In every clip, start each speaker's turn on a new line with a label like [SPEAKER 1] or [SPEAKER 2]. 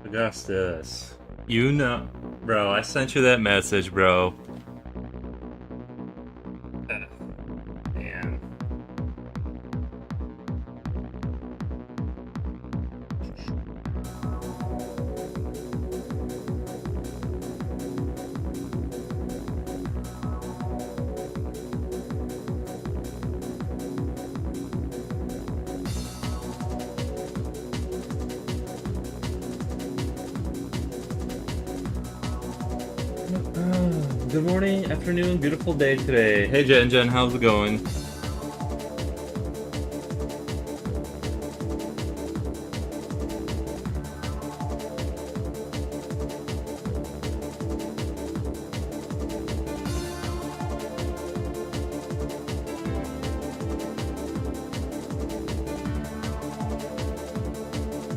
[SPEAKER 1] Augustus. You know, bro, I sent you that message, bro. Man. Good morning, afternoon, beautiful day today. Hey Jen, how's it going?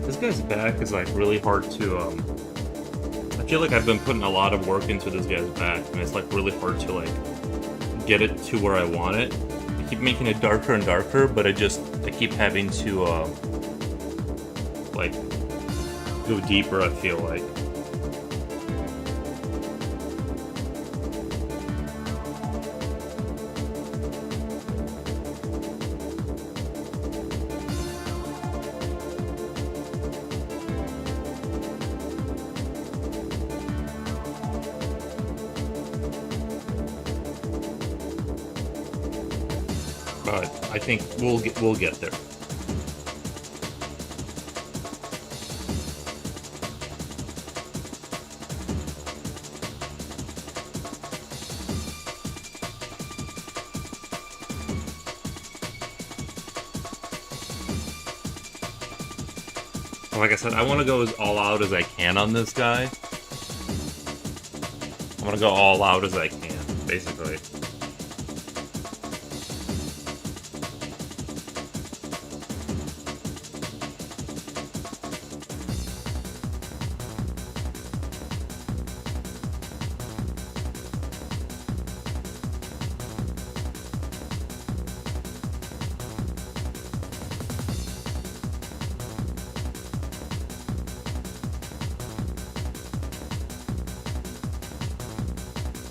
[SPEAKER 1] This guy's back is like really hard to I feel like I've been putting a lot of work into this guy's back, and it's like really hard to like get it to where I want it. I keep making it darker and darker, but I keep having to like go deeper, I feel like. But I think we'll get there. Like I said, I want to go as all out as I can on this guy. I want to go all out as I can, basically.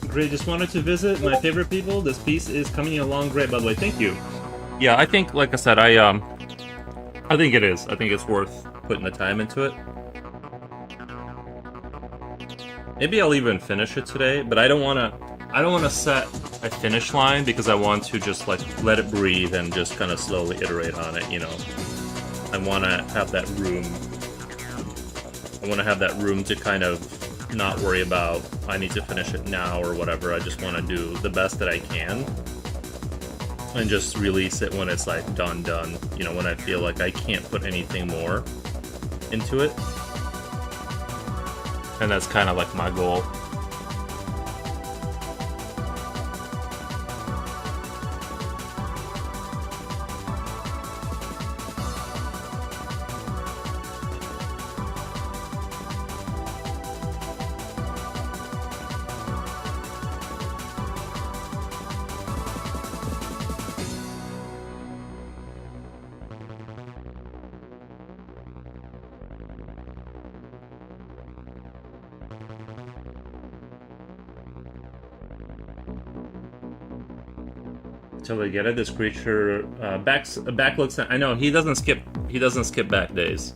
[SPEAKER 1] Great, just wanted to visit my favorite people. This piece is coming along great, by the way. Thank you. Yeah, I think, like I said, I think it is. I think it's worth putting the time into it. Maybe I'll even finish it today, but I don't want to set a finish line because I want to just like let it breathe and just kind of slowly iterate on it, you know. I want to have that room. I want to have that room to kind of not worry about I need to finish it now or whatever. I just want to do the best that I can and just release it when it's like done, you know, when I feel like I can't put anything more into it. And that's kind of like my goal. Totally get it. This creature back looks. I know he doesn't skip. He doesn't skip back days.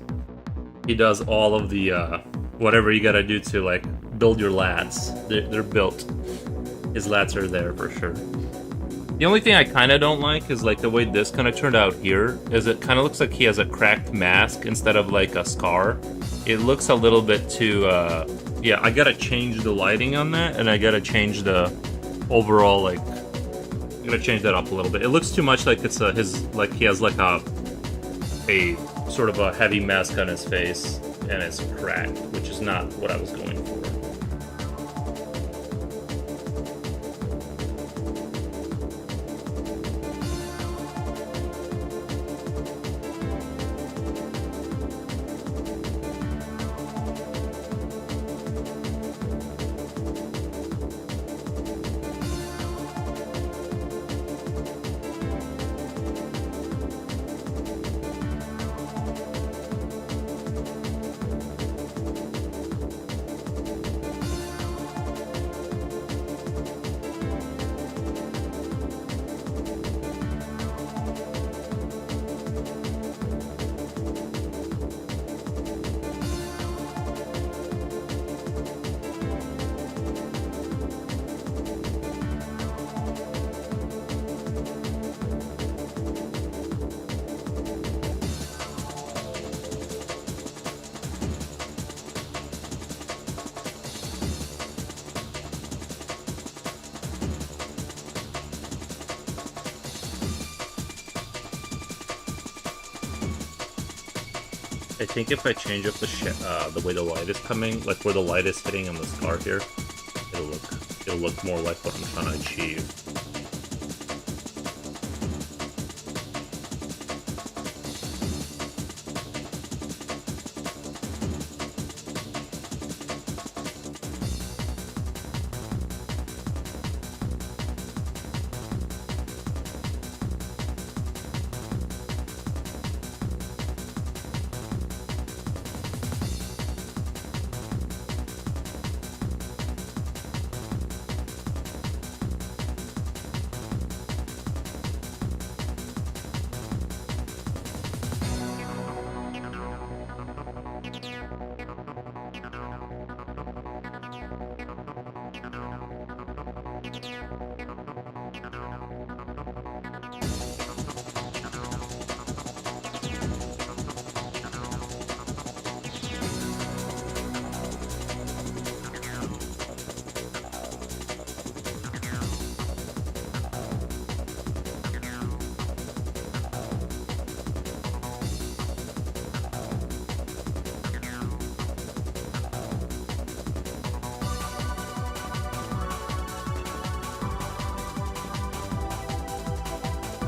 [SPEAKER 1] He does all of the whatever you gotta do to like build your lats. They're built. His lats are there for sure. The only thing I kind of don't like is like the way this kind of turned out here. Is it kind of looks like he has a cracked mask instead of like a scar. It looks a little bit too. Yeah, I gotta change the lighting on that, and I gotta change the overall like. I'm gonna change that up a little bit. It looks too much like it's his like he has like a sort of a heavy mask on his face and it's cracked, which is not what I was going for. I think if I change up the way the light is coming, like where the light is hitting on the scar here, it'll look more like what I'm trying to achieve.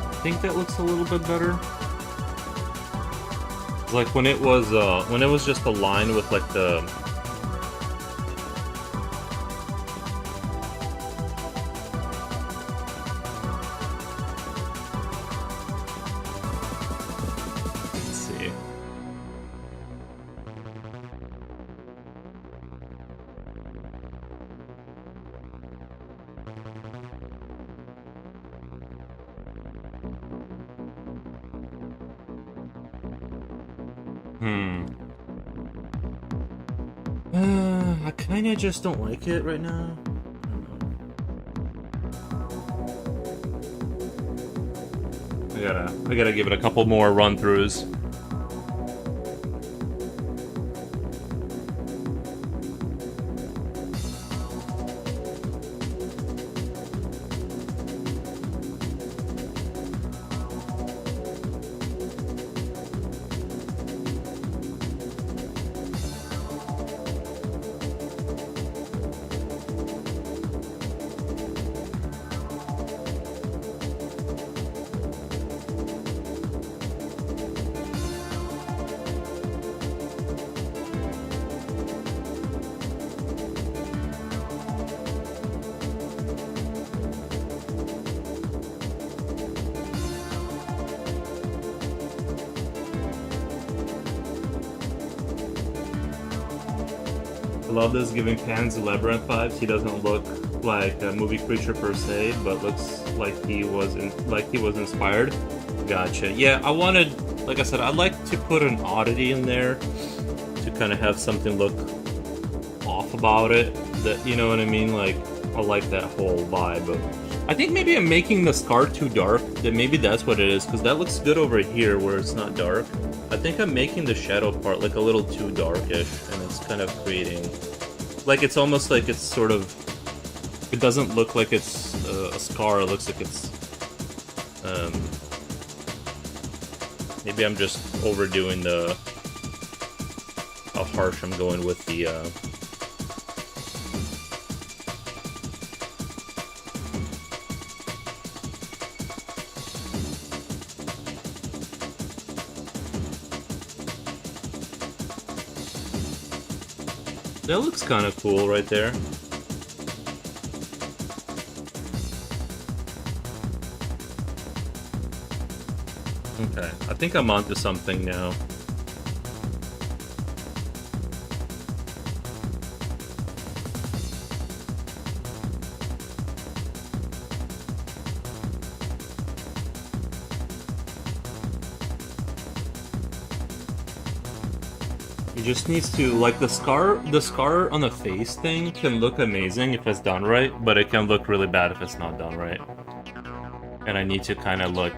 [SPEAKER 1] I think that looks a little bit better. Like when it was just a line with like the let's see. I kinda just don't like it right now. I gotta give it a couple more run-throughs. I love this, giving Pan's Labyrinth vibes. He doesn't look like a movie creature per se, but looks like he was inspired. Gotcha. Yeah, I wanted, like I said, I'd like to put an oddity in there. to kind of have something look off about it. That, you know what I mean? Like, I like that whole vibe of... I think maybe I'm making the scar too dark. That maybe that's what it is, because that looks good over here where it's not dark. I think I'm making the shadow part like a little too darkish, and it's kind of creating... Like, it's almost like it's sort of... It doesn't look like it's a scar, it looks like it's... Maybe I'm just overdoing how harsh I'm going with the... That looks kind of cool right there. Okay, I think I'm onto something now. It just needs to, like, the scar on the face thing can look amazing if it's done right, but it can look really bad if it's not done right. And I need to kind of look...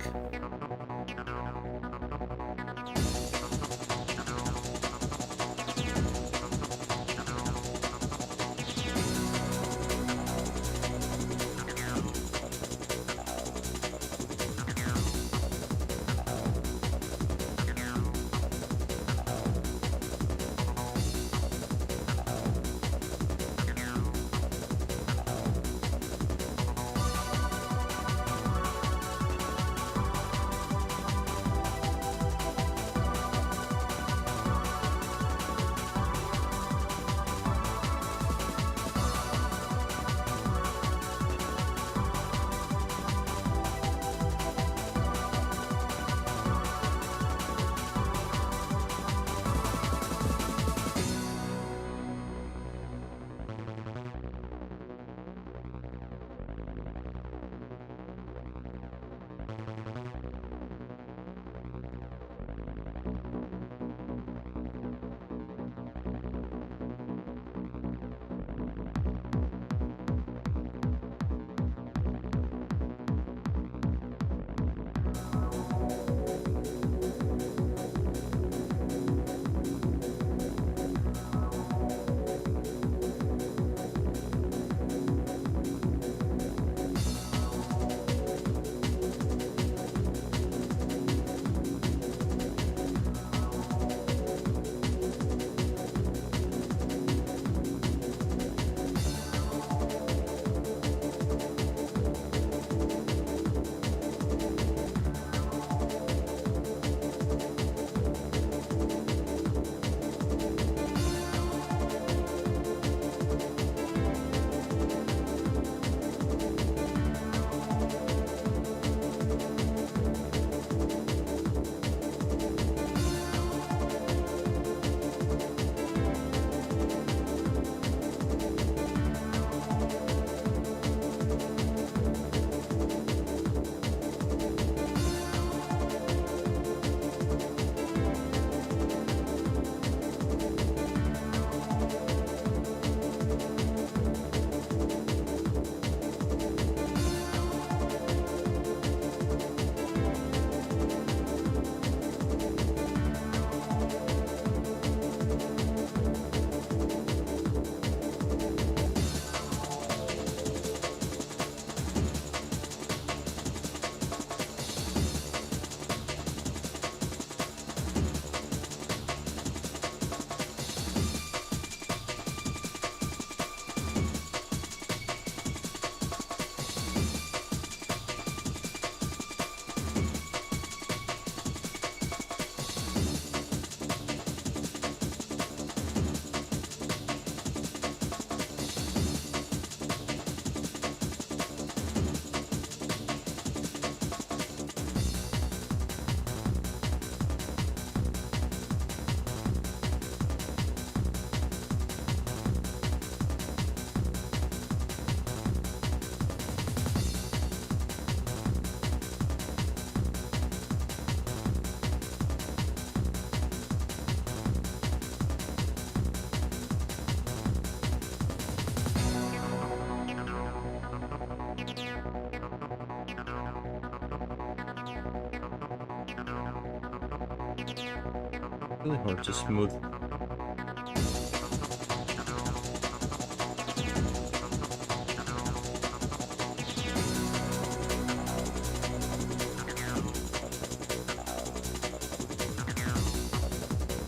[SPEAKER 1] Really hard to smooth.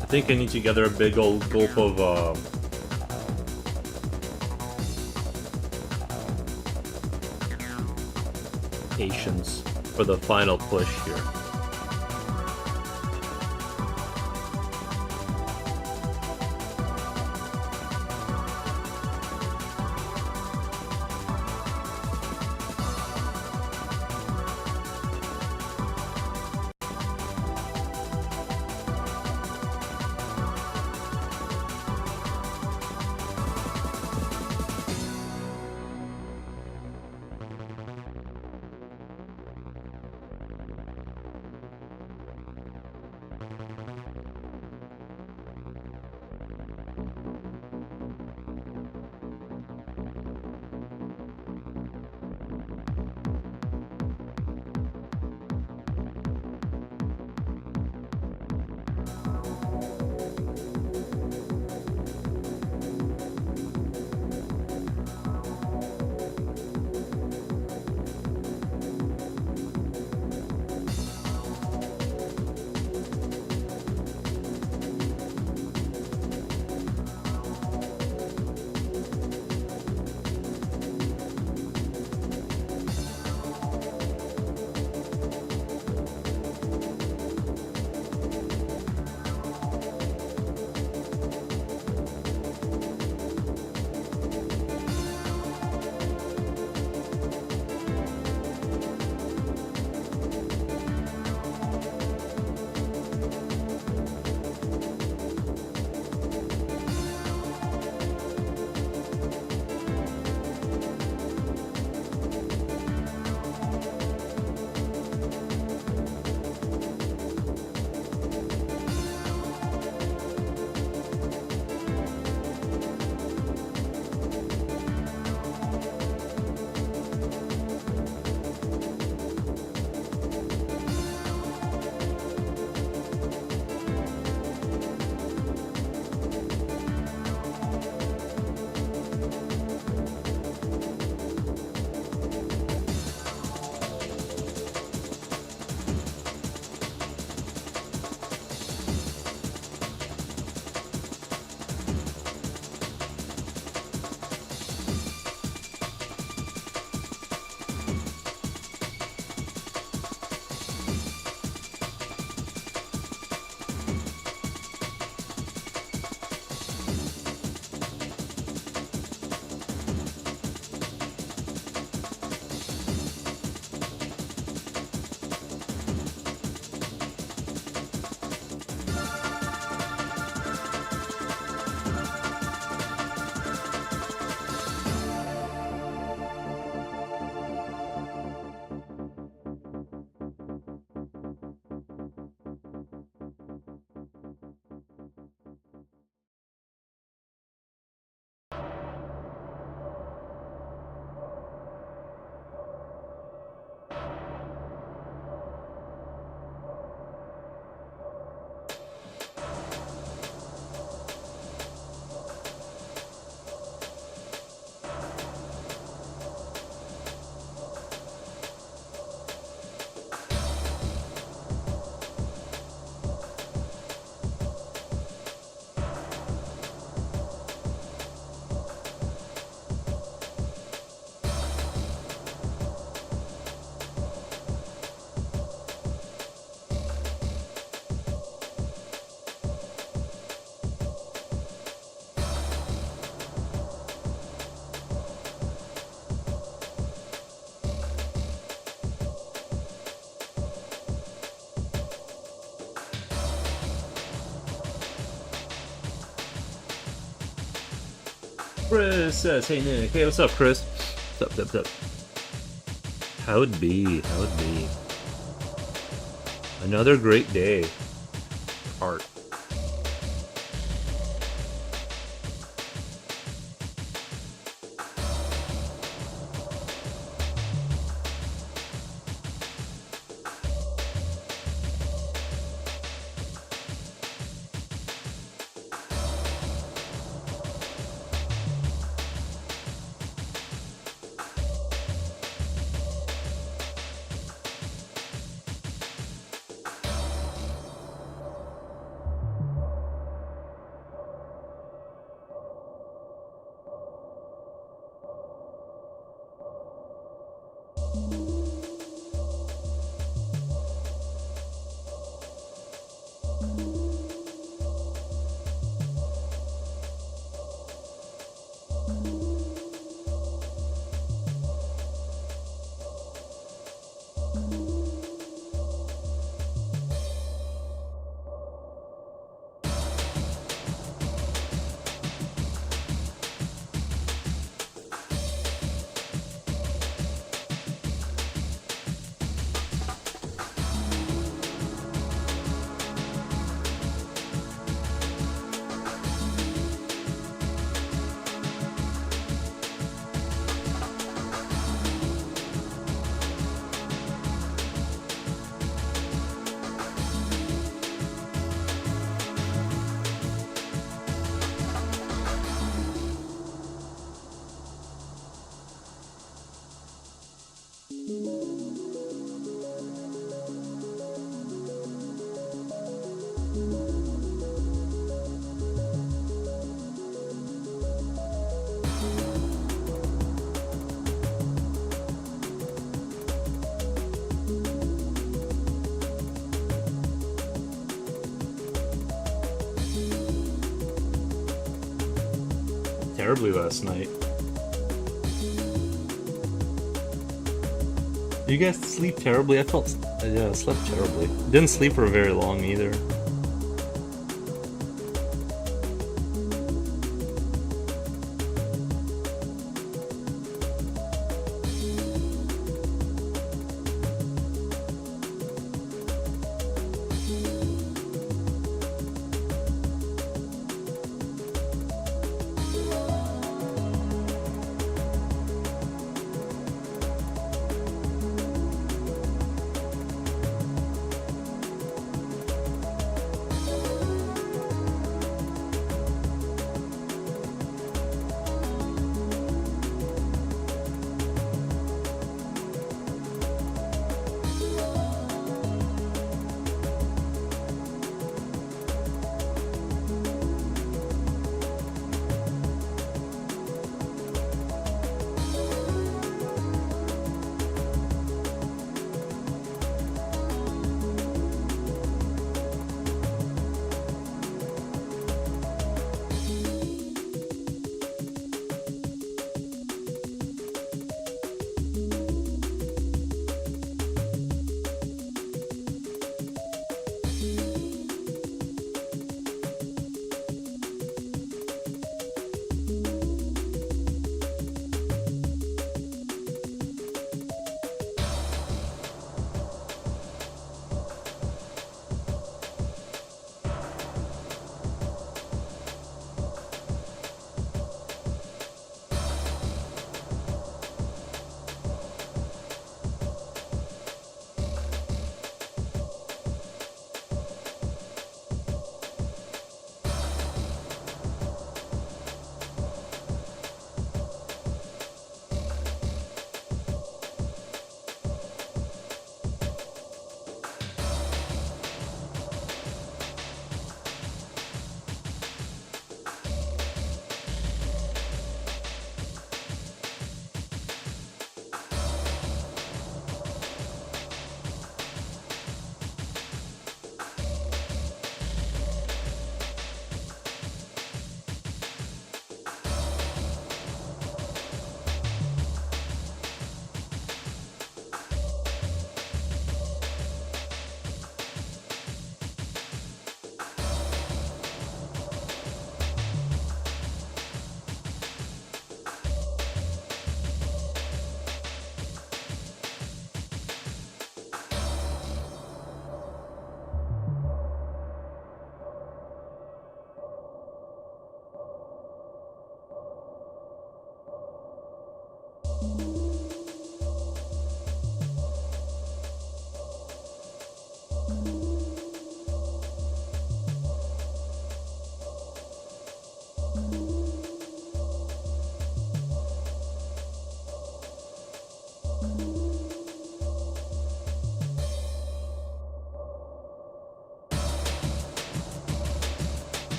[SPEAKER 1] I think I need to gather a big old gulp of patience for the final push here. Chris says, hey Nick. Hey, what's up, Chris? What's up? How it be? Another great day. Art. terribly last night. You guys sleep terribly? I felt... yeah, I slept terribly. Didn't sleep for very long either.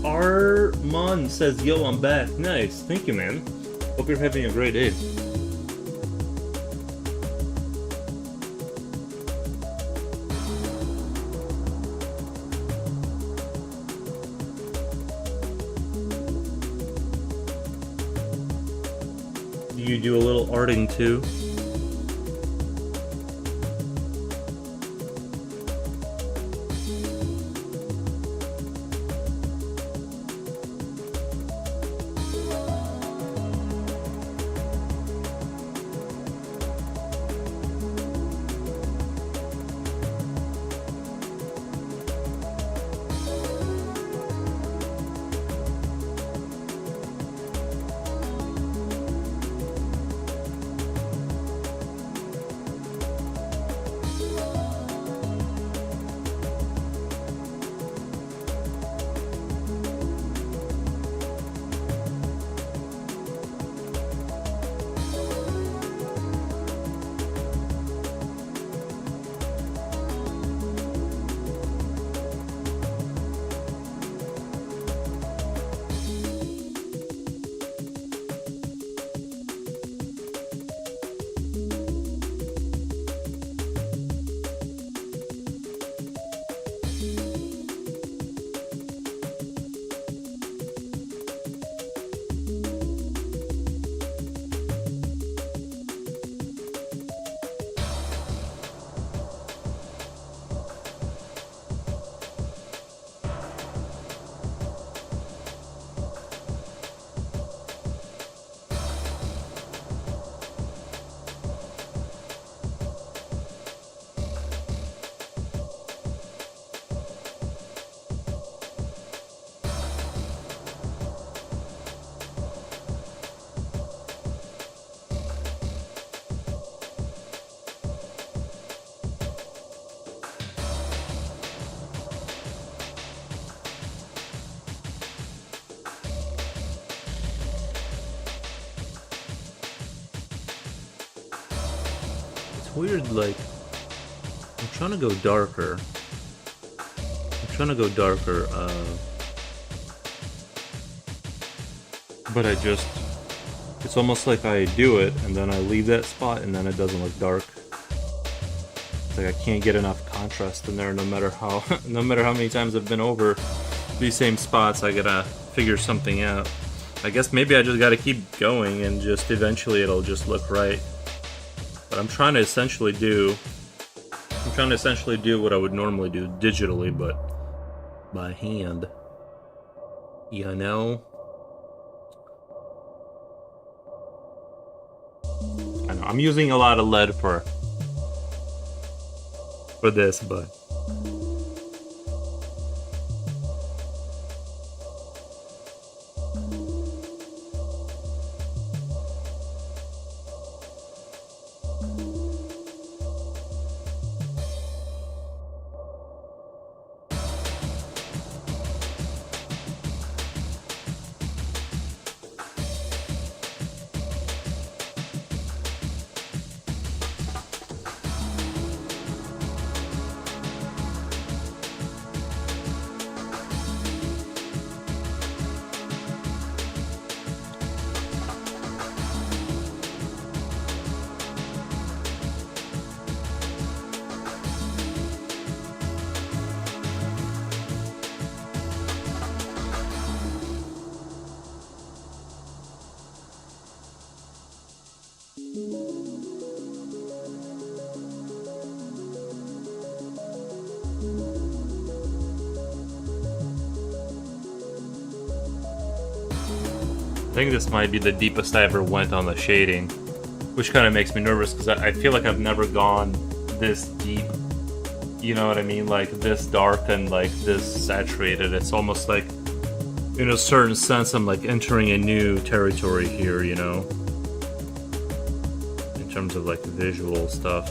[SPEAKER 1] Armand says, yo, I'm back. Nice. Thank you, man. Hope you're having a great day. Do you do a little arting too? weird, like, I'm trying to go darker. But I just, it's almost like I do it, and then I leave that spot, and then it doesn't look dark. It's like I can't get enough contrast in there, no matter how many times I've been over these same spots. I gotta figure something out. I guess maybe I just gotta keep going, and just eventually it'll just look right. But I'm trying to essentially do what I would normally do digitally, but by hand. You know? I know, I'm using a lot of lead for this, but I think this might be the deepest I ever went on the shading, which kind of makes me nervous because I feel like I've never gone this deep. You know what I mean? Like this dark and like this saturated. It's almost like, in a certain sense, I'm like entering a new territory here, you know? In terms of like visual stuff.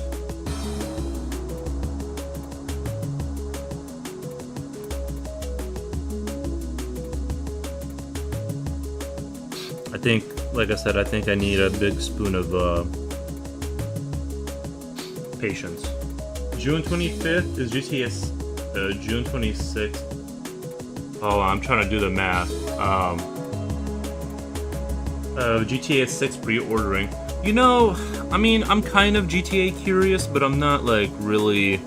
[SPEAKER 1] I think, like I said, I think I need a big spoon of patience. June 25th is GTA June 26th. Oh, I'm trying to do the math. GTA 6 pre-ordering. You know, I mean, I'm kind of GTA curious, but I'm not like really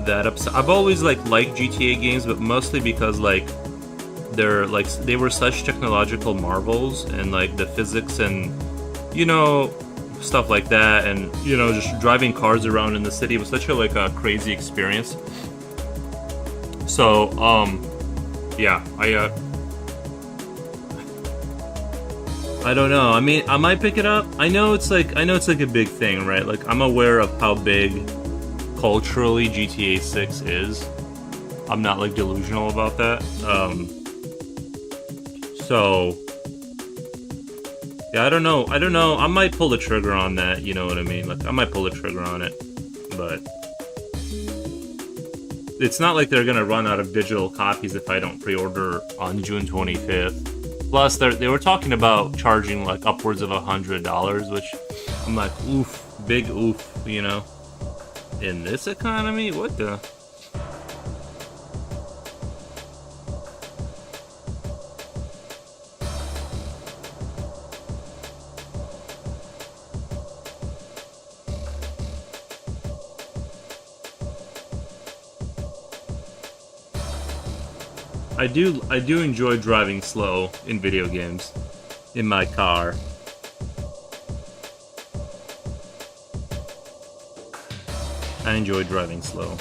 [SPEAKER 1] that upset. I've always liked GTA games, but mostly because like they were such technological marvels, and like the physics and, you know, stuff like that, and, you know, just driving cars around in the city was such a like a crazy experience. So yeah, I don't know. I mean, I might pick it up. I know it's like a big thing, right? Like, I'm aware of how big culturally GTA 6 is. I'm not like delusional about that. So yeah, I don't know. I might pull the trigger on that, you know what I mean? Like, I might pull the trigger on it, but it's not like they're gonna run out of digital copies if I don't pre-order on June 25th. Plus, they were talking about charging like upwards of $100, which I'm like, oof, big oof, you know? In this economy, what the? I do enjoy driving slow in video games, in my car. I enjoy driving slow.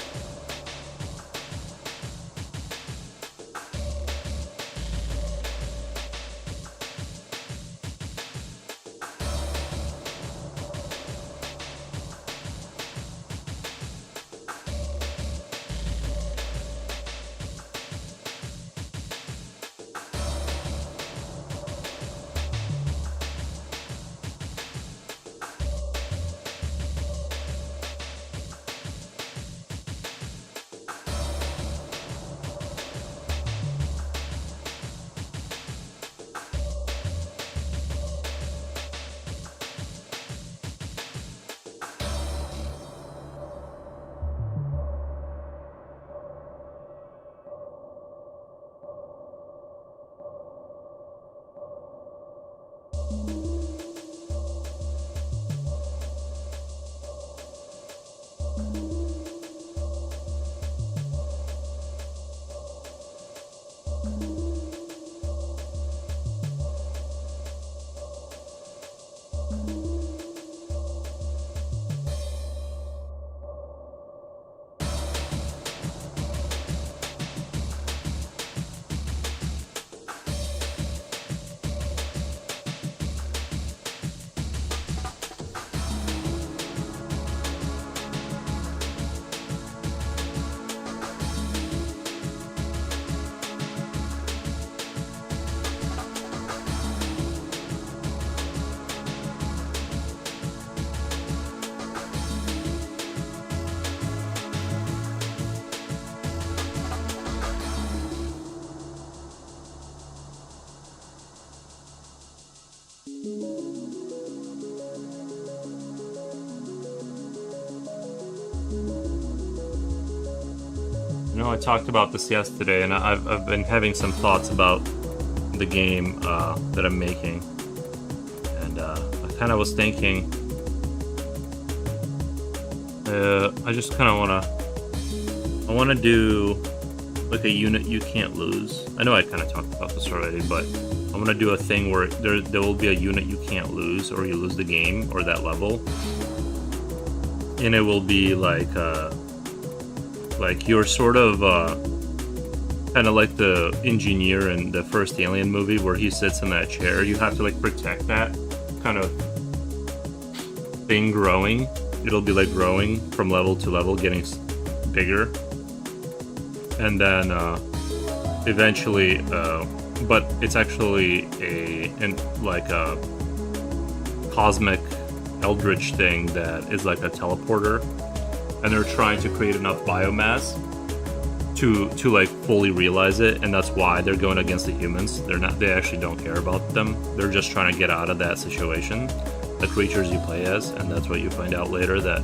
[SPEAKER 1] You know, I talked about this yesterday, and I've been having some thoughts about the game that I'm making, and I kind of was thinking, I just kind of I want to do like a unit you can't lose. I know I kind of talked about this already, but I'm gonna do a thing where there will be a unit you can't lose, or you lose the game or that level, and it will be like you're sort of kind of like the engineer in the first Alien movie where he sits in that chair. You have to like protect that kind of thing growing. It'll be like growing from level to level, getting bigger, and then eventually, but it's actually like a cosmic eldritch thing that is like a teleporter, and they're trying to create enough biomass to like fully realize it, and that's why they're going against the humans. They actually don't care about them. They're just trying to get out of that situation, the creatures you play as, and that's what you find out later, that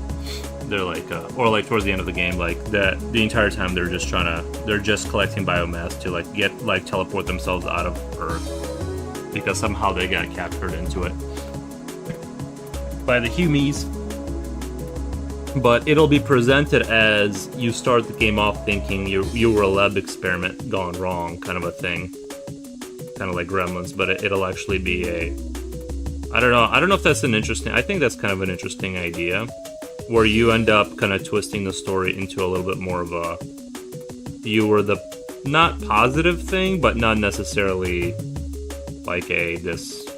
[SPEAKER 1] they're like or like towards the end of the game, like that the entire time they're just collecting biomass to like teleport themselves out of Earth, because somehow they got captured into it by the humies. But it'll be presented as you start the game off thinking you were a lab experiment gone wrong, kind of a thing, kind of like Gremlins. But it'll actually be I don't know if that's I think that's kind of an interesting idea, where you end up kind of twisting the story into a little bit more of a, you were the not positive thing, but not necessarily like this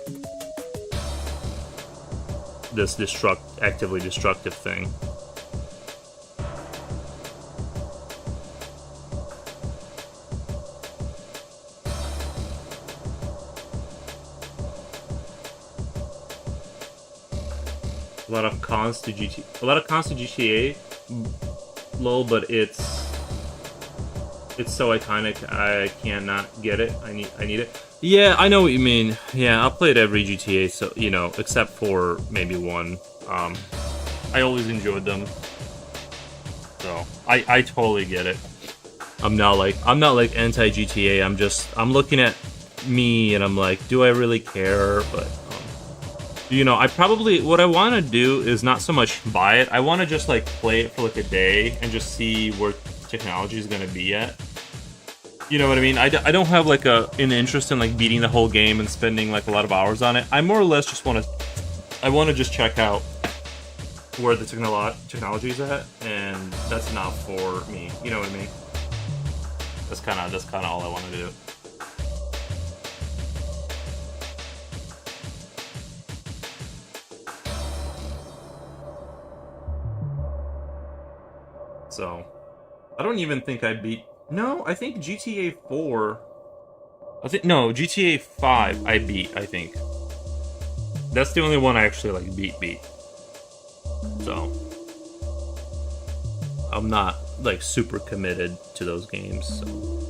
[SPEAKER 1] actively destructive thing. A lot of cons to GTA, lol, but it's so iconic. I cannot get it. I need it. Yeah, I know what you mean. Yeah, I've played every GTA, so except for maybe one. I always enjoyed them, so I totally get it. I'm not like anti GTA. I'm looking at me and I'm like, do I really care? But what I want to do is not so much buy it. I want to just like play it for like a day and just see where technology is going to be at. You know what I mean? I don't have like an interest in like beating the whole game and spending like a lot of hours on it. I more or less just want to just check out where the technology is at, and that's enough for me. You know what I mean? That's kind of all I want to do. So, I don't even think I beat... No, I think GTA 4... GTA 5 I beat, I think. That's the only one I actually, like, beat. So, I'm not, like, super committed to those games, so...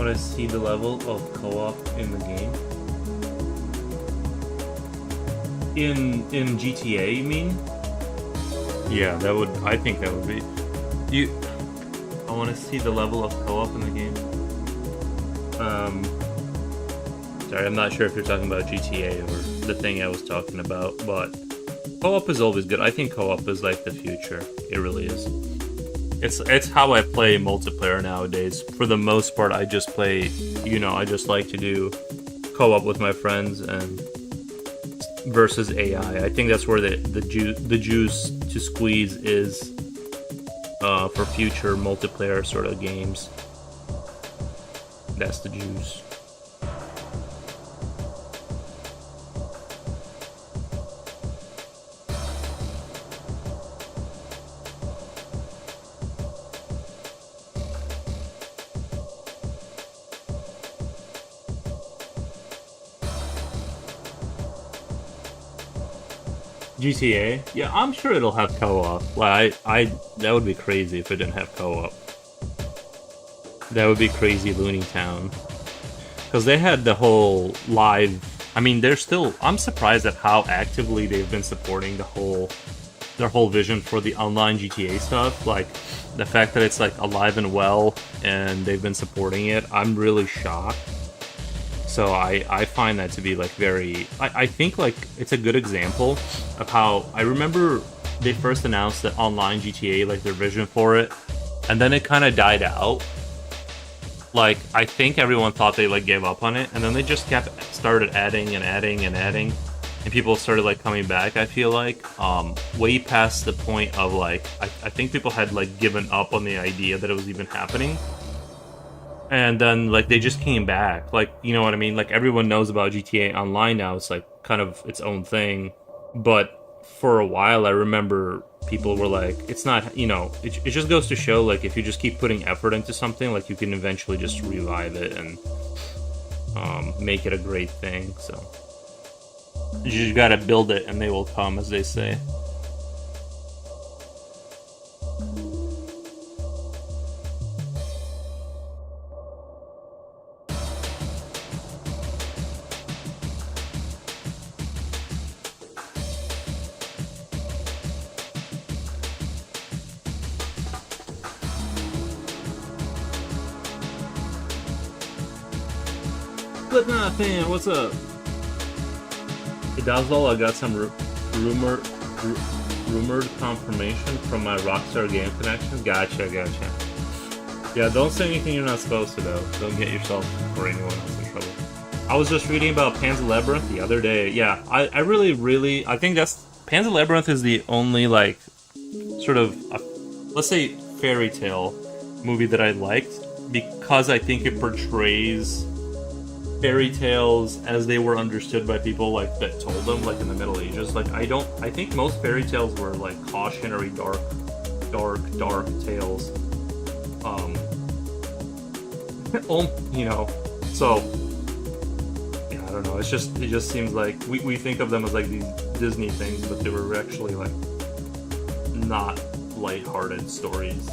[SPEAKER 1] want to see the level of co-op in the game. In GTA, you mean? Yeah, that would. I think that would be. I want to see the level of co-op in the game. Sorry, I'm not sure if you're talking about GTA or the thing I was talking about, but co-op is always good. I think co-op is like the future. It really is. It's how I play multiplayer nowadays. For the most part, I just play. I just like to do co-op with my friends and versus AI. I think that's where the juice to squeeze is for future multiplayer sort of games. That's the juice. GTA? Yeah, I'm sure it'll have co-op. Like, that would be crazy if it didn't have co-op. That would be crazy Looney Town. Because they had the whole live... I mean, I'm surprised at how actively they've been supporting their whole vision for the online GTA stuff. Like, the fact that it's, like, alive and well, and they've been supporting it, I'm really shocked. So I find that to be like very... I think like it's a good example of how... I remember they first announced that online GTA, like their vision for it, and then it kind of died out. Like, I think everyone thought they like gave up on it, and then they just started adding and adding and adding, and people started like coming back, I feel like. Way past the point of like... I think people had like given up on the idea that it was even happening. And then, like, they just came back. Like, you know what I mean? Like, everyone knows about GTA Online now. It's, like, kind of its own thing. But for a while, I remember people were like, it's not, it just goes to show, like, if you just keep putting effort into something, like, you can eventually just revive it and make it a great thing. So, you just gotta build it and they will come, as they say. Slipknot fan, what's up? Hey Dazlol, I got some rumored confirmation from my Rockstar Game Connection. Gotcha. Yeah, don't say anything you're not supposed to though. Don't get yourself or anyone else in trouble. I was just reading about Panzer Labyrinth the other day. Yeah, I really, I think Panzer Labyrinth is the only like sort of, let's say, fairy tale movie that I liked because I think it portrays fairy tales as they were understood by people like that told them, like in the Middle Ages. Like I think most fairy tales were like cautionary, dark tales. So yeah, I don't know. It just seems like we think of them as like these Disney things, but they were actually like not lighthearted stories.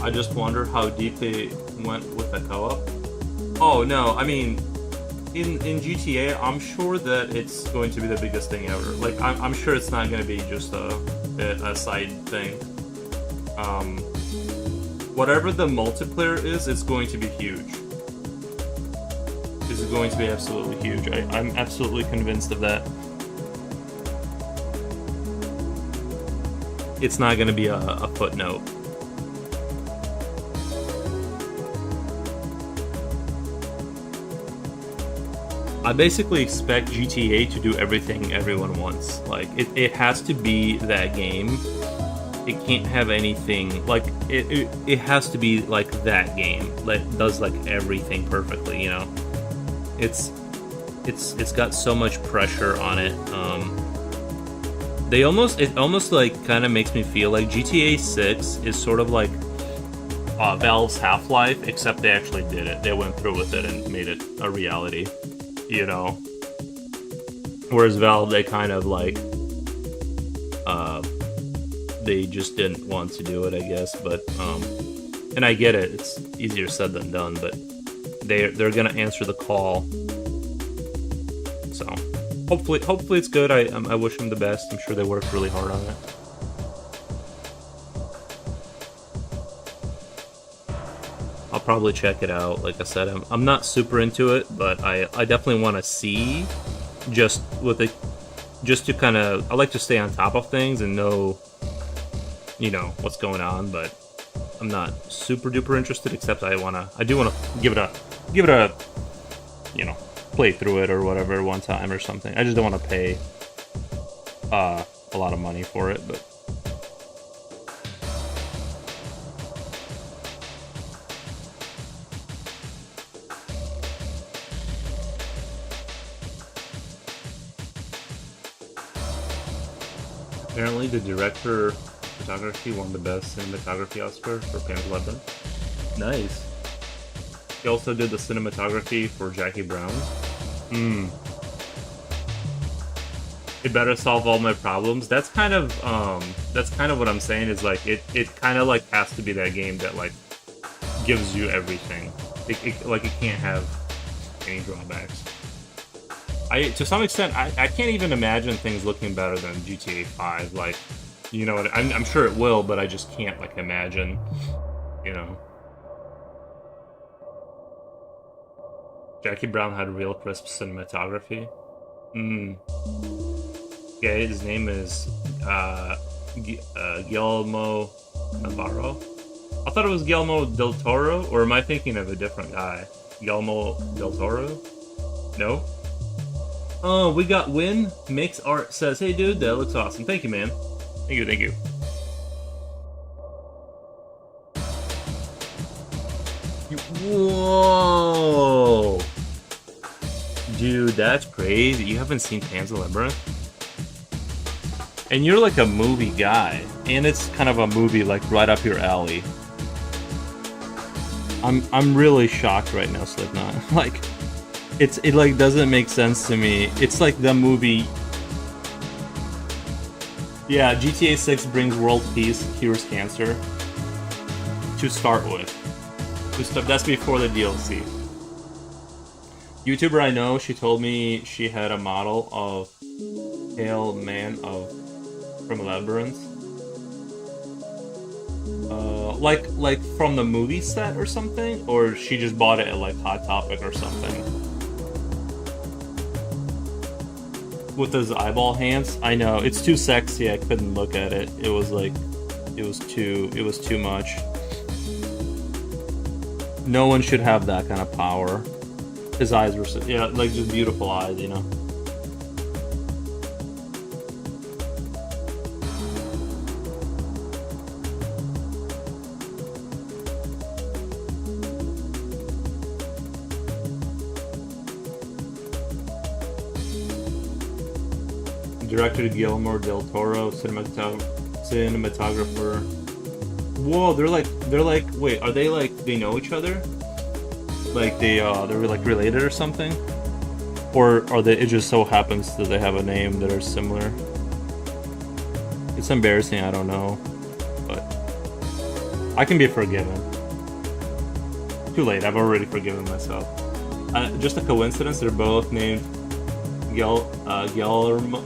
[SPEAKER 1] I just wonder how deep they went with the co-op. Oh no, I mean, in GTA, I'm sure that it's going to be the biggest thing ever. Like, I'm sure it's not going to be just a side thing. Whatever the multiplayer is, it's going to be huge. It's going to be absolutely huge. I'm absolutely convinced of that. It's not going to be a footnote. I basically expect GTA to do everything everyone wants. Like, it has to be that game. It can't have anything, like, it has to be, like, that game that does, like, everything perfectly, you know? It's got so much pressure on it. It almost, like, kind of makes me feel like GTA 6 is sort of like Valve's Half-Life, except they actually did it. They went through with it and made it a reality. You know, whereas Valve, they kind of like, they just didn't want to do it, I guess. But And I get it; it's easier said than done, but they're gonna answer the call. So hopefully it's good. I wish them the best. I'm sure they worked really hard on it. I'll probably check it out. Like I said, I'm not super into it, but I definitely want to see just with it, just to kind of, I like to stay on top of things and know, you know, what's going on. But I'm not super duper interested. Except I do wanna give it a, you know, play through it or whatever one time or something. I just don't want to pay a lot of money for it, but. Apparently, the director of photography won the best cinematography Oscar for Pan's Labyrinth. Nice. He also did the cinematography for Jackie Brown. It better solve all my problems. That's kind of what I'm saying. Is like it kind of like has to be that game that like gives you everything. Like it can't have any drawbacks. To some extent, I can't even imagine things looking better than GTA 5. Like, you know, I'm sure it will, but I just can't, like, imagine, you know. Jackie Brown had real crisp cinematography. Yeah, his name is Guillermo Navarro. I thought it was Guillermo del Toro, or am I thinking of a different guy? Guillermo del Toro? No? Oh, we got Win. Makes Art says, hey dude, that looks awesome. Thank you, man. Thank you. Whoa! Dude, that's crazy. You haven't seen Pan's Labyrinth? And you're like a movie guy. And it's kind of a movie like right up your alley. I'm really shocked right now, Slipknot. Like, it like doesn't make sense to me. It's like the movie. Yeah, GTA 6 brings world peace, cures cancer. To start with. That's before the DLC. YouTuber I know, she told me she had a model of Pale Man from Labyrinth. Like from the movie set or something? Or she just bought it at like Hot Topic or something. With his eyeball hands. I know, it's too sexy, I couldn't look at it. It was too much. No one should have that kind of power. His eyes were so, yeah, like just beautiful eyes, you know. Director Guillermo del Toro, cinematographer. Whoa, they're like, wait, are they like, they know each other? Like they're like related or something? Or are they, it just so happens that they have a name that are similar? It's embarrassing, I don't know. But I can be forgiven. Too late, I've already forgiven myself. Just a coincidence, they're both named Guillermo.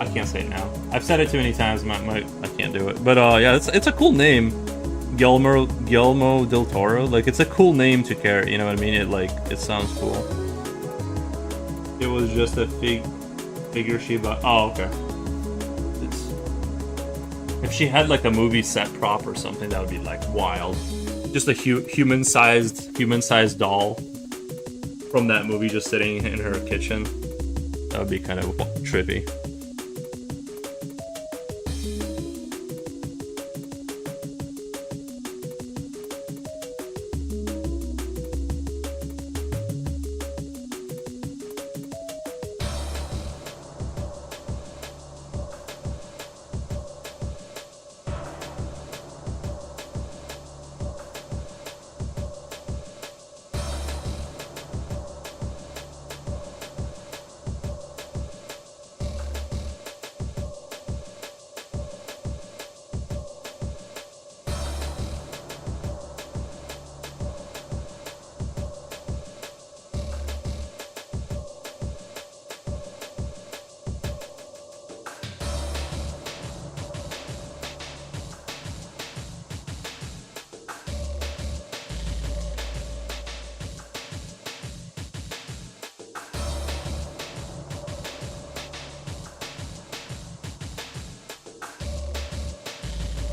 [SPEAKER 1] I can't say it now. I've said it too many times. I can't do it. But yeah, it's a cool name, Guillermo del Toro. Like, it's a cool name to carry. You know what I mean? It sounds cool. It was just a figure she bought. Oh, okay. If she had like a movie set prop or something, that would be like wild. Just a human-sized doll from that movie just sitting in her kitchen. That would be kind of trippy.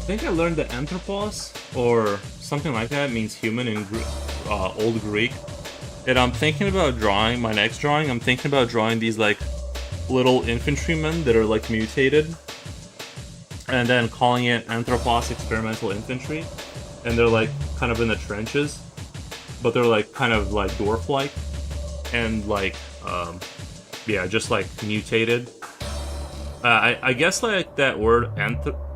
[SPEAKER 1] think I learned that anthropos or something like that means human in Old Greek. And I'm thinking about drawing my next drawing. I'm thinking about drawing these like little infantrymen that are like mutated, and then calling it Anthropos Experimental Infantry. And they're like kind of in the trenches, but they're like kind of like dwarf-like, and like yeah, just like mutated. I guess like that word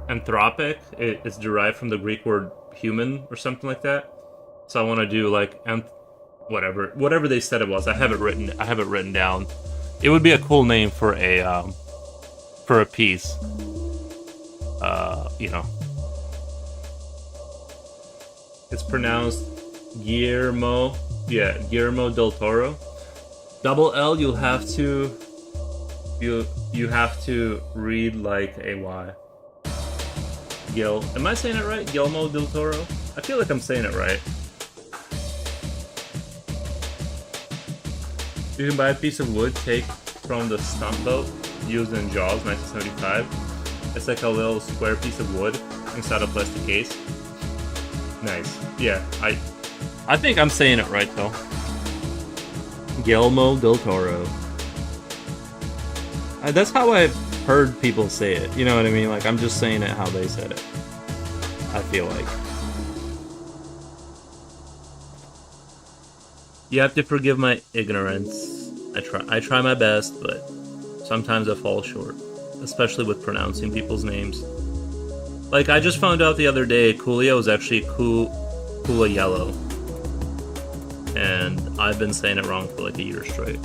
[SPEAKER 1] anthropic is derived from the Greek word human or something like that. So I want to do like whatever they said it was. I have it written down. It would be a cool name for a piece. You know, it's pronounced Guillermo. Yeah, Guillermo del Toro. Double L. You have to read like a Y. Gil. Am I saying it right? Guillermo del Toro? I feel like I'm saying it right. You can buy a piece of wood take from the stump boat used in Jaws 1975. It's like a little square piece of wood inside a plastic case. Nice. Yeah, I think I'm saying it right though. Guillermo del Toro. That's how I've heard people say it. You know what I mean? Like, I'm just saying it how they said it. I feel like. You have to forgive my ignorance. I try my best, but sometimes I fall short. Especially with pronouncing people's names. Like, I just found out the other day, Coolio is actually Coola Yellow. And I've been saying it wrong for like a year straight.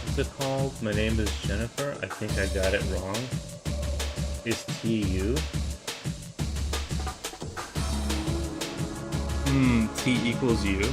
[SPEAKER 1] What's it called? My name is Jennifer. I think I got it wrong. Is TU? T equals U.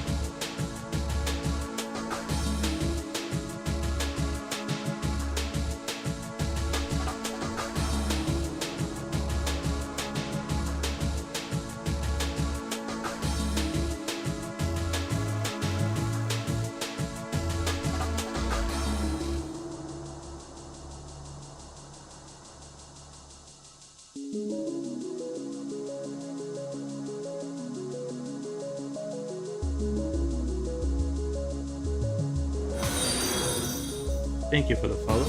[SPEAKER 1] Thank you for the follow.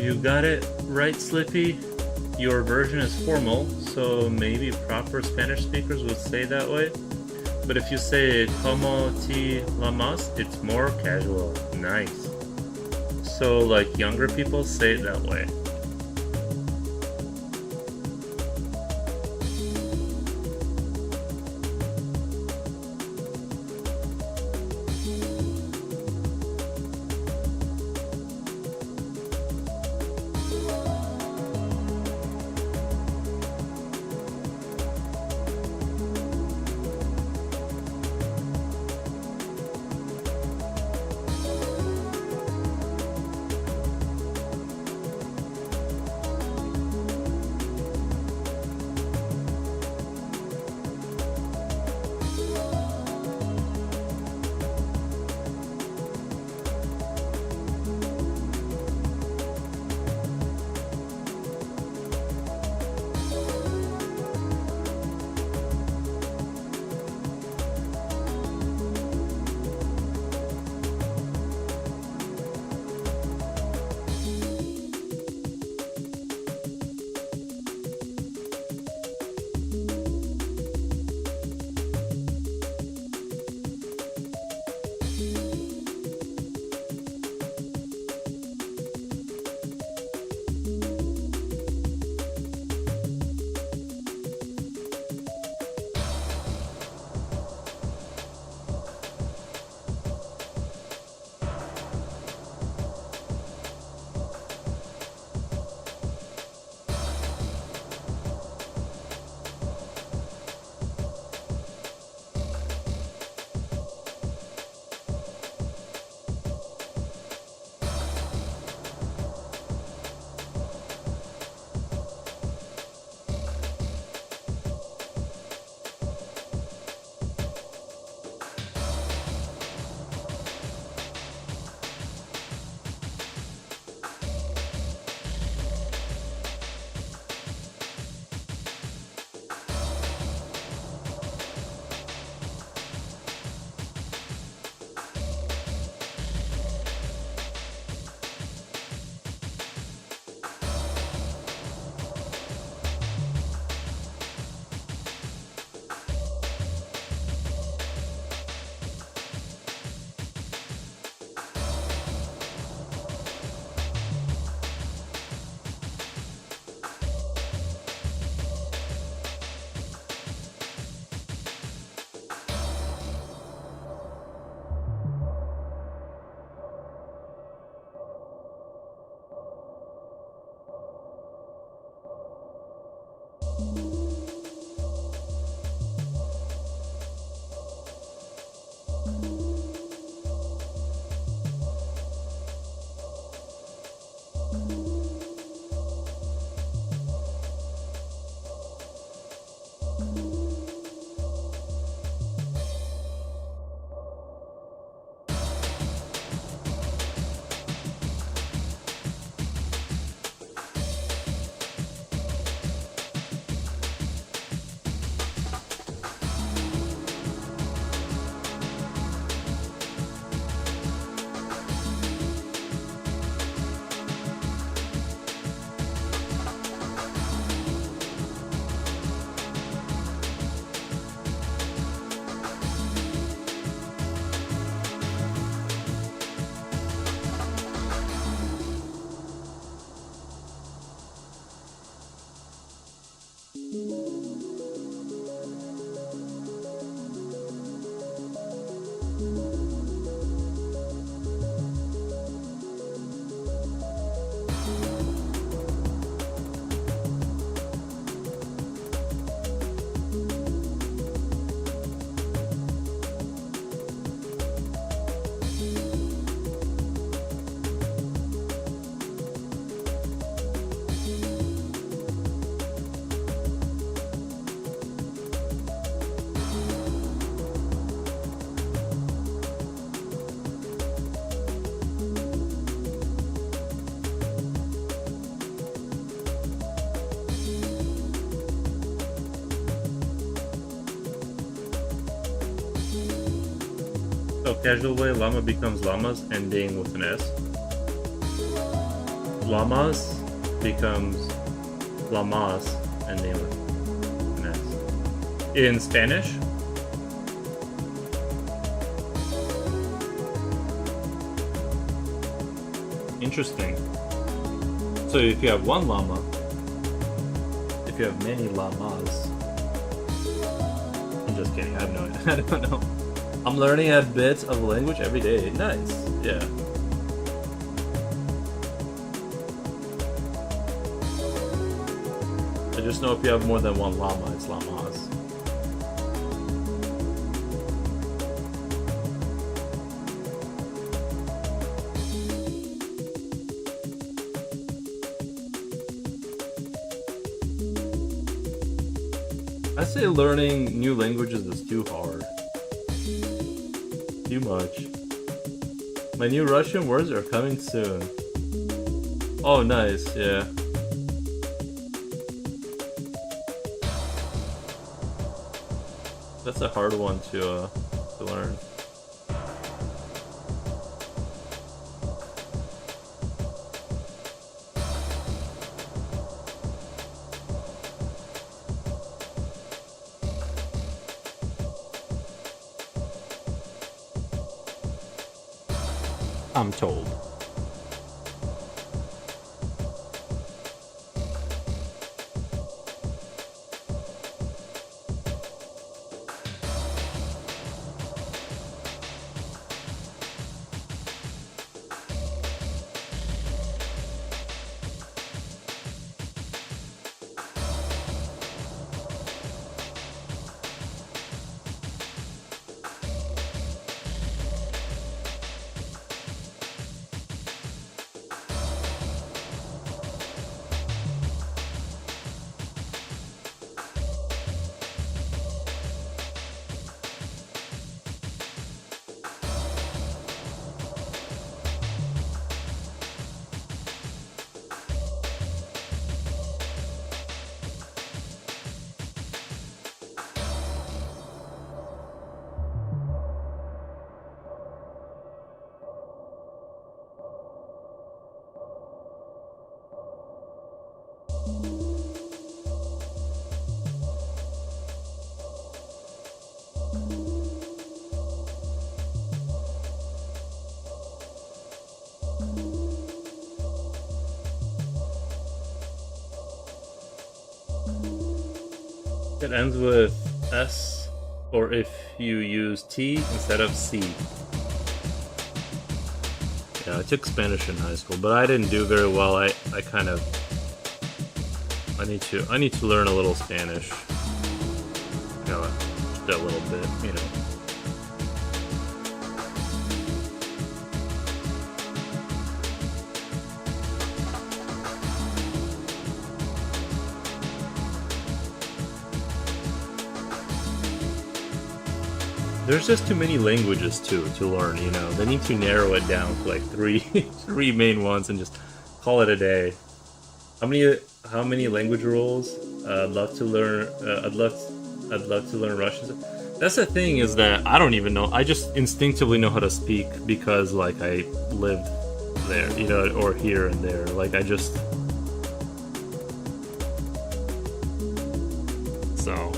[SPEAKER 1] You got it right, Slippy. Your version is formal, so maybe proper Spanish speakers would say that way. But if you say como te llamas, it's more casual. Nice. So like younger people say it that way. So casual way, llama becomes llamas, ending with an S. Llamas becomes lamas, ending with an S. In Spanish, interesting. So if you have one llama, if you have many llamas, I'm just kidding. I have no idea. I don't know. I'm learning a bit of language every day. Nice. Yeah. I just know if you have more than one llama, it's llamas. I say learning new languages is too hard. Too much. My new Russian words are coming soon. Oh, nice, yeah. That's a hard one to learn. I'm told. It ends with S, or if you use T instead of C. Yeah, I took Spanish in high school, but I didn't do very well. I kind of I need to learn a little Spanish. You know, just a little bit, you know. There's just too many languages to learn, you know. They need to narrow it down to like three main ones and just call it a day. How many language rules? I'd love to learn. I'd love to learn Russian. That's the thing, is that I don't even know. I just instinctively know how to speak because like I lived there, you know, or here and there. Like I just so.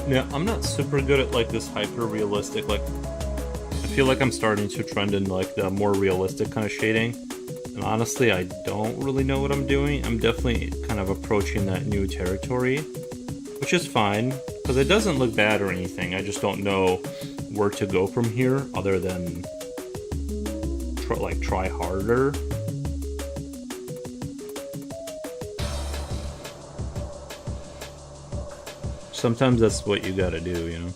[SPEAKER 1] Yeah, I'm not super good at like this hyper realistic, like I feel like I'm starting to trend in like the more realistic kind of shading. And honestly, I don't really know what I'm doing. I'm definitely kind of approaching that new territory, which is fine because it doesn't look bad or anything. I just don't know where to go from here other than try harder. Sometimes that's what you gotta do, you know?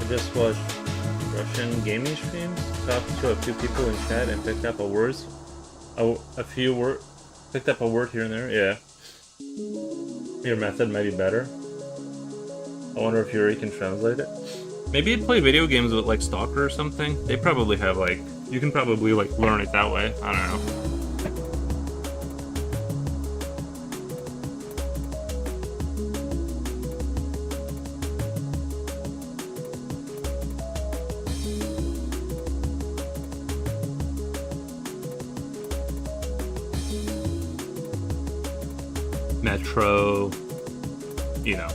[SPEAKER 1] Just watched Russian gaming streams, talked to a few people in chat, and picked up picked up a word here and there. Yeah, your method might be better. I wonder if Yuri can translate it. Maybe you'd play video games with like Stalker or something. They probably have like you can probably like learn it that way. I don't know. Metro, you know,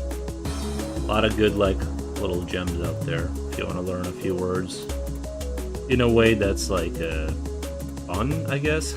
[SPEAKER 1] a lot of good like little gems out there if you want to learn a few words in a way that's like fun, I guess.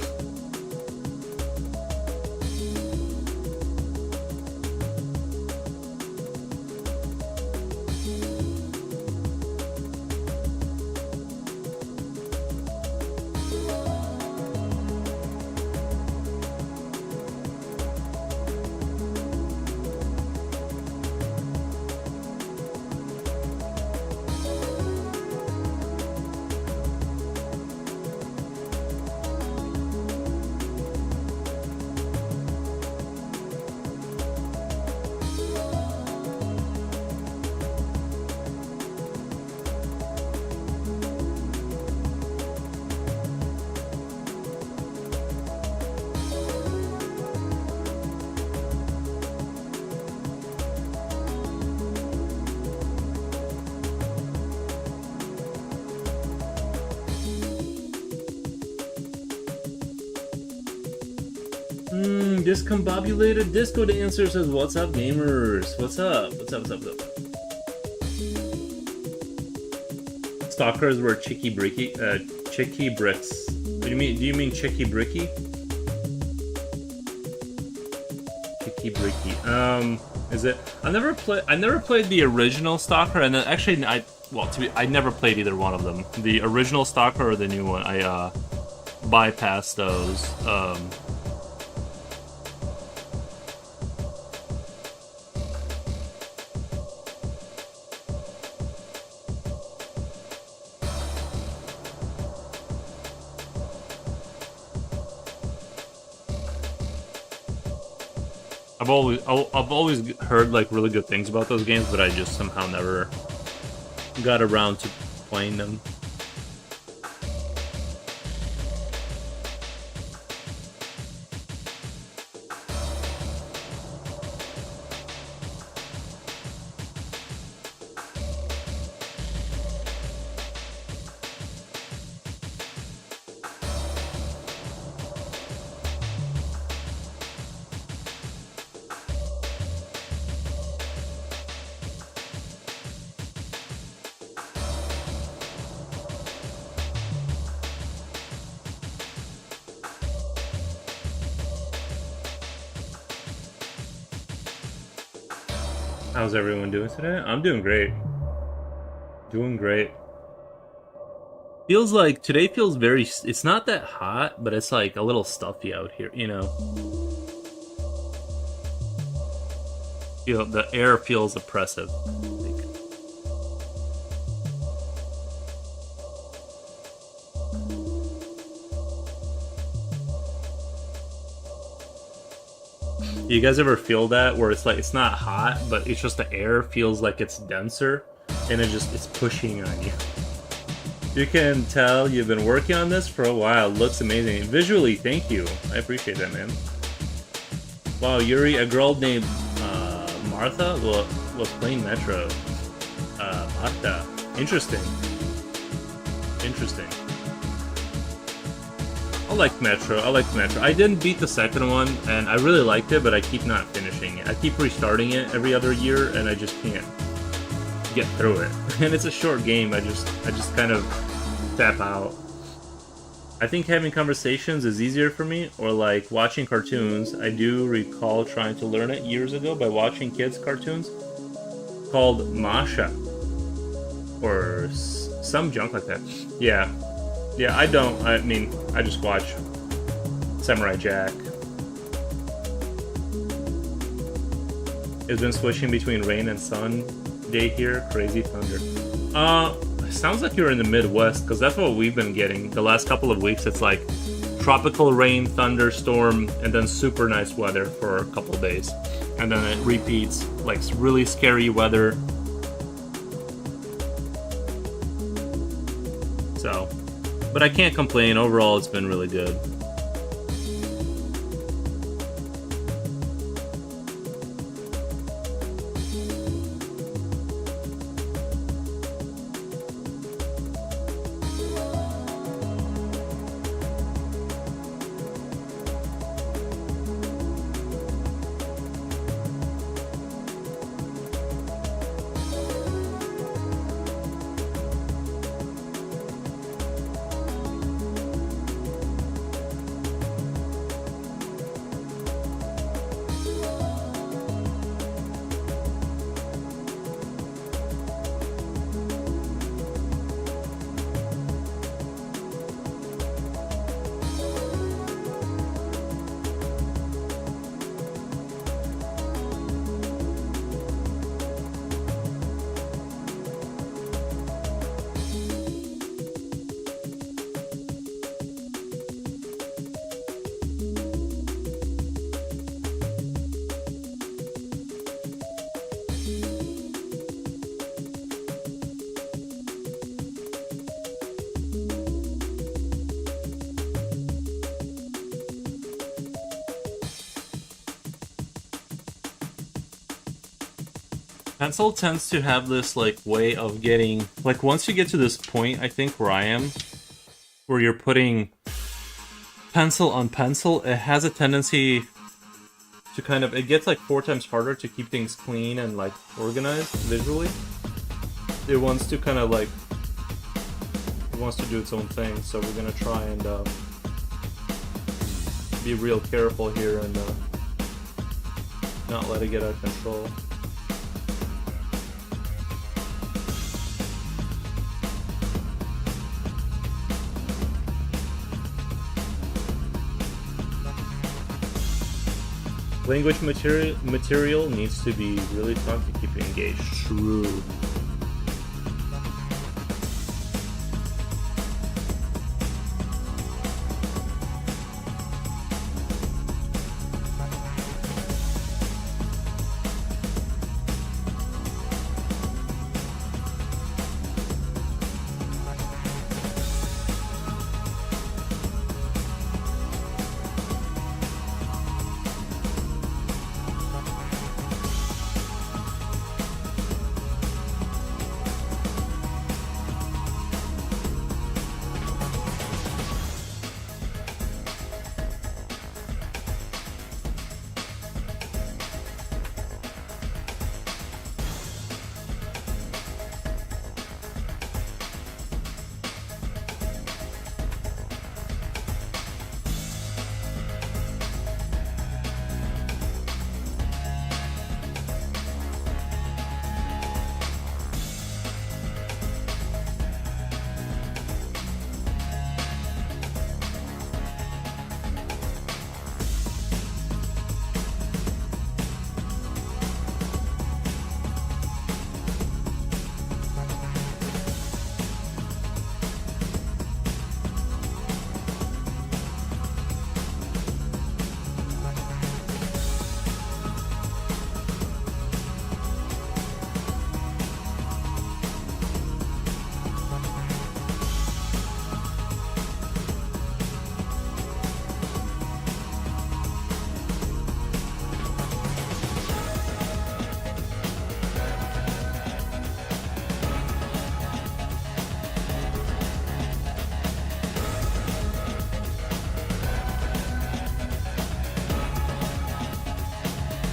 [SPEAKER 1] Discombobulated Disco Dancer says, "What's up, gamers? What's up? What's up? What's up? What's up?" Stalkers were chicky bricks. What do you mean? Do you mean chicky bricky? Chicky bricky. Is it? I never played the original Stalker, and then actually I never played either one of them. The original Stalker or the new one. I bypassed those. I've always heard like really good things about those games, but I just somehow never got around to playing them. How's everyone doing today? I'm doing great. Doing great. Feels like today feels very. It's not that hot, but it's like a little stuffy out here. You know. Feel the air feels oppressive. You guys ever feel that where it's like it's not hot, but it's just the air feels like it's denser, and it's pushing on you. You can tell you've been working on this for a while. Looks amazing visually. Thank you. I appreciate that, man. Wow, Yuri, a girl named Martha was playing Metro. Martha. Interesting. Interesting. I liked Metro. I didn't beat the second one, and I really liked it, but I keep not finishing it. I keep restarting it every other year, and I just can't get through it. And it's a short game. I just kind of tap out. I think having conversations is easier for me, or like watching cartoons. I do recall trying to learn it years ago by watching kids' cartoons called Masha, or some junk like that. Yeah. Yeah, I don't. I mean, I just watch Samurai Jack. It's been switching between rain and sun day here. Crazy thunder. Sounds like you're in the Midwest, because that's what we've been getting. The last couple of weeks, it's like tropical rain, thunderstorm, and then super nice weather for a couple of days. And then it repeats, like really scary weather. So... But I can't complain. Overall, it's been really good. Pencil tends to have this like way of getting like once you get to this point, I think where I am, where you're putting pencil on pencil, it has a tendency to kind of, it gets like 4 times harder to keep things clean and like organized visually. It wants to kind of like, it wants to do its own thing, so we're gonna try and be real careful here and not let it get out of control. Language material needs to be really taught to keep you engaged. True.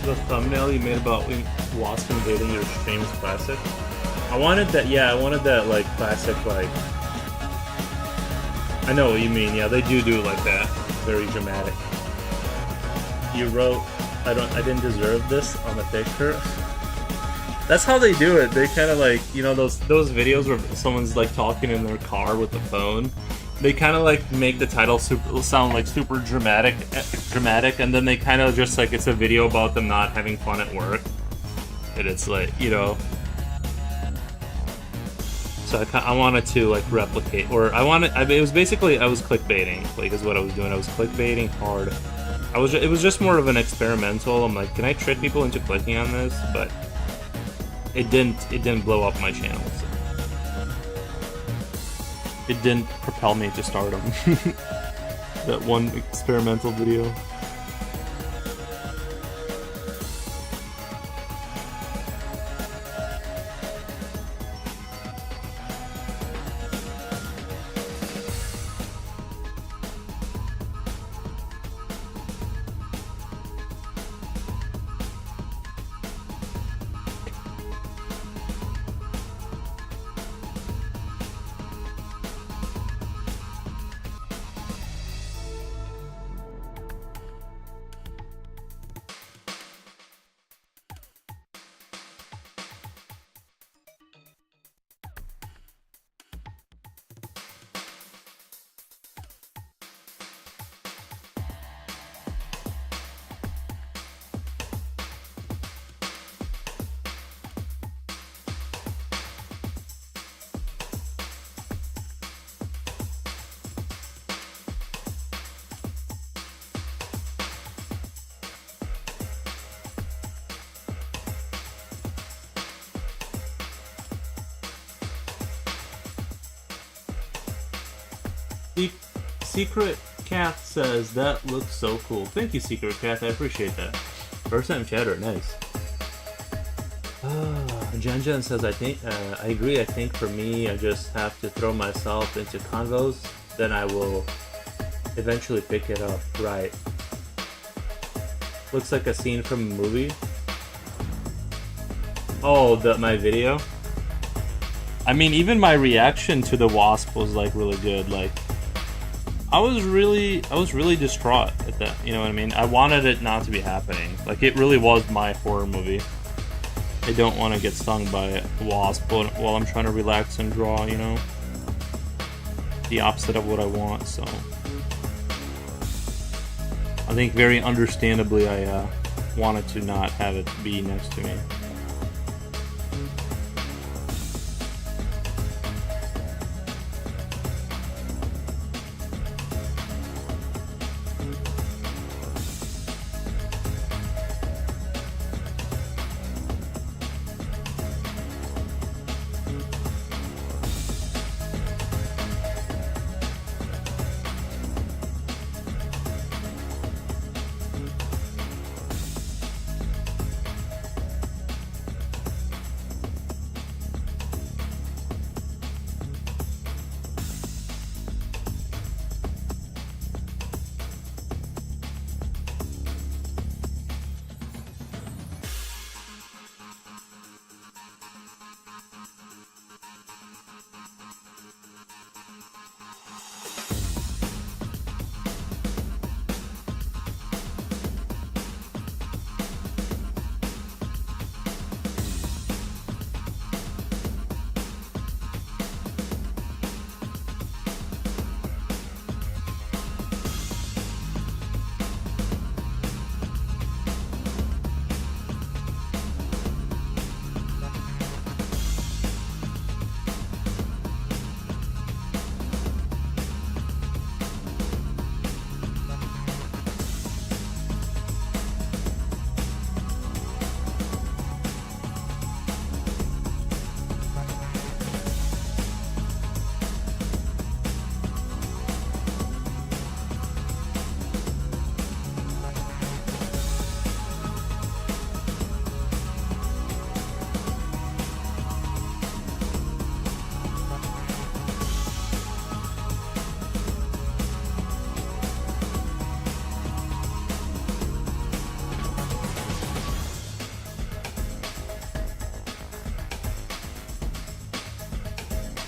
[SPEAKER 1] The thumbnail you made about Wasp invading your stream is classic. I wanted that, yeah, I wanted that, like, classic, like... I know what you mean, yeah, they do it like that. Very dramatic. You wrote, I didn't deserve this on the picture. That's how they do it. They kind of like, you know, those videos where someone's like talking in their car with the phone. They kind of like make the title sound like super dramatic, and then they kind of just like it's a video about them not having fun at work, and it's like, you know. So I wanted to like replicate, or it was basically I was clickbaiting, like is what I was doing. I was clickbaiting hard. It was just more of an experimental. I'm like, can I trick people into clicking on this? But it didn't blow up my channel. So. It didn't propel me to stardom. That one experimental video. Secret Cat says, that looks so cool. Thank you, Secret Cat. I appreciate that. First time chatter, nice. Jen says, I agree. I think for me, I just have to throw myself into convos. Then I will eventually pick it up. Right. Looks like a scene from a movie. Oh, my video? I mean, even my reaction to the Wasp was like really good. Like, I was really distraught. it that, you know what I mean? I wanted it not to be happening. Like, it really was my horror movie. I don't want to get stung by a wasp while I'm trying to relax and draw, you know? The opposite of what I want, so... I think very understandably I wanted to not have it be next to me.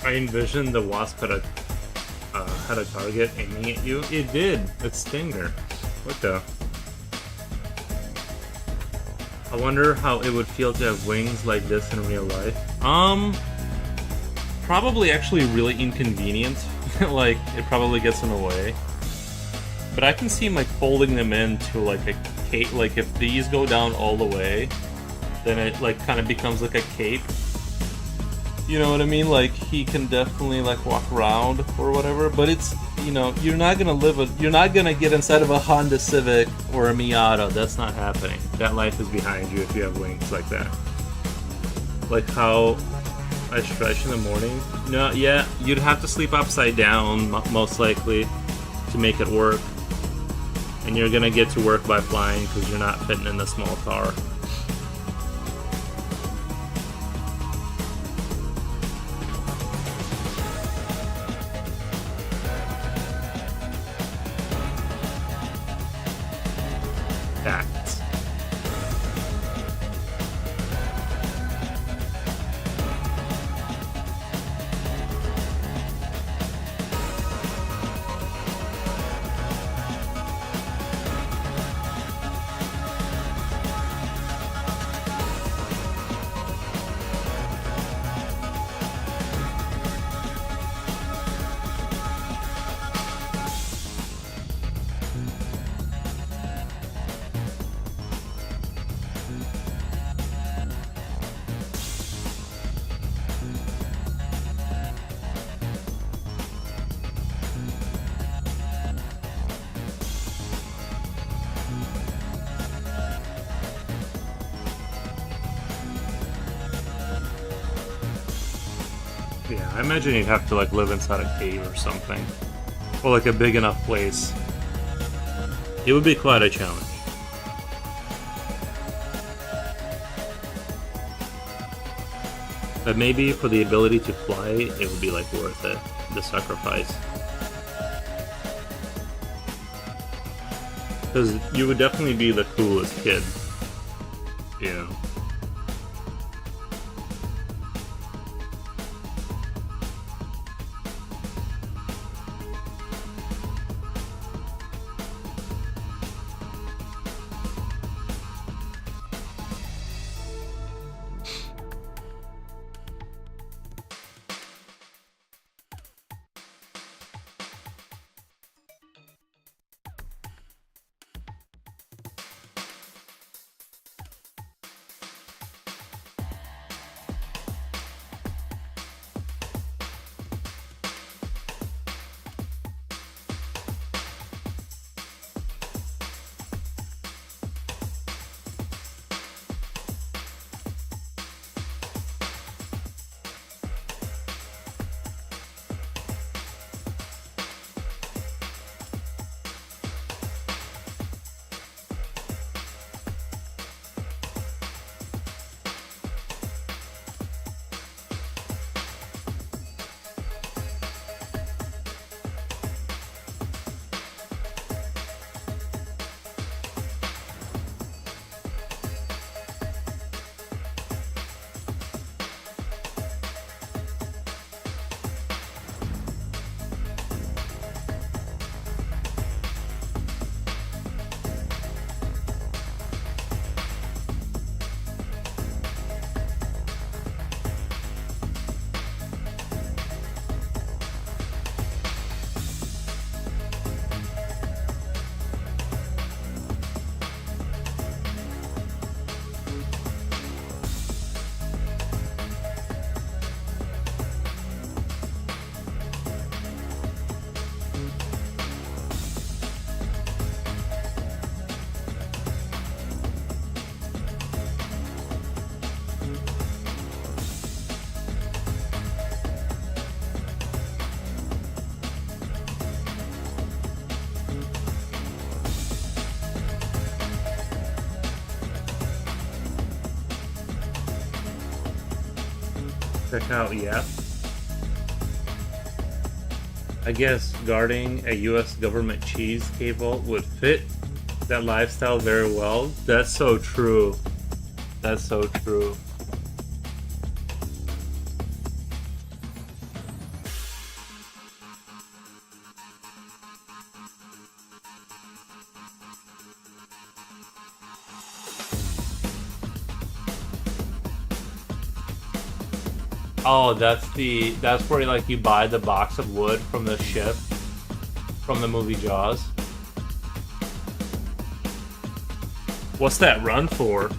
[SPEAKER 1] I envisioned the wasp had a target aiming at you. It did. It's Stinger. What the? I wonder how it would feel to have wings like this in real life. Probably actually really inconvenient. Like, it probably gets in the way. But I can see him like folding them into like a cape. Like, if these go down all the way, then it like kind of becomes like a cape. You know what I mean? Like, he can definitely like walk around or whatever, but it's, you know, you're not gonna get inside of a Honda Civic or a Miata. That's not happening. That life is behind you if you have wings like that. Like how I stretch in the morning. No, yeah, you'd have to sleep upside down most likely to make it work. And you're gonna get to work by flying because you're not fitting in the small car. Facts. Yeah, I imagine you'd have to like live inside a cave or something. Or like a big enough place. It would be quite a challenge. But maybe for the ability to fly, it would be like worth it, the sacrifice. Because you would definitely be the coolest kid, you know. Check out, yeah. I guess guarding a US government cheese cable would fit that lifestyle very well. That's so true. That's so true. Oh, that's where like you buy the box of wood from the ship from the movie Jaws. What's that run for?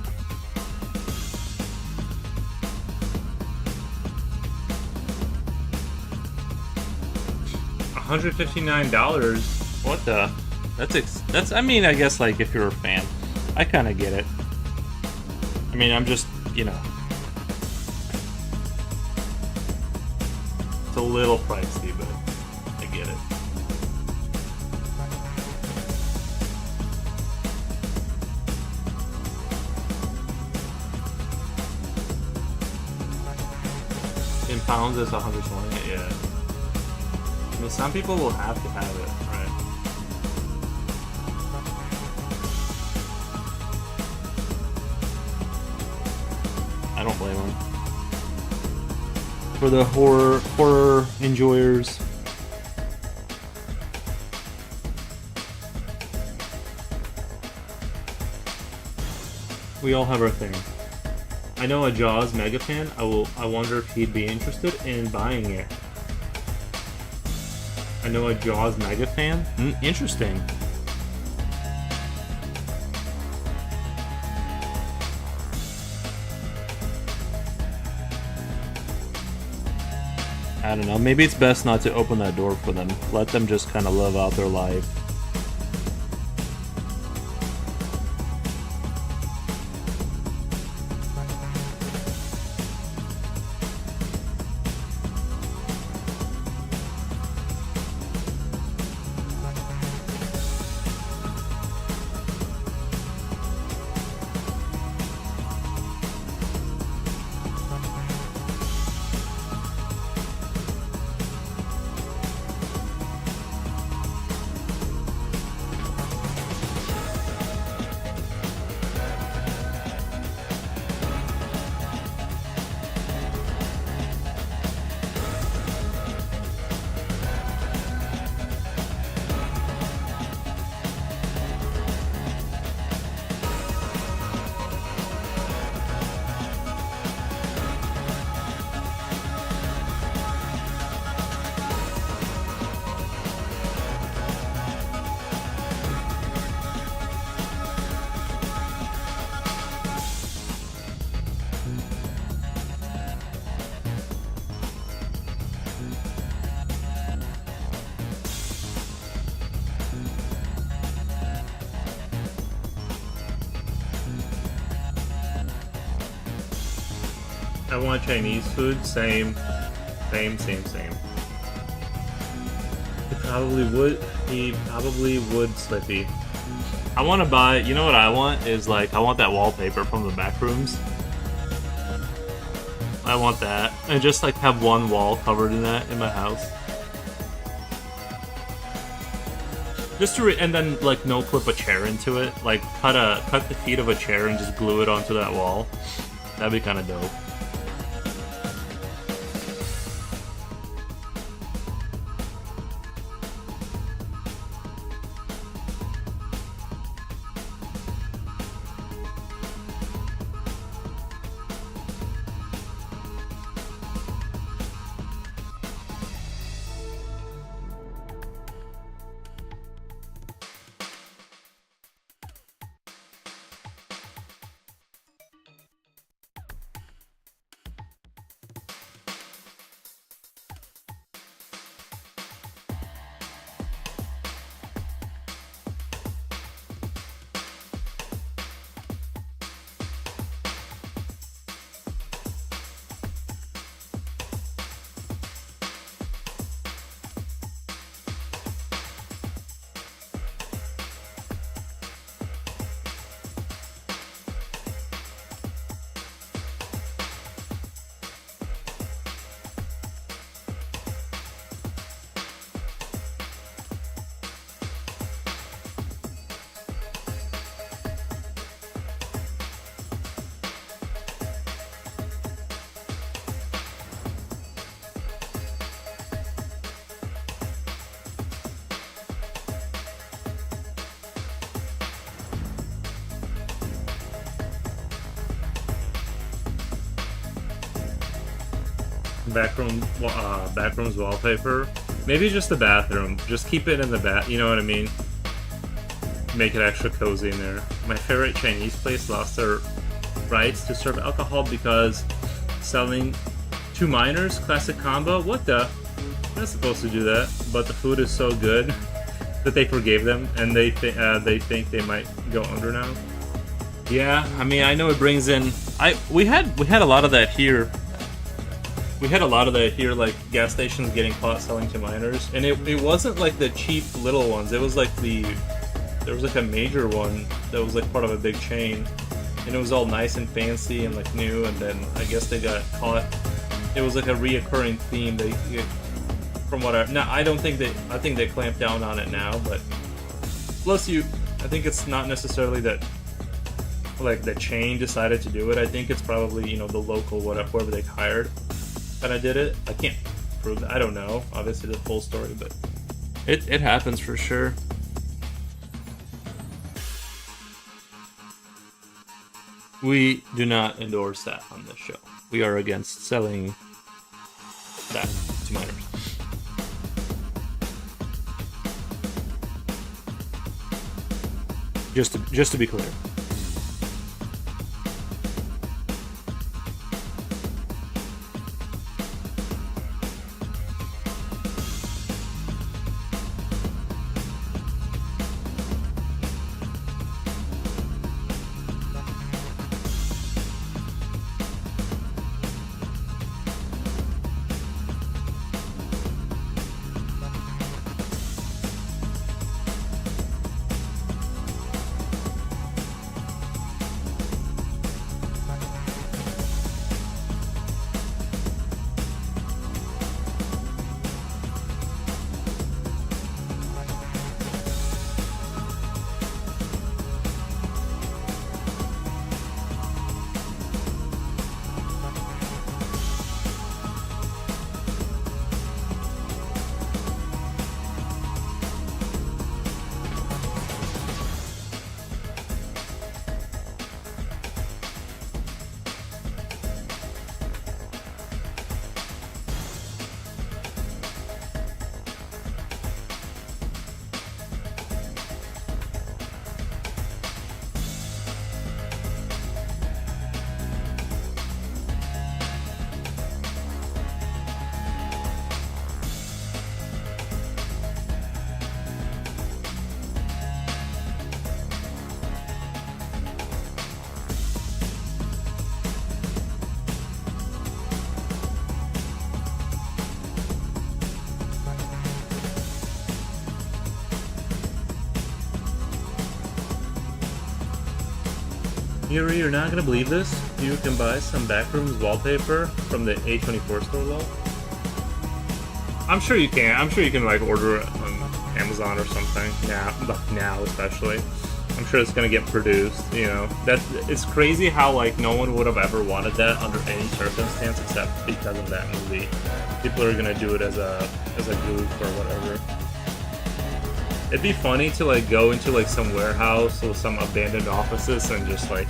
[SPEAKER 1] $159. What the? That's. I mean, I guess like if you're a fan, I kind of get it. I mean, I'm just it's a little pricey, but I get it. In pounds, it's 120. Yeah. I mean, some people will have to have it, right? I don't blame them. For the horror enjoyers. We all have our thing. I know a Jaws mega fan. I wonder if he'd be interested in buying it. I know a Jaws mega fan. Interesting. I don't know. Maybe it's best not to open that door for them. Let them just kind of live out their life. I want Chinese food. Same. He probably would. He probably would, Slippy. I want to buy. You know what I want is like I want that wallpaper from the back rooms. I want that, and just like have one wall covered in that in my house. Just to and then like no clip a chair into it. Like cut the feet of a chair and just glue it onto that wall. That'd be kind of dope. backrooms wallpaper. Maybe just the bathroom. Just keep it in the bath. You know what I mean? Make it extra cozy in there. My favorite Chinese place lost their rights to serve alcohol because selling two minors classic combo. What the? They're not supposed to do that. But the food is so good that they forgave them, and they think they might go under now. Yeah, I mean, I know it brings in. We had a lot of that here. We had a lot of that here, like gas stations getting caught selling to minors, and it wasn't like the cheap little ones. It was like there was like a major one that was like part of a big chain, and it was all nice and fancy and like new. And then I guess they got caught. It was like a reoccurring theme. From what I think they clamped down on it now, but plus I think it's not necessarily that like the chain decided to do it. I think it's probably the local whoever they hired kind of did it. I can't prove that. I don't know. Obviously the full story, but it happens for sure. We do not endorse that on this show. We are against selling that to minors. Just to be clear. Yuri, you're not gonna believe this. You can buy some Backrooms wallpaper from the A24 store though. I'm sure you can. I'm sure you can like order it on Amazon or something. Now especially. I'm sure it's gonna get produced. It's crazy how like no one would have ever wanted that under any circumstance except because of that movie. People are gonna do it as a goof or whatever. It'd be funny to like go into like some warehouse or some abandoned offices and just like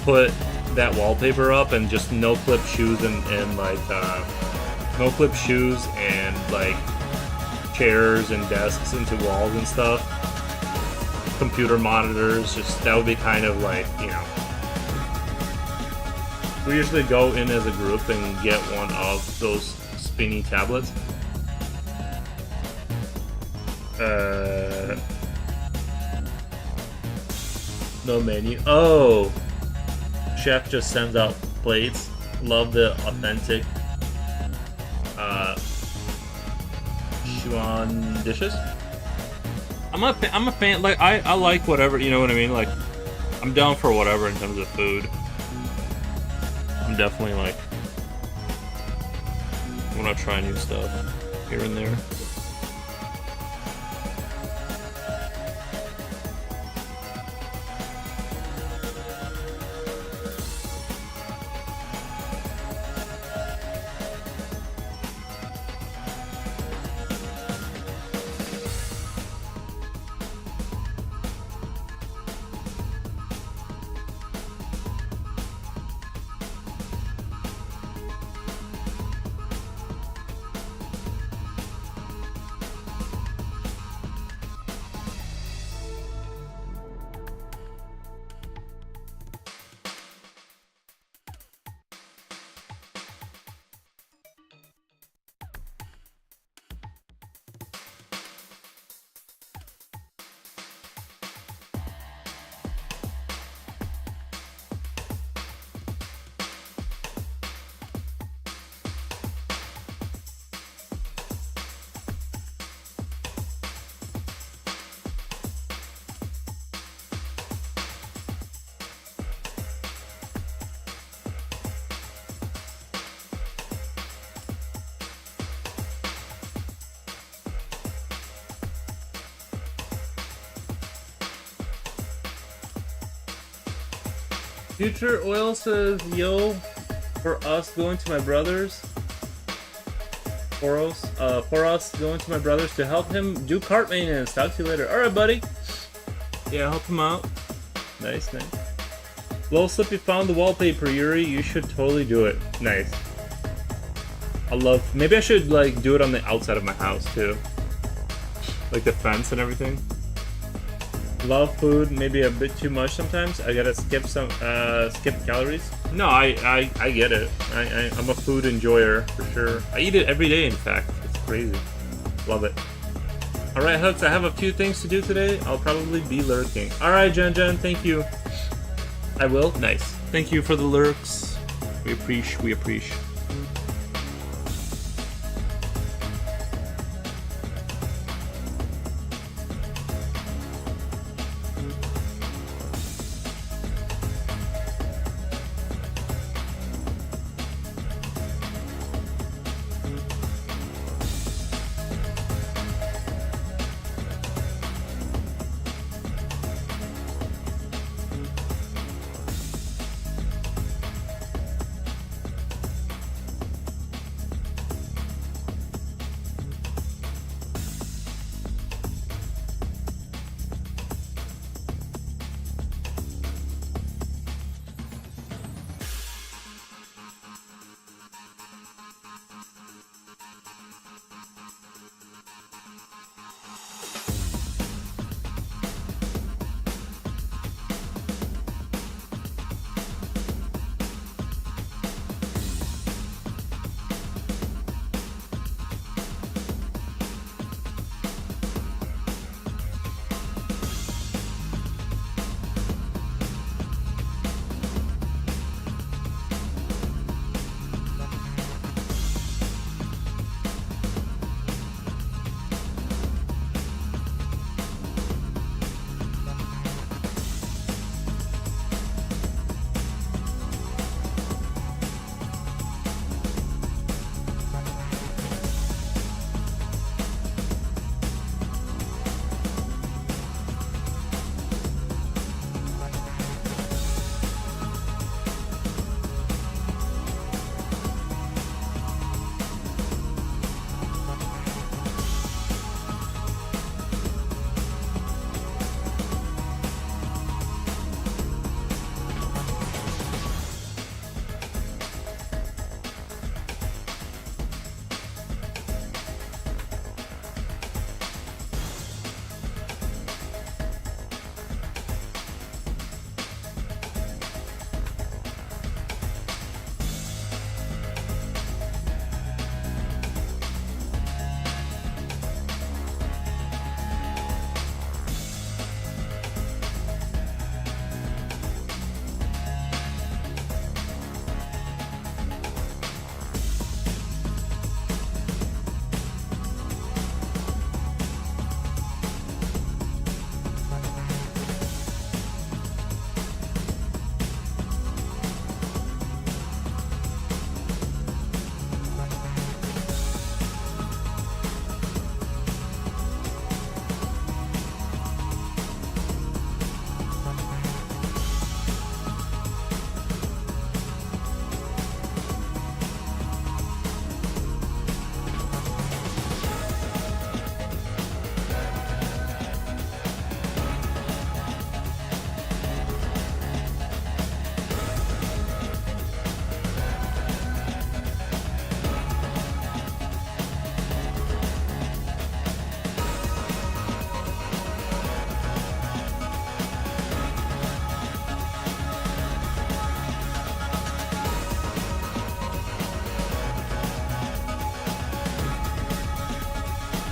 [SPEAKER 1] put that wallpaper up and just no clip shoes and like no clip shoes and like chairs and desks into walls and stuff. Computer monitors, that would be kind of like, we usually go in as a group and get one of those spinny tablets. No menu. Oh, chef just sends out plates. Love the authentic Sichuan dishes. I'm a fan. Like I like whatever, you know what I mean. Like I'm down for whatever in terms of food. I'm definitely like I want to try new stuff here and there. Future Oil says, yo, for us going to my brother's. For us going to my brother's to help him do cart maintenance. Talk to you later. Alright, buddy. Yeah, help him out. Nice, nice. Low Slippy found the wallpaper, Yuri. You should totally do it. Nice. I love... Maybe I should, like, do it on the outside of my house, too. Like the fence and everything. Love food, maybe a bit too much sometimes. I gotta skip some, skip calories. No, I get it. I'm a food enjoyer, for sure. I eat it every day, in fact. It's crazy. Love it. Alright, Hooks, I have a few things to do today. I'll probably be lurking. Alright, Jen, thank you. I will? Nice. Thank you for the lurks. We appreciate.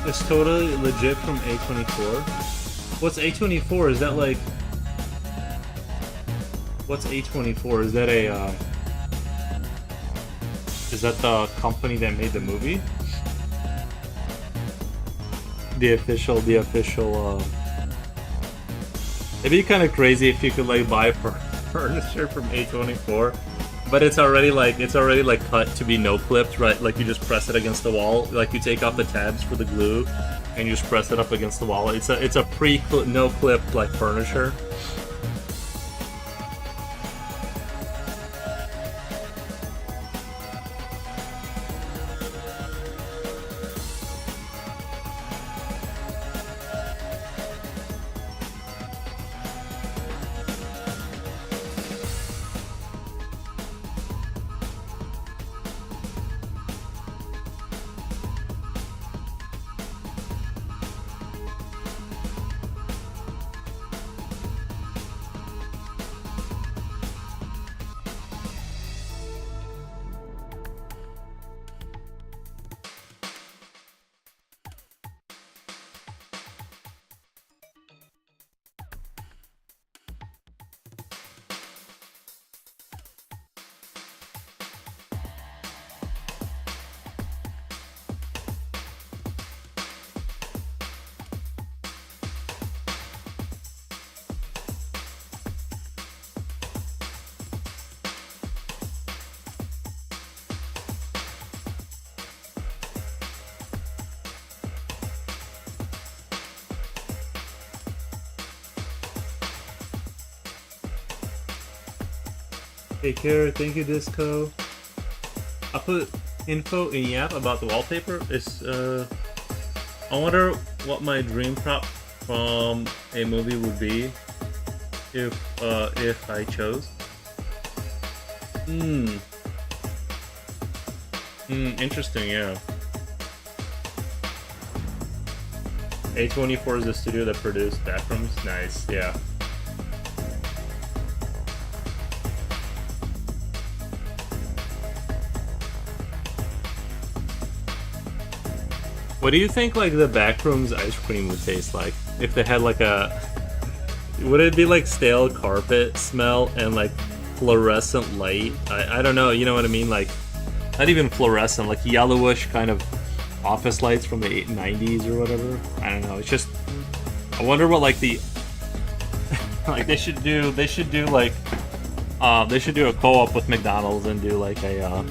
[SPEAKER 1] It's totally legit from A24. What's A24? Is that like... What's A24? Is that a... Is that the company that made the movie? The official... It'd be kind of crazy if you could like buy furniture from A24. But it's already like cut to be no clipped, right? Like you just press it against the wall. Like you take off the tabs for the glue, and you just press it up against the wall. It's a no clipped like furniture. Take care. Thank you, Disco. I put info in Yap about the wallpaper. It's I wonder what my dream prop from a movie would be if I chose. Interesting, yeah. A24 is the studio that produced Backrooms. Nice, yeah. What do you think, like, the Backrooms ice cream would taste like? If they had, like, a... Would it be, like, stale carpet smell and, like, fluorescent light? I don't know, you know what I mean? Like, not even fluorescent, like, yellowish kind of office lights from the 90s or whatever. I don't know, it's just... I wonder what, like, the... like, they should do, like... they should do a co-op with McDonald's and do, like, a,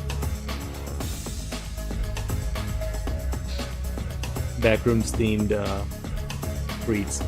[SPEAKER 1] Backrooms themed treats.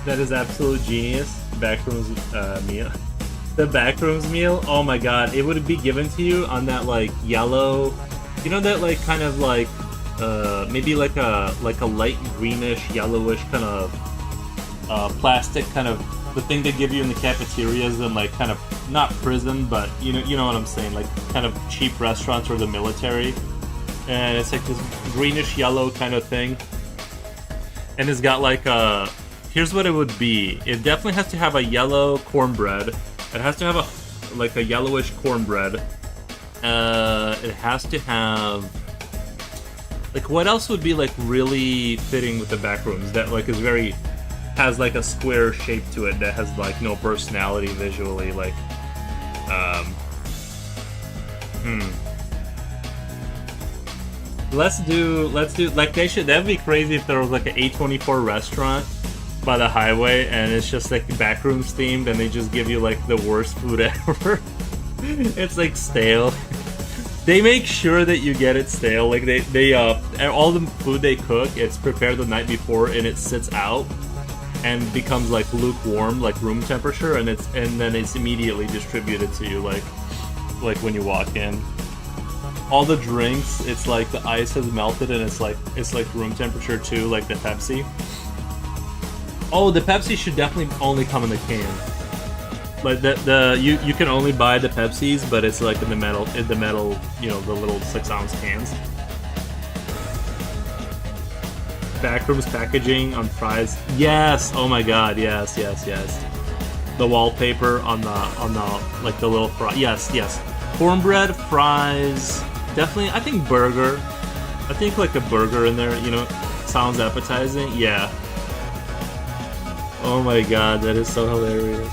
[SPEAKER 1] That is absolute genius. Backrooms meal. The Backrooms meal, oh my god, it would be given to you on that, like, yellow, you know, that, like, kind of like maybe like a light greenish, yellowish kind of plastic, kind of the thing they give you in the cafeterias and, like, kind of not prison, but you know what I'm saying, like kind of cheap restaurants or the military, and it's like this greenish yellow kind of thing, and it's got like a... Here's what it would be. It definitely has to have a yellow cornbread. It has to have a yellowish cornbread. It has to have... Like, what else would be, like, really fitting with the Backrooms? That, like, is very... Has, like, a square shape to it that has, like, no personality visually. Like, Let's do... Like, that'd be crazy if there was, like, an A24 restaurant by the highway, and it's just like Backrooms themed, and they just give you like the worst food ever. It's like stale. They make sure that you get it stale. Like they all the food they cook, it's prepared the night before, and it sits out and becomes like lukewarm, like room temperature, and then it's immediately distributed to you, like when you walk in. All the drinks, it's like the ice has melted, and it's like room temperature too, like the Pepsi. Oh, the Pepsi should definitely only come in the can. Like you can only buy the Pepsis, but it's like in the metal, you know, the little 6-ounce cans. Backrooms packaging on fries. Yes. Oh my god. Yes. The wallpaper on the like the little fry. Yes. Cornbread, fries. Definitely. I think burger. I think like a burger in there. You know, sounds appetizing. Yeah. Oh my god, that is so hilarious.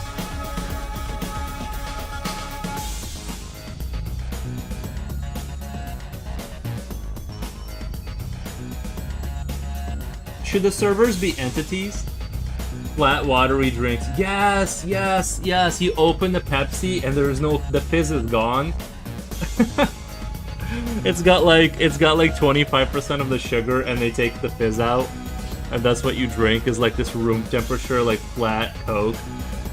[SPEAKER 1] Should the servers be entities? Flat, watery drinks. Yes. You open the Pepsi and the fizz is gone. It's got like 25% of the sugar, and they take the fizz out. And that's what you drink, is like this room temperature, like flat Coke.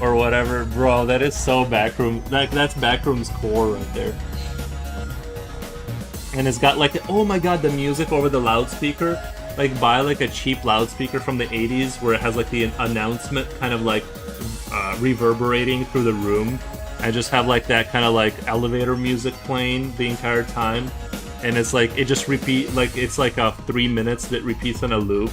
[SPEAKER 1] or whatever, bro. That is so backroom. That's backroom's core right there. And it's got like, oh my god, the music over the loudspeaker. Like buy like a cheap loudspeaker from the 80s where it has like the announcement kind of like reverberating through the room, and just have like that kind of like elevator music playing the entire time. And it's like, it just it's like 3 minutes that repeats on a loop.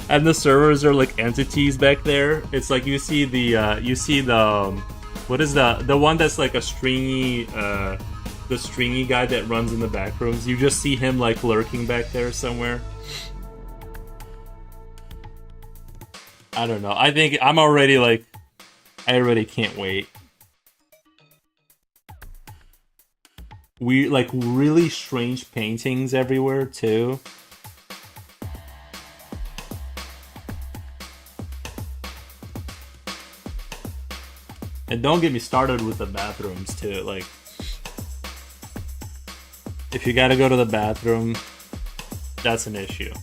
[SPEAKER 1] And the servers are like entities back there. It's like you see the what is the one that's like a stringy the stringy guy that runs in the back rooms. You just see him like lurking back there somewhere. I don't know. I think I'm already like, I already can't wait. We like really strange paintings everywhere too. And don't get me started with the bathrooms too. Like, if you gotta go to the bathroom, that's an issue.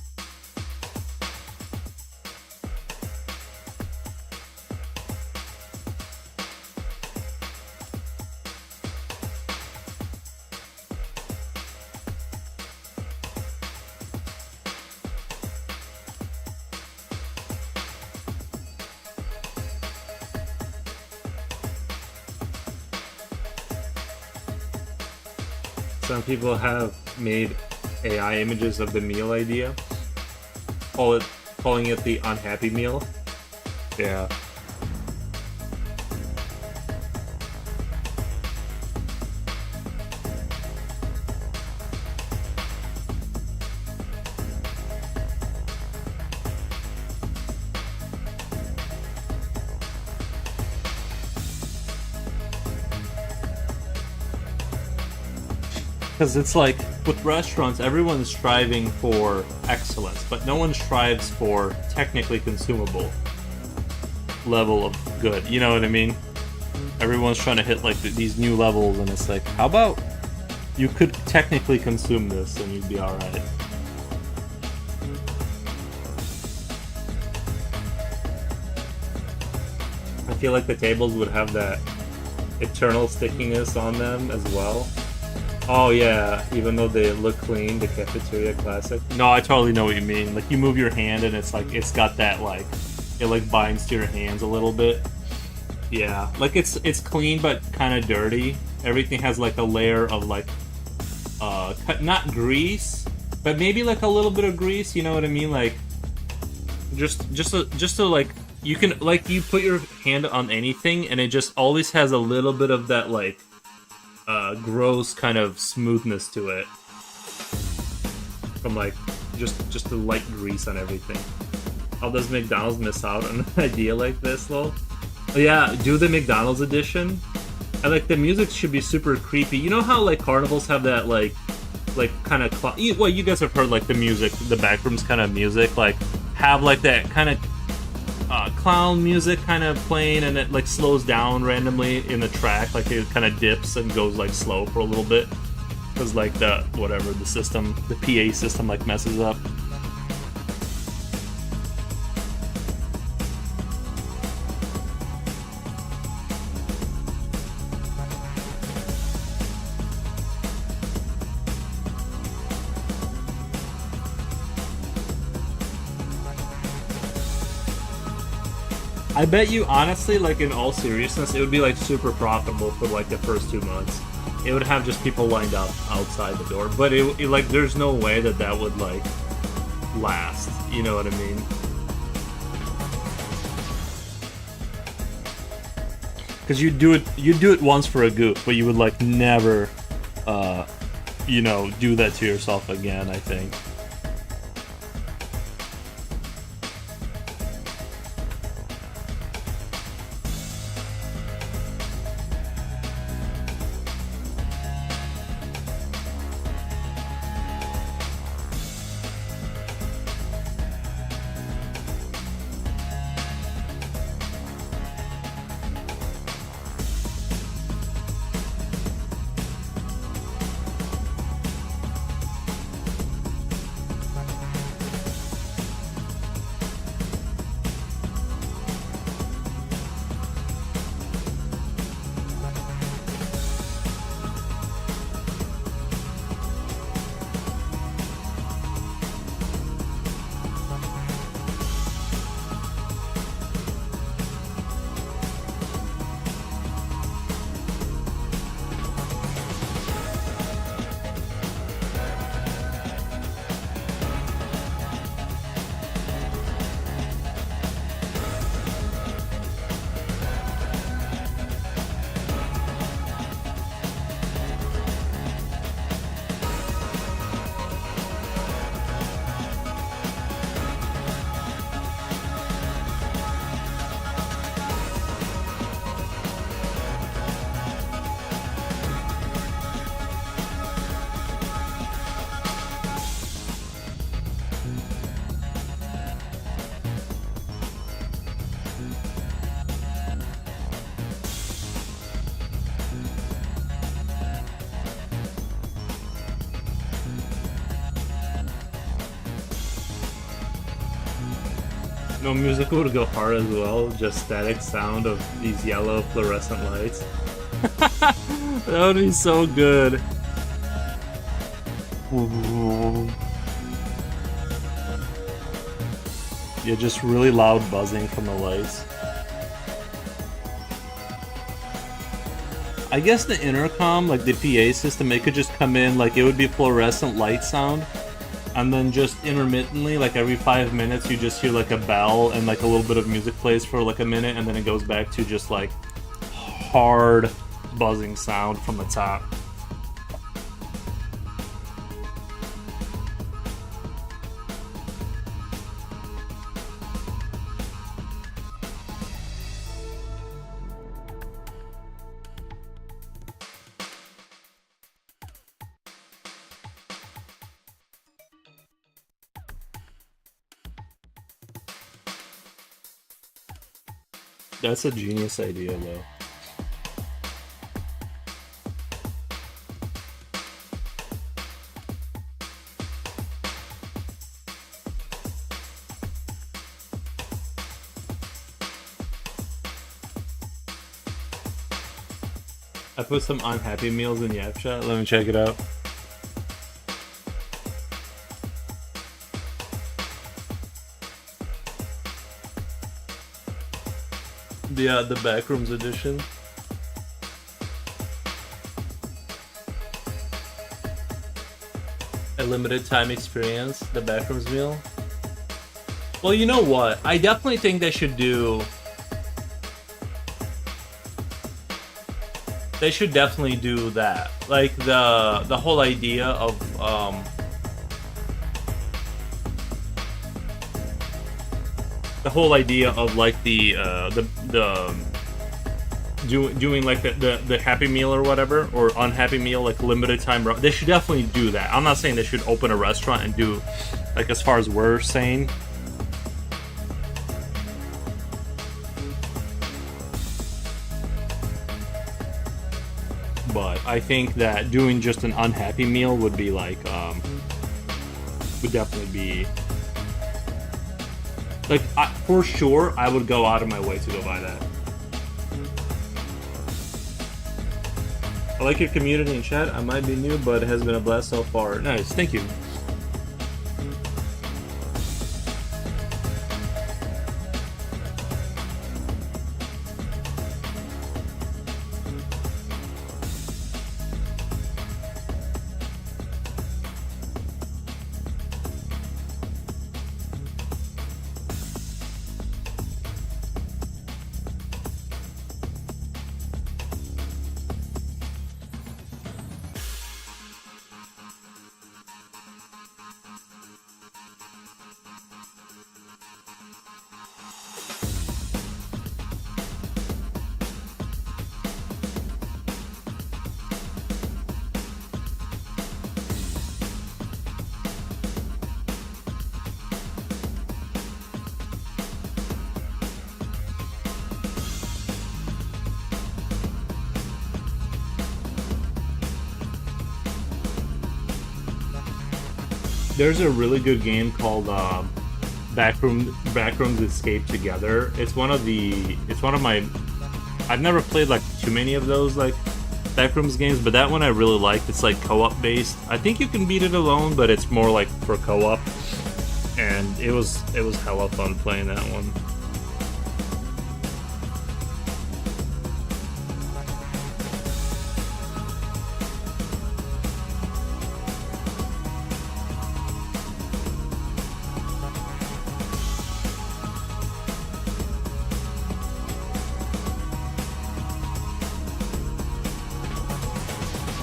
[SPEAKER 1] Some people have made AI images of the meal idea, calling it the unhappy meal. Yeah. Because it's like, with restaurants, everyone's striving for excellence, but no one strives for technically consumable level of good. You know what I mean? Everyone's trying to hit like these new levels, and it's like, how about you could technically consume this and you'd be alright. I feel like the tables would have that eternal stickiness on them as well. Oh yeah, even though they look clean, the cafeteria classic. No, I totally know what you mean. Like, you move your hand and it's like, it's got that like, it like binds to your hands a little bit. Yeah, like it's clean but kind of dirty. Everything has like a layer of like, not grease, but maybe like a little bit of grease. You know what I mean? Like, just to like, you can like, you put your hand on anything and it just always has a little bit of that like, gross kind of smoothness to it, from like just the light grease on everything. How does McDonald's miss out on an idea like this though? Oh, yeah, do the McDonald's edition. I like, the music should be super creepy. You know how like carnivals have that like kind of well, you guys have heard like the music, the backrooms kind of music, like have like that kind of clown music kind of playing, and it like slows down randomly in the track, like it kind of dips and goes like slow for a little bit because like the PA system like messes up. I bet you, honestly, like in all seriousness, it would be like super profitable for like the first 2 months. It would have just people lined up outside the door, but it like, there's no way that would like last. You know what I mean? Because you do it once for a goof, but you would like never, you know, do that to yourself again, I think. No, music would go hard as well. Just static sound of these yellow fluorescent lights. That would be so good. Yeah, just really loud buzzing from the lights. I guess the intercom, like the PA system, it could just come in, like it would be fluorescent light sound, and then just intermittently, like every 5 minutes, you just hear like a bell and like a little bit of music plays for like a minute, and then it goes back to just like hard buzzing sound from the top. That's a genius idea, though. I put some unhappy meals in Yap Chat. Let me check it out. The Backrooms edition. A limited time experience, the Backrooms meal. Well, you know what? I definitely think they should do. They should definitely do that. Like the whole idea of the whole idea of like the doing like the Happy Meal or whatever, or unhappy meal, like limited time. They should definitely do that. I'm not saying they should open a restaurant and do, like, as far as we're saying. But I think that doing just an unhappy meal would be like would definitely be like, for sure I would go out of my way to go buy that. I like your community and chat. I might be new, but it has been a blast so far. Nice, thank you. There's a really good game called Backrooms Escape Together. It's one of my. I've never played like too many of those like Backrooms games, but that one I really liked. It's like co-op based. I think you can beat it alone, but it's more like for co-op. And it was hella fun playing that one.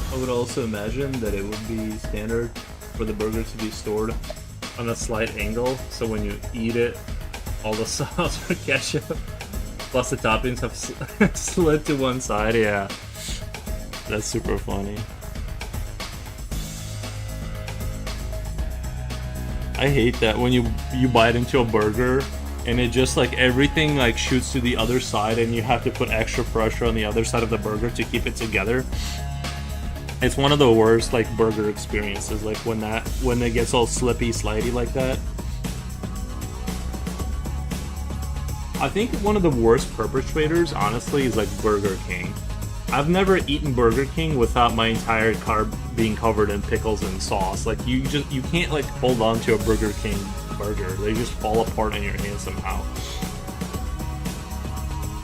[SPEAKER 1] I would also imagine that it would be standard for the burger to be stored on a slight angle, so when you eat it, all the sauce or ketchup plus the toppings have slid to one side. Yeah, that's super funny. I hate that when you bite into a burger and it just like everything like shoots to the other side and you have to put extra pressure on the other side of the burger to keep it together. It's one of the worst like burger experiences, like when it gets all slippy slidey like that. I think one of the worst perpetrators, honestly, is like Burger King. I've never eaten Burger King without my entire car being covered in pickles and sauce. Like you can't like hold on to a Burger King burger. They just fall apart in your hand somehow.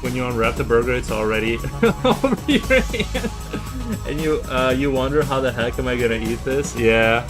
[SPEAKER 1] When you unwrap the burger, it's already over your hand, and you wonder how the heck am I gonna eat this? Yeah.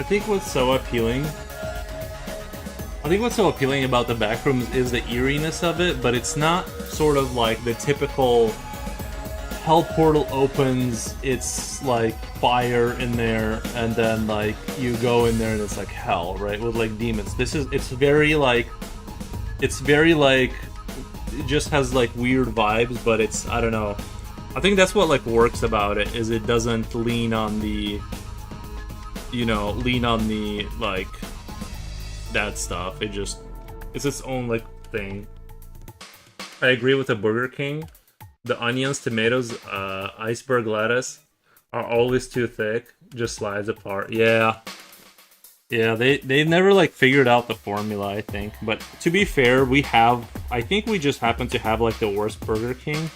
[SPEAKER 1] I think what's so appealing about the backrooms is the eeriness of it, but it's not sort of like the typical hell portal opens, it's like fire in there, and then like you go in there and it's like hell, right? With like demons. It's very like it just has like weird vibes, but I don't know. I think that's what like works about it, is it doesn't lean on the like that stuff. It's its own like thing. I agree with the Burger King. The onions, tomatoes, iceberg lettuce are always too thick. Just slides apart. Yeah, they've never like figured out the formula, I think. But to be fair, I think we just happen to have like the worst Burger King.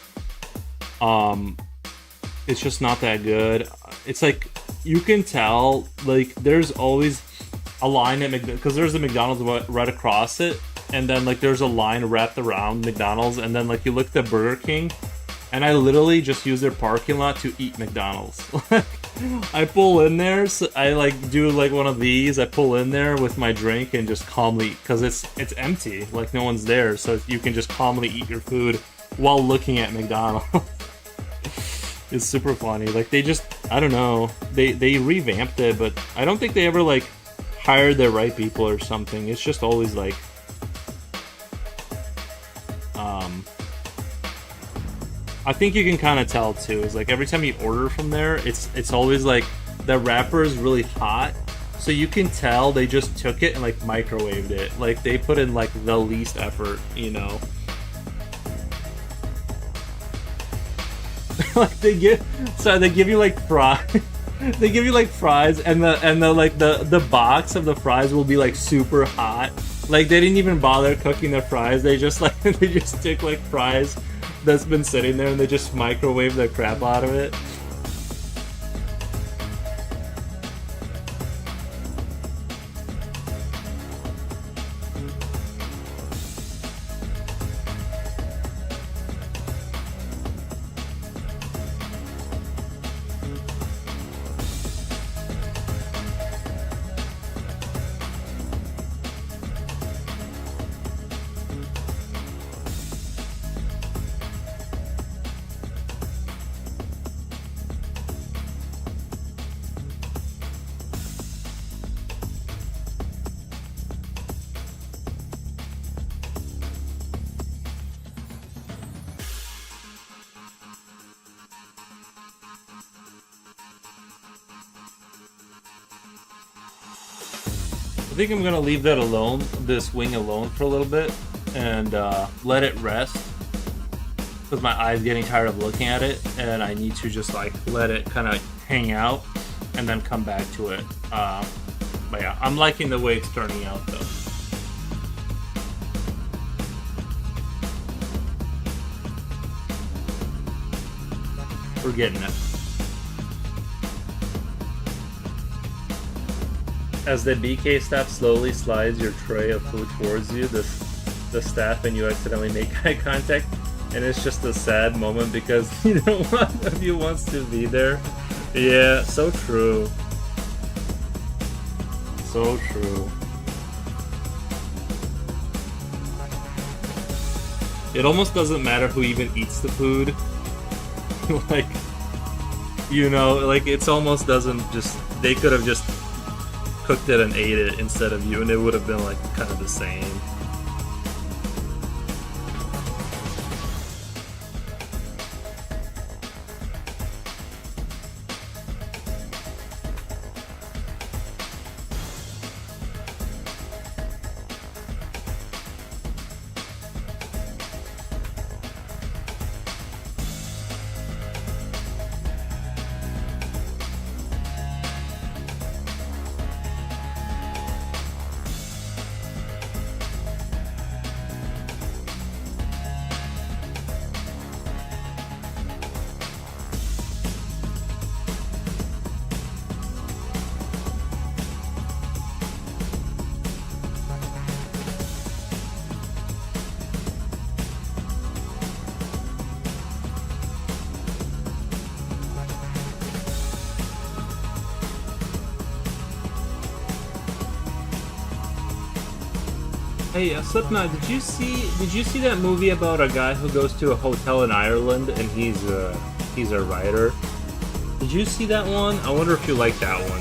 [SPEAKER 1] It's just not that good. It's like you can tell like there's always a line at McDonald's, because there's a McDonald's right across it, and then like there's a line wrapped around McDonald's, and then like you look at Burger King, and I literally just use their parking lot to eat McDonald's. I pull in there, so I like do like one of these. I pull in there with my drink and just calmly, because it's empty, like no one's there, so you can just calmly eat your food while looking at McDonald's. It's super funny. Like they just, I don't know, they revamped it, but I don't think they ever like hired the right people or something. It's just always like I think you can kind of tell too, is like every time you order from there, it's always like the wrapper is really hot, so you can tell they just took it and like microwaved it. Like they put in like the least effort, you know. Like they give you like fries. They give you like fries, and the box of the fries will be like super hot. Like they didn't even bother cooking the fries. They just like they just took like fries that's been sitting there and they just microwave the crap out of it. I think I'm gonna leave that alone, this wing alone for a little bit, and let it rest, because my eye's getting tired of looking at it, and I need to just like let it kind of hang out and then come back to it. But yeah, I'm liking the way it's turning out though. We're getting it. As the BK staff slowly slides your tray of food towards you, the staff and you accidentally make eye contact, and it's just a sad moment because you know one of you wants to be there. Yeah, so true. So true. It almost doesn't matter who even eats the food. Like, you know, like it's almost doesn't just, they could have just cooked it and ate it instead of you, and it would have been like kind of the same. Hey, Slipknot, did you see that movie about a guy who goes to a hotel in Ireland and he's a writer? Did you see that one? I wonder if you like that one.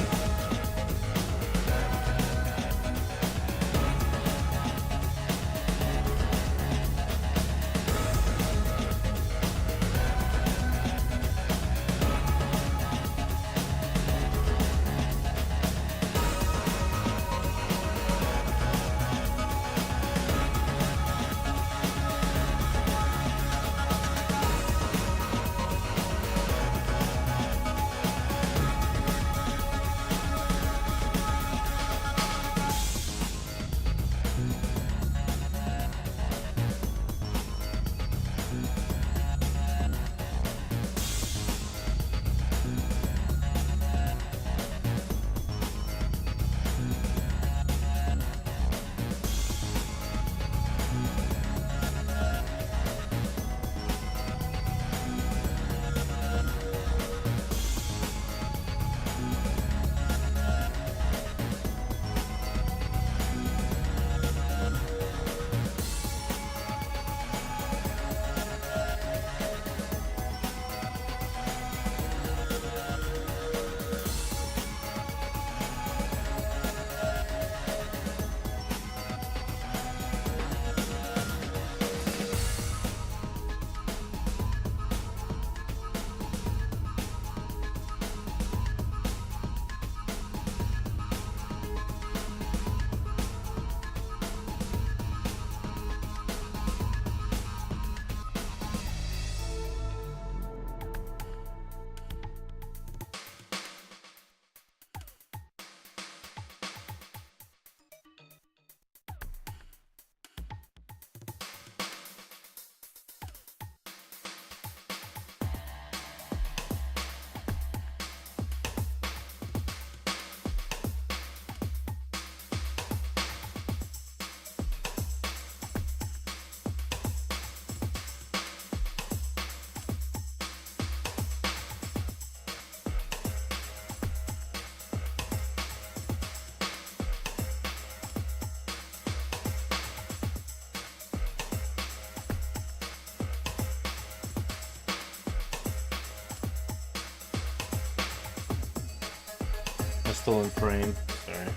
[SPEAKER 1] I'm still in frame. Sorry.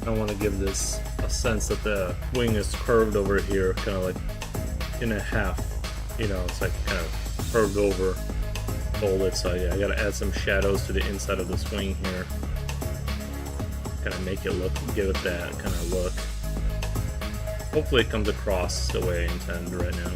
[SPEAKER 1] I want to give this a sense that the wing is curved over here, kind of like in a half, you know, it's like kind of curved over, folded. So yeah, I gotta add some shadows to the inside of this wing here, kind of make it look, give it that kind of look. Hopefully it comes across the way I intend right now.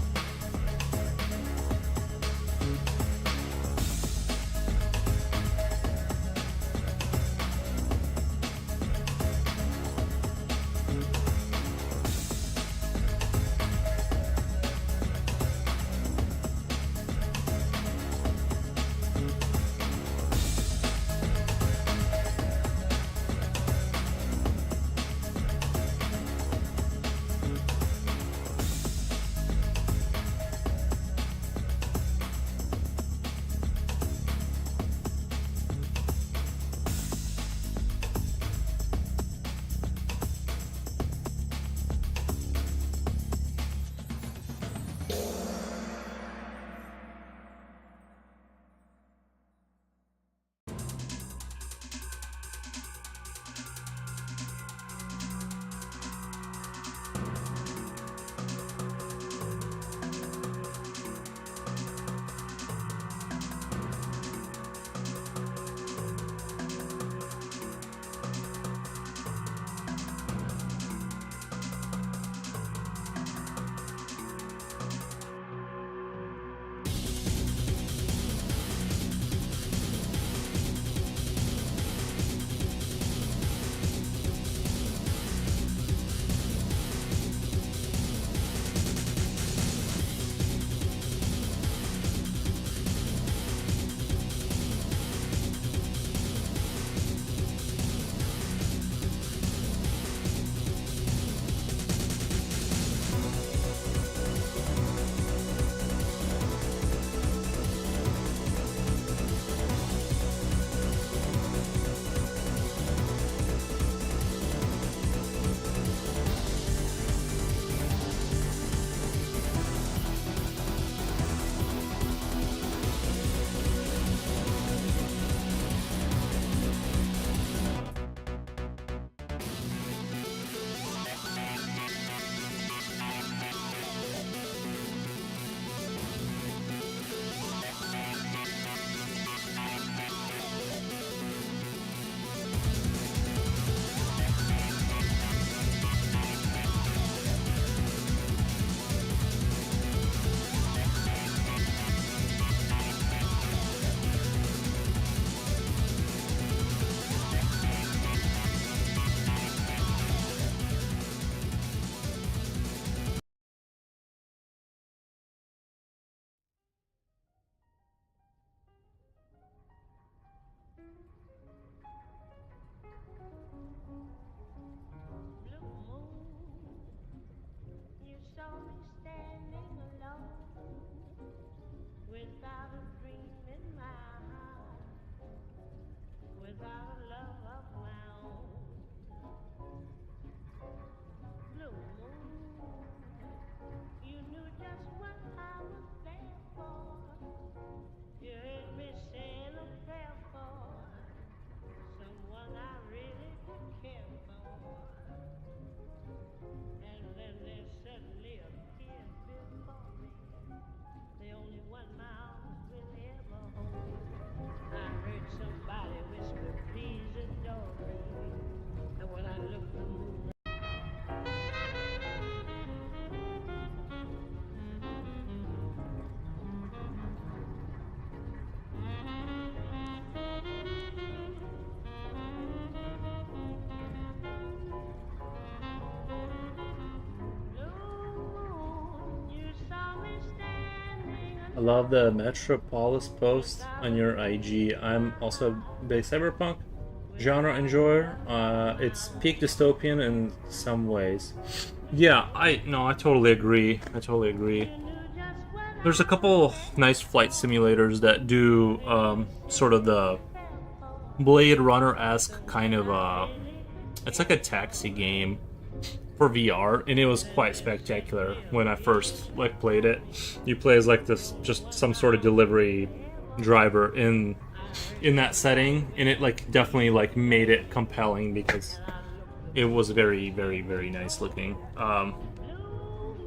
[SPEAKER 1] I love the Metropolis post on your IG. I'm also a big cyberpunk genre enjoyer. It's peak dystopian in some ways. Yeah, I totally agree. I totally agree. There's a couple nice flight simulators that do sort of the Blade Runner-esque kind of it's like a taxi game for VR, and it was quite spectacular when I first played it. You play as this just some sort of delivery driver in that setting, and it definitely made it compelling because It was very, very, very nice looking. But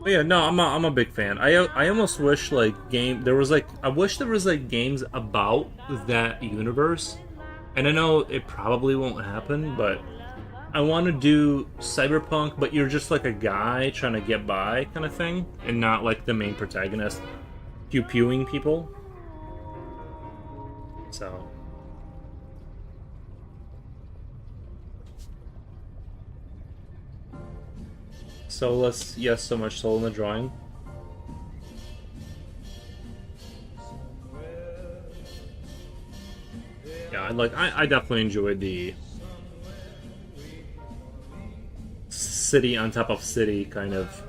[SPEAKER 1] yeah, no, I'm a big fan. I almost wish like I wish there was like games about that universe. And I know it probably won't happen, but I want to do Cyberpunk, but you're just like a guy trying to get by kind of thing, and not like the main protagonist pew pewing people. So Solus, yes, so much soul in the drawing. Yeah, I definitely enjoyed the city on top of city kind of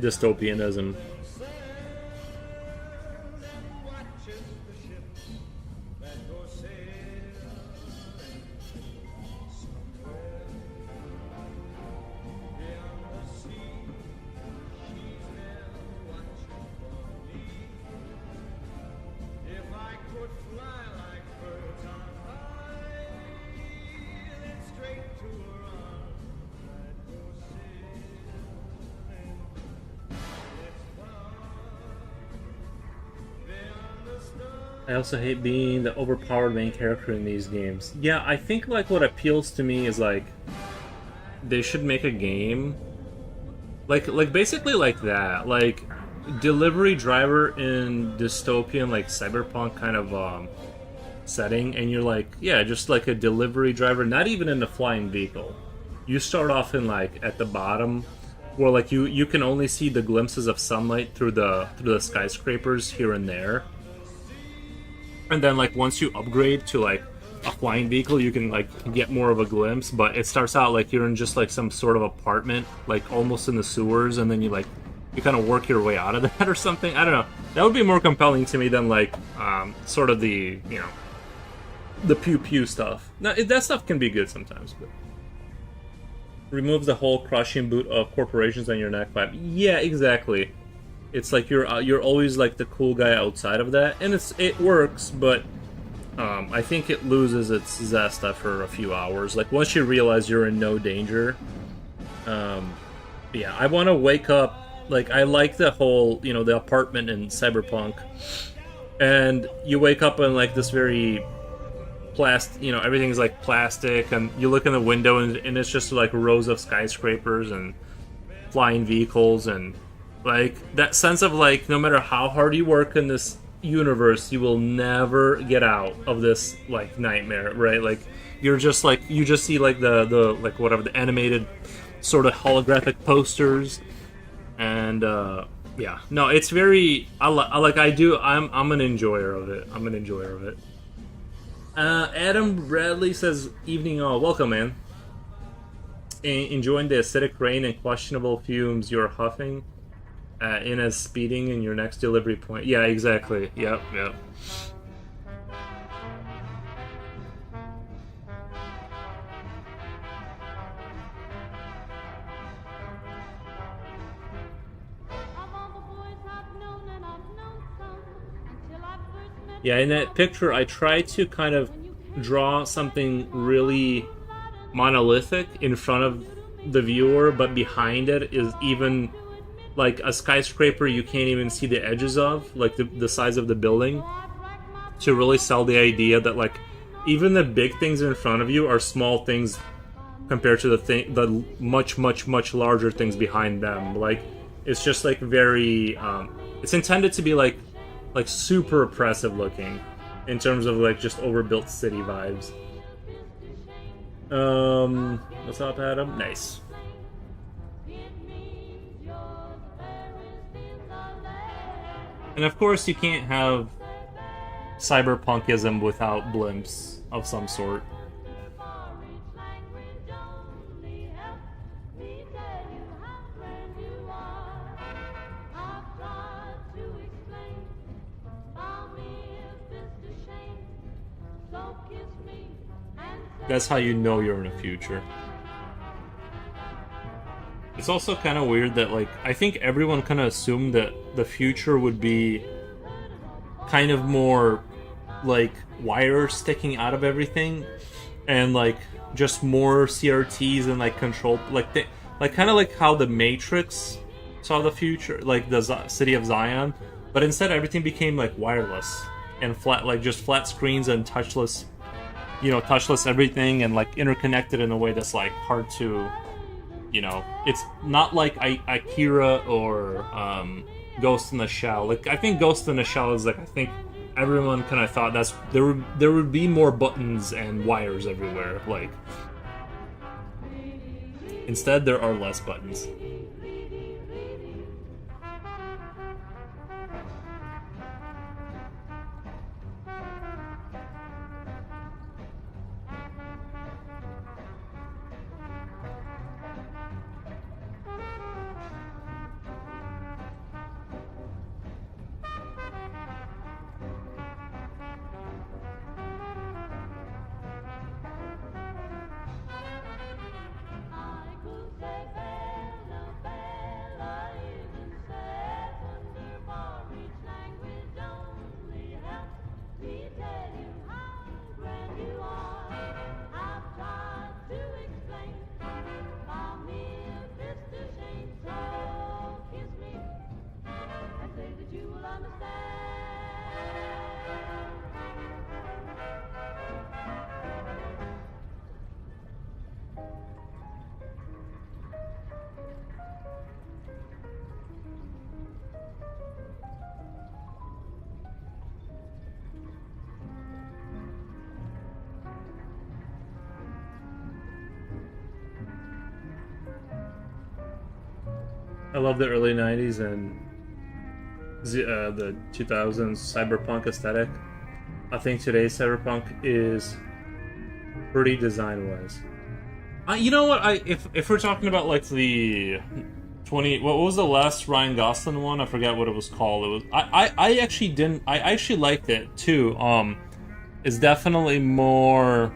[SPEAKER 1] dystopianism. I also hate being the overpowered main character in these games. Yeah, I think like what appeals to me is like they should make a game like basically like that, like delivery driver in dystopian like cyberpunk kind of setting, and you're like, yeah, just like a delivery driver, not even in a flying vehicle. You start off in like at the bottom where like you can only see the glimpses of sunlight through the skyscrapers here and there. And then like once you upgrade to like a flying vehicle, you can like get more of a glimpse, but it starts out like you're in just like some sort of apartment, like almost in the sewers, and then you kind of work your way out of that or something. I don't know. That would be more compelling to me than like sort of the, you know, the pew pew stuff. Now that stuff can be good sometimes, but removes the whole crushing boot of corporations on your neck vibe. Yeah, exactly. It's like you're always like the cool guy outside of that, and it works, but I think it loses its zest after a few hours. Like once you realize you're in no danger, yeah, I want to wake up. Like I like the whole, you know, the apartment in Cyberpunk, and you wake up in like this very you know, everything's like plastic, and you look in the window and it's just like rows of skyscrapers and flying vehicles, and like that sense of like no matter how hard you work in this universe, you will never get out of this like nightmare, right? Like you're just like you just see like the like whatever the animated sort of holographic posters, and yeah, no, it's very I'm an enjoyer of it. I'm an enjoyer of it. Adam Bradley says, "Evening all, welcome, man. Enjoying the acidic rain and questionable fumes you're huffing." In as speeding in your next delivery point. Yeah, exactly. Yep. Yeah, in that picture, I tried to kind of draw something really monolithic in front of the viewer, but behind it is even like a skyscraper you can't even see the edges of, like the size of the building, to really sell the idea that like even the big things in front of you are small things compared to the much larger things behind them. Like it's just like very it's intended to be like super oppressive looking in terms of like just overbuilt city vibes. What's up, Adam? Nice. And of course, you can't have cyberpunkism without blimps of some sort. That's how you know you're in the future. It's also kind of weird that, like, I think everyone kind of assumed that the future would be kind of more, like, wires sticking out of everything, and, like, just more CRTs and like control, like kind of like how the Matrix saw the future, like the city of Zion, but instead everything became like wireless and flat, like just flat screens and touchless, touchless everything, and like interconnected in a way that's like hard to, it's not like Akira or Ghost in the Shell. Like I think Ghost in the Shell is like, I think everyone kind of thought there would be more buttons and wires everywhere. Like instead there are less buttons. I love the early 90s and the 2000s cyberpunk aesthetic. I think today's cyberpunk is pretty design-wise. You know what? If we're talking about like the 20, what was the last Ryan Gosling one? I forget what it was called. It was I actually didn't. I actually liked it too. It's definitely more.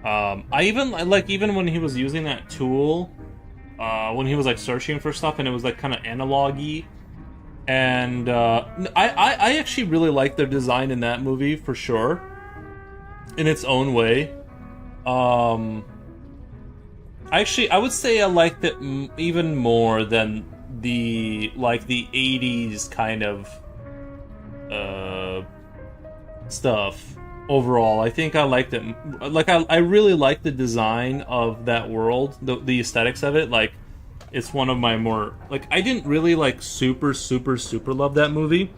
[SPEAKER 1] I even when he was using that tool. When he was like searching for stuff, and it was like kind of analog-y, and I actually really liked their design in that movie for sure, in its own way. I would say I liked it even more than the 80s kind of stuff. Overall, I think I liked it. Like I really like the design of that world, the aesthetics of it. Like it's one of my more like I didn't really like super love that movie.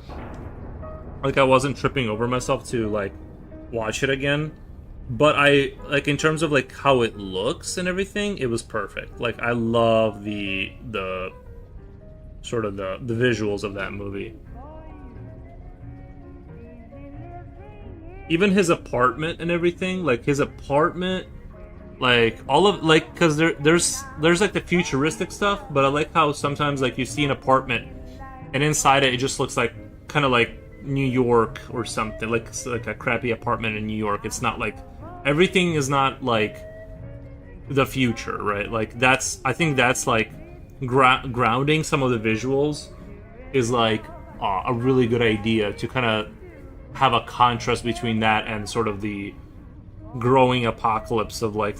[SPEAKER 1] Like I wasn't tripping over myself to like watch it again. But I like in terms of like how it looks and everything, it was perfect. Like I love the sort of the visuals of that movie. Even his apartment and everything, like his apartment, like all of like, cause there's like the futuristic stuff, but I like how sometimes like you see an apartment, and inside it just looks like kind of like New York or something, like a crappy apartment in New York. It's not like everything is not like the future, right? Like I think that's like grounding some of the visuals is like a really good idea to kind of have a contrast between that and sort of the growing apocalypse of like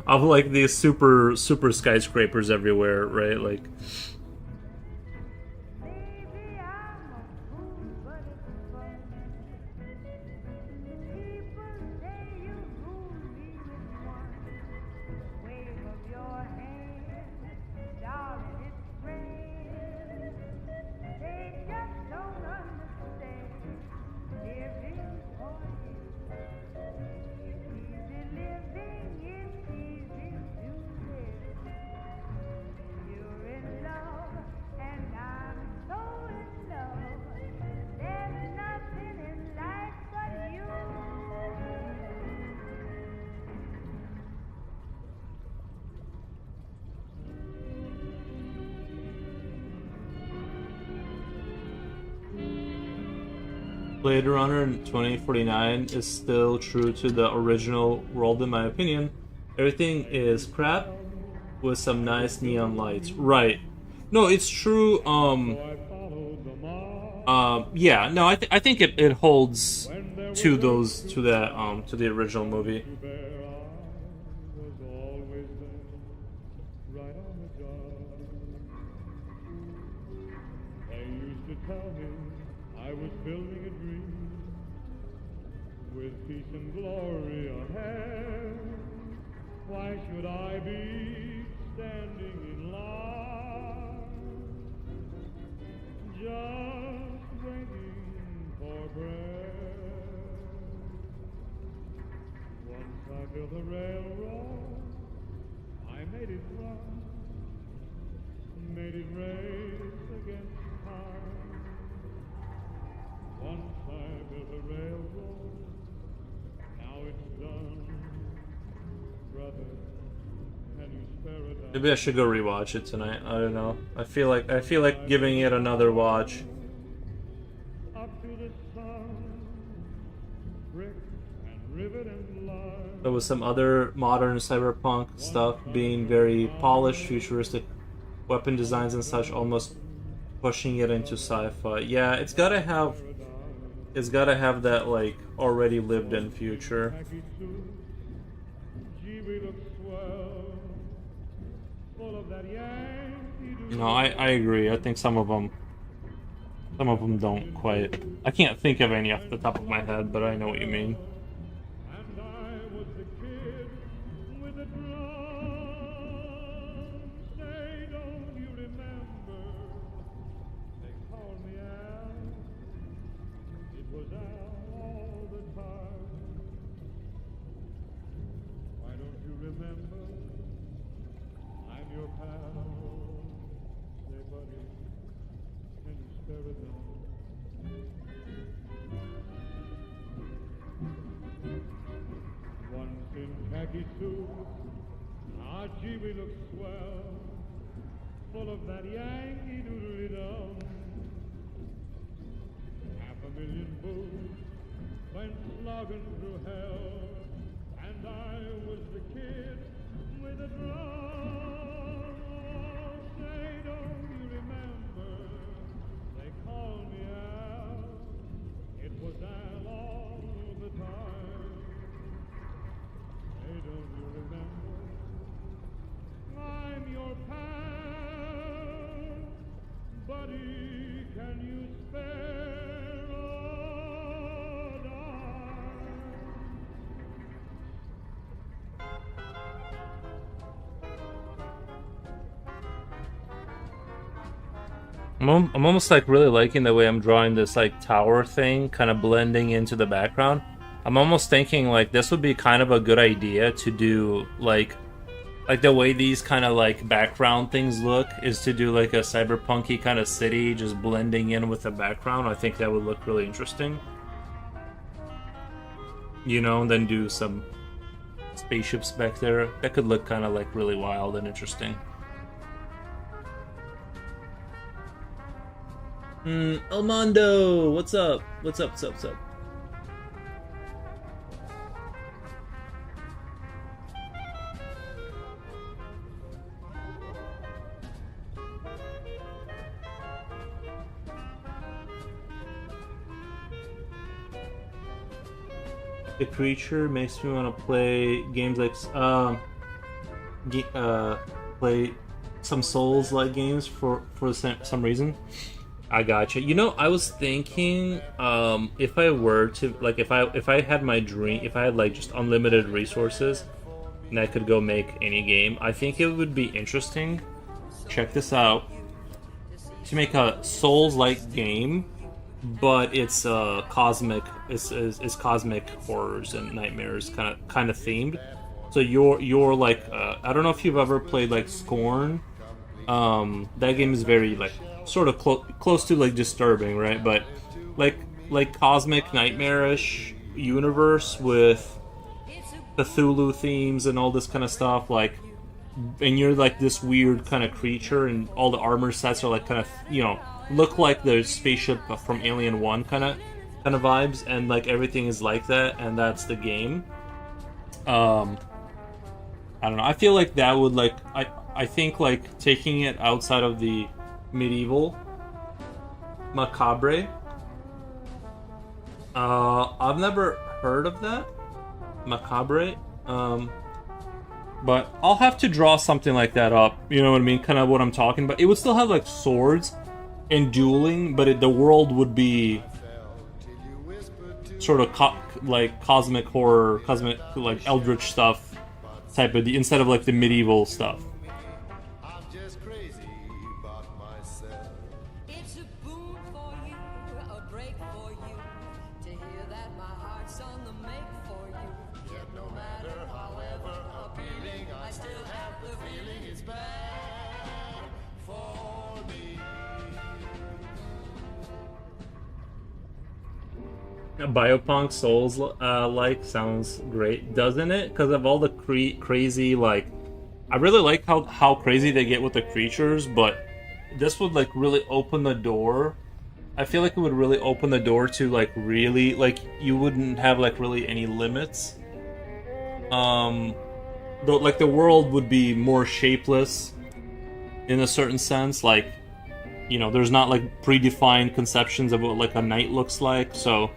[SPEAKER 1] of like these super skyscrapers everywhere, right? Like Blade Runner 2049 is still true to the original world in my opinion. Everything is crap with some nice neon lights. Right. No, it's true. Yeah. No, I think it holds to the original movie.
[SPEAKER 2] to tell me I was building a dream with peace and glory ahead. Why should I be standing in line, just waiting for bread? Once I built a railroad, I made it run, made it race against time. Once I built a railroad, now it's done. Brother, can you spare a dime?
[SPEAKER 1] Maybe I should go rewatch it tonight. I don't know. I feel like giving it another watch.
[SPEAKER 2] Up to the sun, brick and rivet and line.
[SPEAKER 1] There was some other modern cyberpunk stuff being very polished, futuristic weapon designs and such, almost pushing it into sci-fi. Yeah, it's gotta have that like already lived in future. No, I agree. I think some of them don't quite. I can't think of any off the top of my head, but I know what you mean.
[SPEAKER 2] And I was the kid with the drum. Say, don't you remember? They called me Al. It was Al all the time. Why don't you remember? I'm your pal. Say, buddy, can you spare a dime? Once in khaki suit, ah gee, we look swell, full of that Yankee doodly-dum. 500,000 boots went slogging through hell, and I was the kid with a drum. Say, don't you remember? They called me Al. It was Al all the time. Hey, don't you remember? I'm your pal. Buddy, can you spare a dime?
[SPEAKER 1] I'm almost like really liking the way I'm drawing this like tower thing, kind of blending into the background. I'm almost thinking like this would be kind of a good idea to do like the way these kind of like background things look is to do like a cyberpunky kind of city just blending in with the background. I think that would look really interesting. You know, and then do some spaceships back there. That could look kind of like really wild and interesting. Elmondo, what's up? What's up? The creature makes me want to play games like play some Souls-like games for some reason. I gotcha. You know, I was thinking, if I were to like, if I had my dream, if I had like just unlimited resources, and I could go make any game, I think it would be interesting. Check this out. To make a Souls-like game, but it's cosmic. It's cosmic horrors and nightmares, kind of themed. So you're like, I don't know if you've ever played like Scorn. That game is very like sort of close to like disturbing, right? But like cosmic nightmarish universe with Cthulhu themes and all this kind of stuff. Like, and you're like this weird kind of creature, and all the armor sets are like kind of, you know, look like the spaceship from Alien 1 kind of vibes, and like everything is like that, and that's the game. I don't know. I feel like that would like I think like taking it outside of the medieval macabre. I've never heard of that macabre. But I'll have to draw something like that up. You know what I mean? Kind of what I'm talking about. It would still have like swords, and dueling, but the world would be sort of like cosmic horror, cosmic like eldritch stuff type of instead of like the medieval stuff.
[SPEAKER 3] It's a boon for you, a break for you, to hear that my heart's on the make for you. Yet no matter however appealing, I still have the feeling it's bad for me.
[SPEAKER 1] Biopunk Souls like sounds great, doesn't it? Because of all the crazy like, I really like how crazy they get with the creatures, but this would like really open the door. I feel like it would really open the door to like really like you wouldn't have like really any limits. Though like the world would be more shapeless in a certain sense, like you know, there's not like predefined conceptions of what like a knight looks like, so.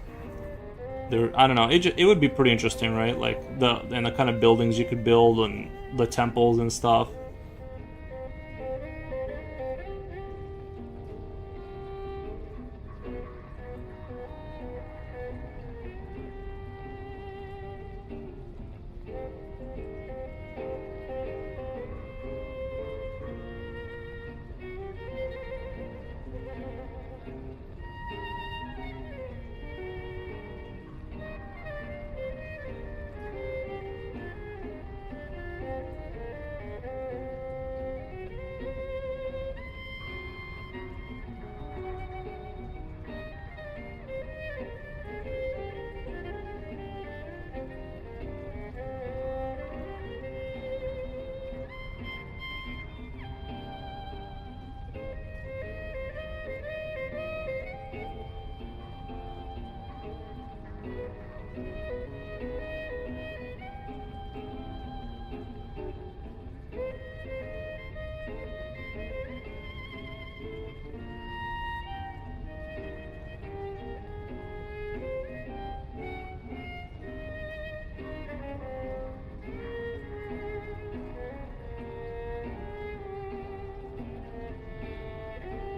[SPEAKER 1] There, I don't know. It would be pretty interesting, right? Like the kind of buildings you could build and the temples and stuff.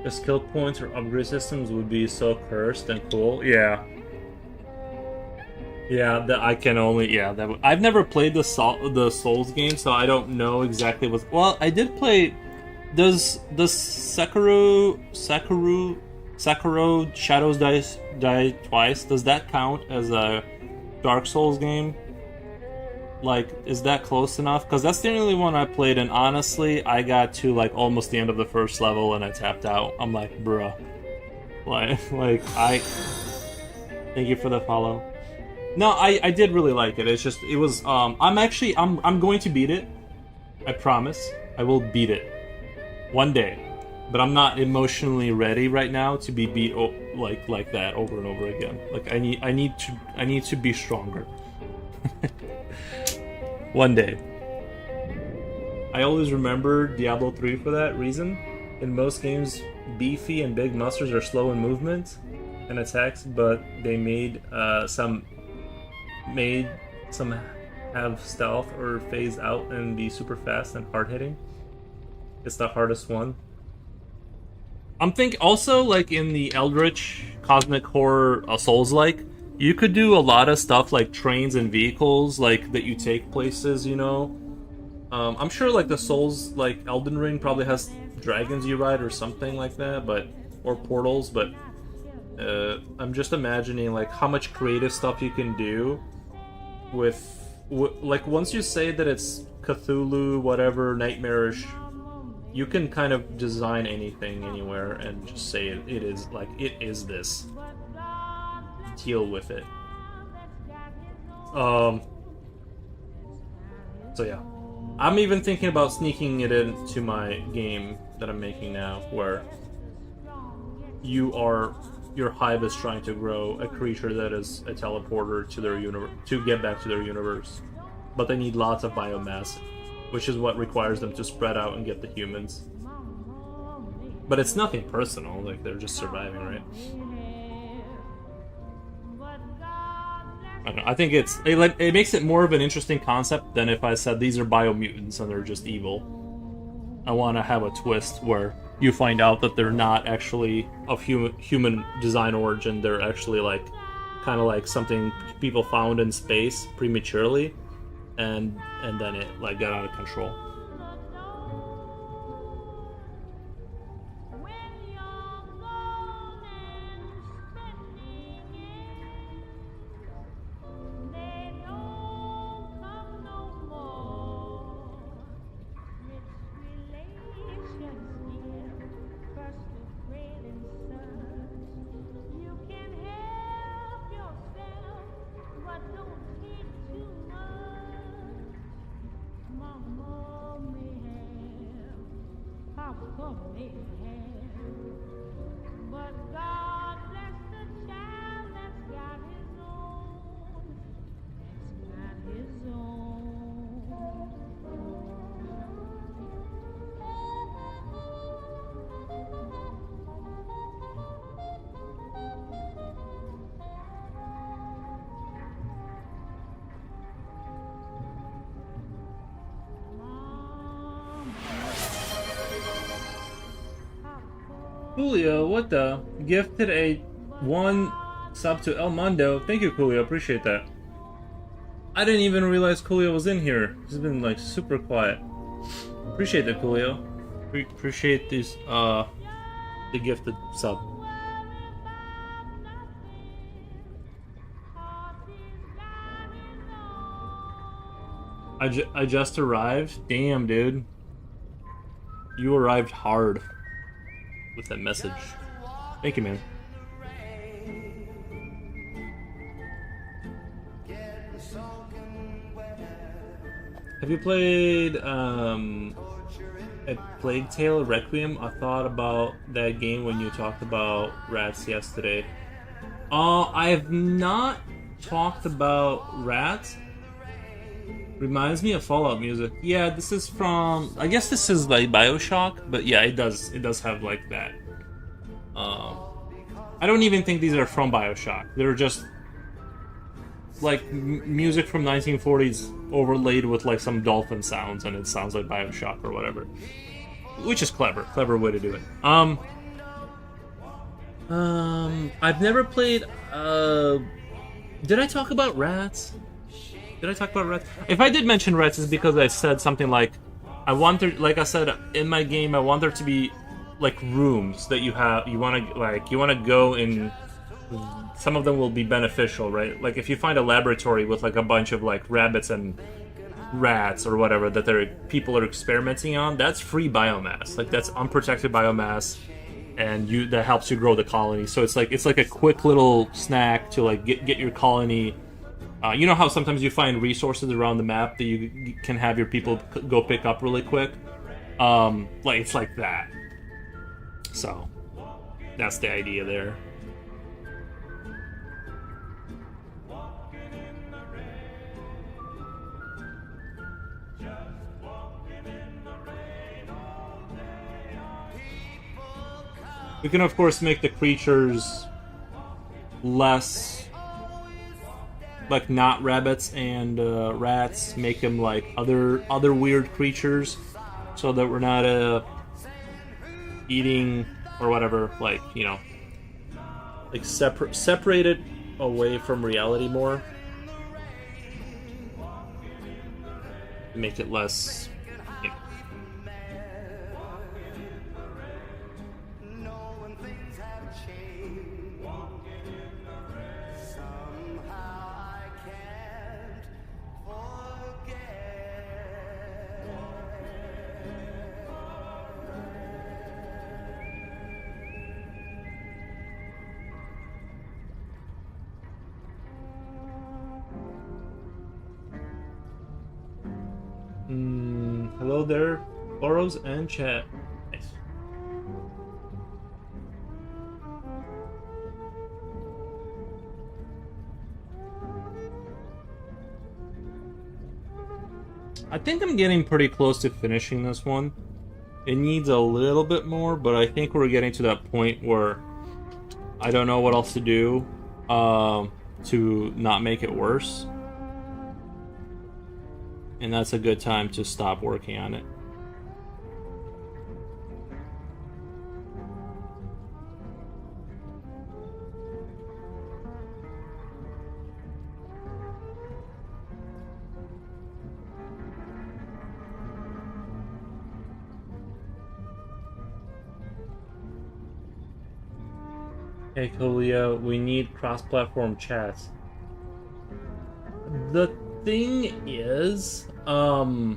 [SPEAKER 1] The skill points or upgrade systems would be so cursed and cool. Yeah. Yeah, that I can only I've never played the Souls game, so I don't know exactly what. Well, I did play. Does Sekiro Shadows Die Twice? Does that count as a Dark Souls game? Like, is that close enough? Because that's the only one I played, and honestly, I got to like almost the end of the first level and I tapped out. I'm like, bruh. Like I. Thank you for the follow. No, I did really like it. It's just it was I'm going to beat it. I promise. I will beat it one day. But I'm not emotionally ready right now to be beat like that over and over again. Like I need to be stronger. One day. I always remember Diablo 3 for that reason. In most games, beefy and big monsters are slow in movement and attacks, but they made some have stealth or phase out and be super fast and hard hitting. It's the hardest one. I'm thinking also like in the Eldritch Cosmic Horror Souls-like, you could do a lot of stuff like trains and vehicles like that you take places, you know. I'm sure like the Souls like Elden Ring probably has dragons you ride or something like that, or portals, but I'm just imagining like how much creative stuff you can do with like once you say that it's Cthulhu, whatever, nightmarish, you can kind of design anything anywhere and just say it is like it is this. Deal with it. So yeah, I'm even thinking about sneaking it into my game that I'm making now, where your hive is trying to grow a creature that is a teleporter to their universe to get back to their universe, but they need lots of biomass, which is what requires them to spread out and get the humans. But it's nothing personal; like they're just surviving, right? I don't know. I think it makes it more of an interesting concept than if I said these are biomutants and they're just evil. I want to have a twist where you find out that they're not actually of human design origin. They're actually like kind of like something people found in space prematurely, and then it like got out of control.
[SPEAKER 4] But God bless the child that's got his own. That's got his
[SPEAKER 1] Julio, what the? Gifted a 1 sub to El Mundo. Thank you, Julio. Appreciate that. I didn't even realize Julio was in here. He's been like super quiet. Appreciate that, Julio. Appreciate this, the gifted sub. I just arrived? Damn, dude. You arrived hard with that message. Thank you, man. Have you played a Plague Tale Requiem? I thought about that game when you talked about Rats yesterday. I have not talked about Rats. Reminds me of Fallout music. Yeah, this is from... I guess this is like BioShock, but yeah, it does have like that. I don't even think these are from BioShock. They're just like music from 1940s overlaid with like some dolphin sounds, and it sounds like BioShock or whatever. Which is clever way to do it. I've never played... Did I talk about Rats? Did I talk about Rats? If I did mention Rats, it's because I said something like, I want there, like I said in my game, I want there to be like rooms that you want to go in. Some of them will be beneficial, right? Like if you find a laboratory with like a bunch of like rabbits and rats or whatever that people are experimenting on, that's free biomass. Like that's unprotected biomass, and that helps you grow the colony. So it's like a quick little snack to like get your colony. You know how sometimes you find resources around the map that you can have your people go pick up really quick? Like it's like that. So that's the idea there. We can of course make the creatures less like not rabbits and rats, make them like other weird creatures, so that we're not eating or whatever, like, you know, like separated away from reality more, make it less, you know. Hello there, Boros and chat. Nice. I think I'm getting pretty close to finishing this one. It needs a little bit more, but I think we're getting to that point where I don't know what else to do to not make it worse. And that's a good time to stop working on it. Hey Coolio, we need cross-platform chats. The thing is, I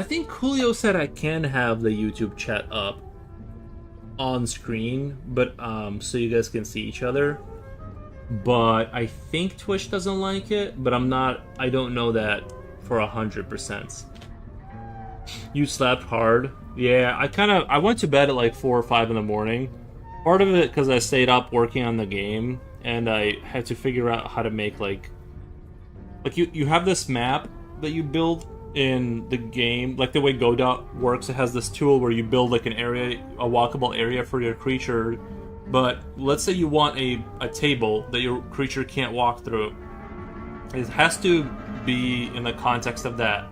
[SPEAKER 1] think Coolio said I can have the YouTube chat up on screen, but so you guys can see each other. But I think Twitch doesn't like it, but I don't know that for 100%. You slept hard. Yeah, I went to bed at like 4 or 5 in the morning. Part of it because I stayed up working on the game, and I had to figure out how to make like you have this map that you build in the game, like the way Godot works. It has this tool where you build like an area, a walkable area for your creature. But let's say you want a table that your creature can't walk through. It has to be in the context of that,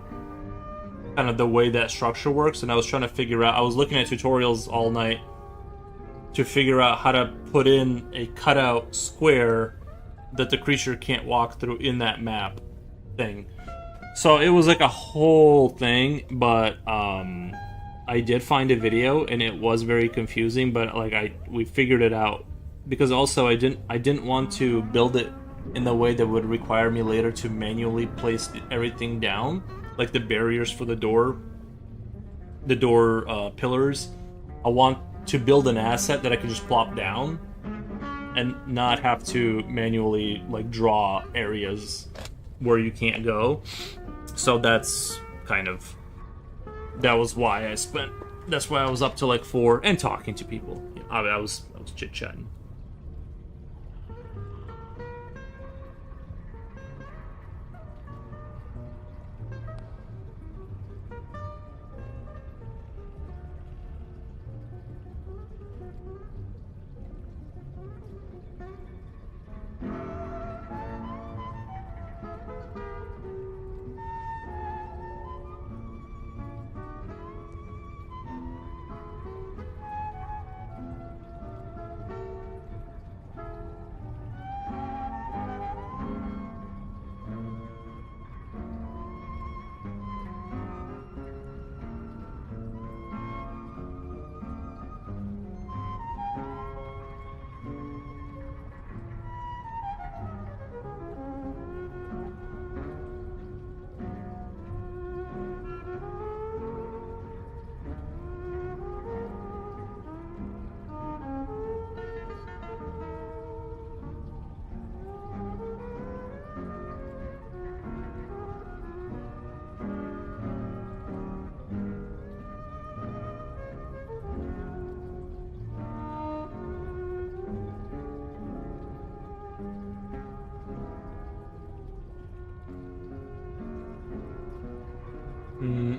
[SPEAKER 1] kind of the way that structure works. And I was trying to figure out, I was looking at tutorials all night to figure out how to put in a cutout square that the creature can't walk through in that map thing. So it was like a whole thing, but I did find a video and it was very confusing, but like we figured it out, because also I didn't want to build it in the way that would require me later to manually place everything down, like the barriers for the door pillars. I want to build an asset that I can just plop down and not have to manually like draw areas where you can't go. So that's that was why that's why I was up to like 4 and talking to people. I was chit-chatting.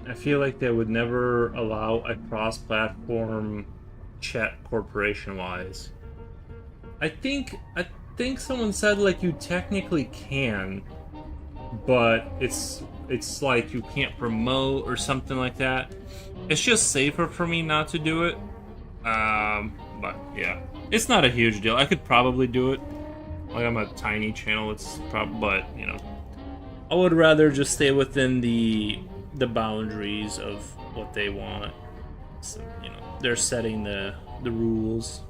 [SPEAKER 1] I feel like they would never allow a cross-platform chat corporation-wise. I think someone said like you technically can, but it's like you can't promote or something like that. It's just safer for me not to do it. But yeah, it's not a huge deal. I could probably do it. Like I'm a tiny channel. But you know, I would rather just stay within the boundaries of what they want. So, you know, they're setting the rules.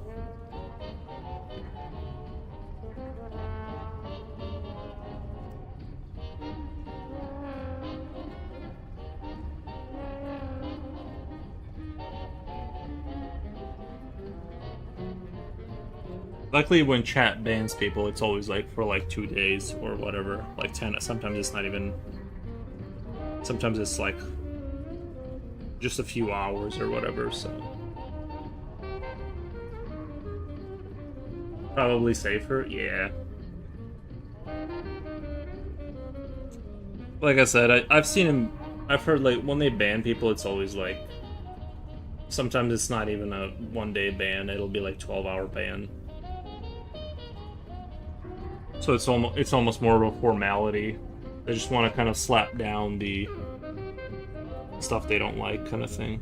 [SPEAKER 1] Luckily, when chat bans people, it's always like for like 2 days or whatever, like 10. Sometimes it's not even. Sometimes it's like just a few hours or whatever, so probably safer, yeah. Like I said, I've seen him. I've heard like when they ban people, it's always like sometimes it's not even a 1-day ban; it'll be like 12-hour ban. So it's almost more of a formality. They just want to kind of slap down the stuff they don't like, kind of thing.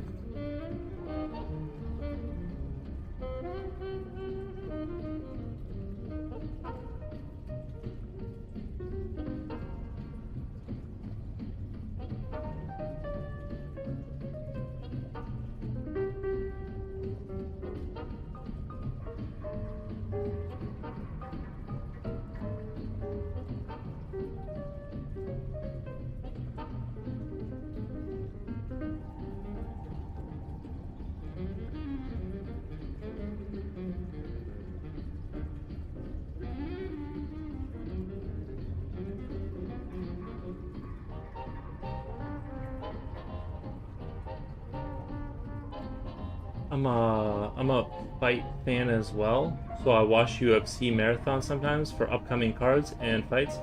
[SPEAKER 1] I'm a fight fan as well, so I watch UFC marathons sometimes for upcoming cards and fights.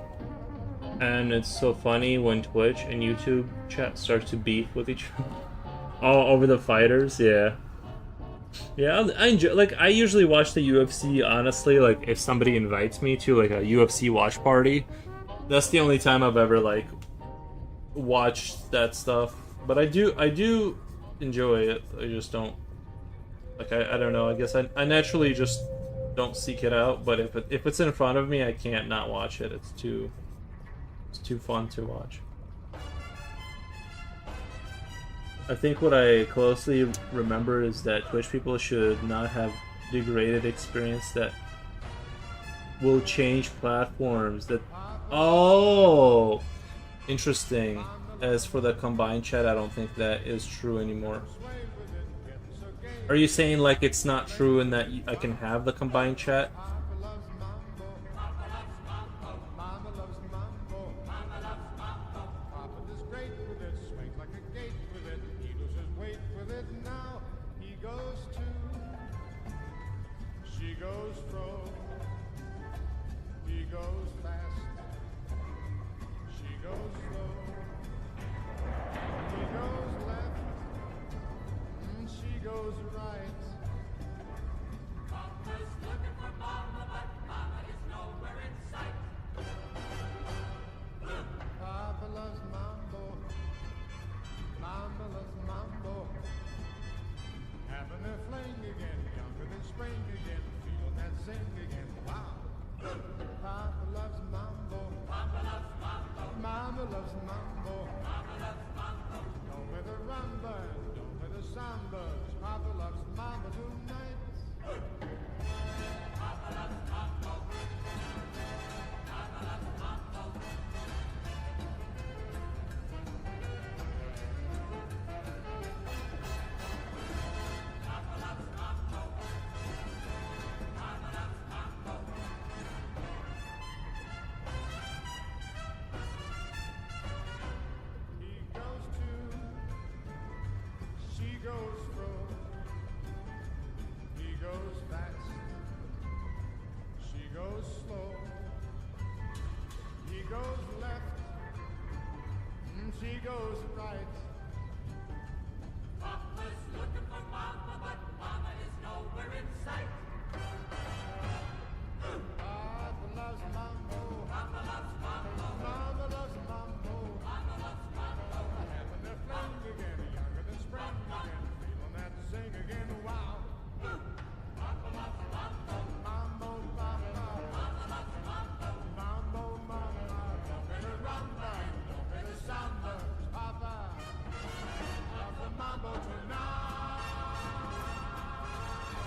[SPEAKER 1] And it's so funny when Twitch and YouTube chat starts to beef with each other all over the fighters. Yeah, yeah. I enjoy. Like I usually watch the UFC. Honestly, like if somebody invites me to like a UFC watch party, that's the only time I've ever like watched that stuff. But I do enjoy it. I just don't like. I don't know. I guess I naturally just don't seek it out. But if it's in front of me, I can't not watch it. It's too fun to watch. I think what I closely remember is that Twitch people should not have degraded experience that will change platforms. That oh, interesting. As for the combined chat, I don't think that is true anymore. Are you saying like it's not true in that I can have the combined chat?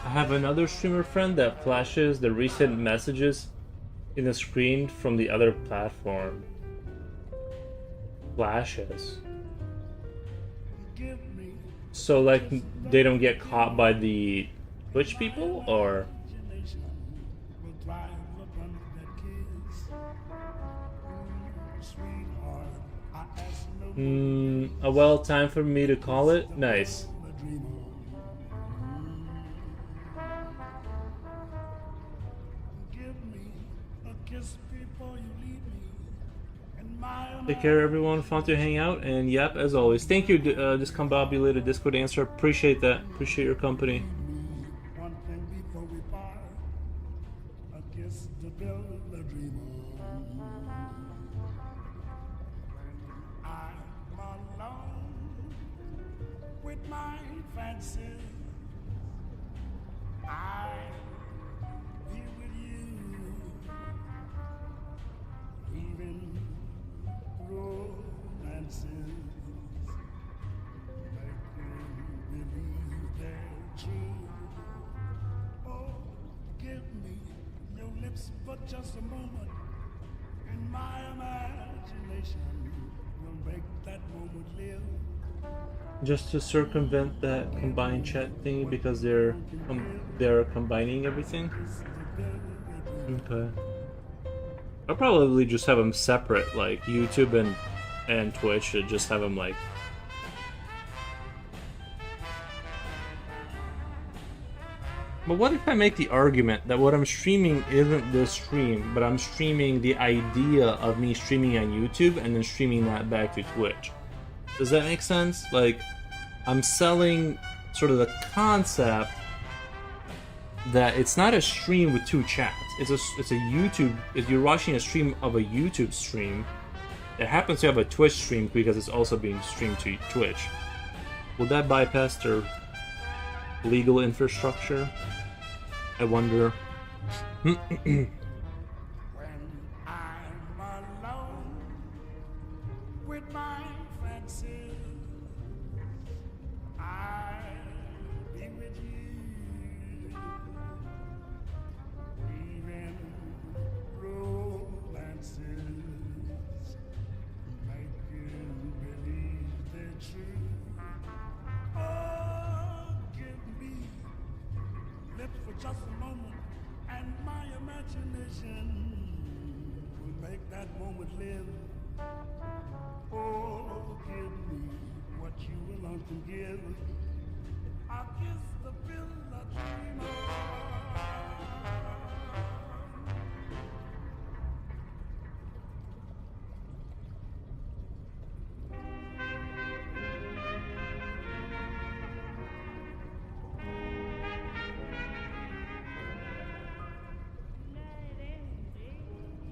[SPEAKER 1] I have another streamer friend that flashes the recent messages in the screen from the other platform. Flashes. So like they don't get caught by the Twitch people, or? Well, time for me to call it. Nice. Take care, everyone. Fun to hang out, and yep, as always, thank you, discombobulated Disco Dancer. Appreciate that. Appreciate your company.
[SPEAKER 5] One thing before we part, a kiss to build a dream on. When I'm alone with my fancies, I'll be with you, even romances make you believe they're true. Oh, give me your lips for just a moment, and my imagination will make that moment live.
[SPEAKER 1] Just to circumvent that combined chat thing because they're combining everything. Okay. I'll probably just have them separate, like YouTube and Twitch should just have them like But what if I make the argument that what I'm streaming isn't this stream, but I'm streaming the idea of me streaming on YouTube and then streaming that back to Twitch? Does that make sense? Like, I'm selling sort of the concept that it's not a stream with two chats. It's a YouTube. If you're watching a stream of a YouTube stream, it happens to have a Twitch stream because it's also being streamed to Twitch. Would that bypass their legal infrastructure? I wonder.
[SPEAKER 5] When I'm alone with my fancies, I'll be with you, weaving romances, make you believe they're true. Oh, give me lips for just a moment, and my imagination will make that moment live. Oh, give me what you alone can give. I'll kiss the pill I dream of.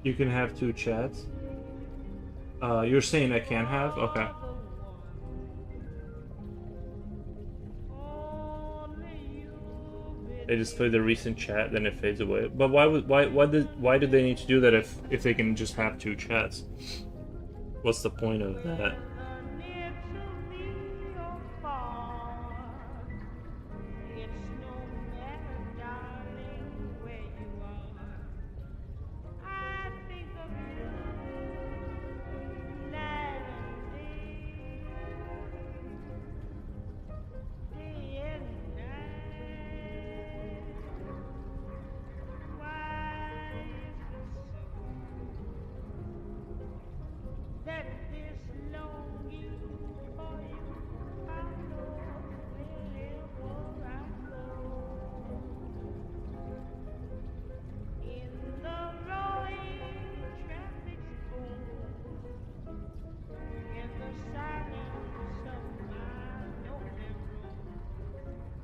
[SPEAKER 1] You can have two chats. You're saying I can't have? Okay. They just play the recent chat, then it fades away. But why did they need to do that if they can just have two chats? What's the point of that?
[SPEAKER 4] Near to me or far, it's no matter, darling, where you are. I think of you night and day, day and night. Why is it so that this longing for you follows wherever I go? In the roaring traffic's boom, in the silence of my lonely room,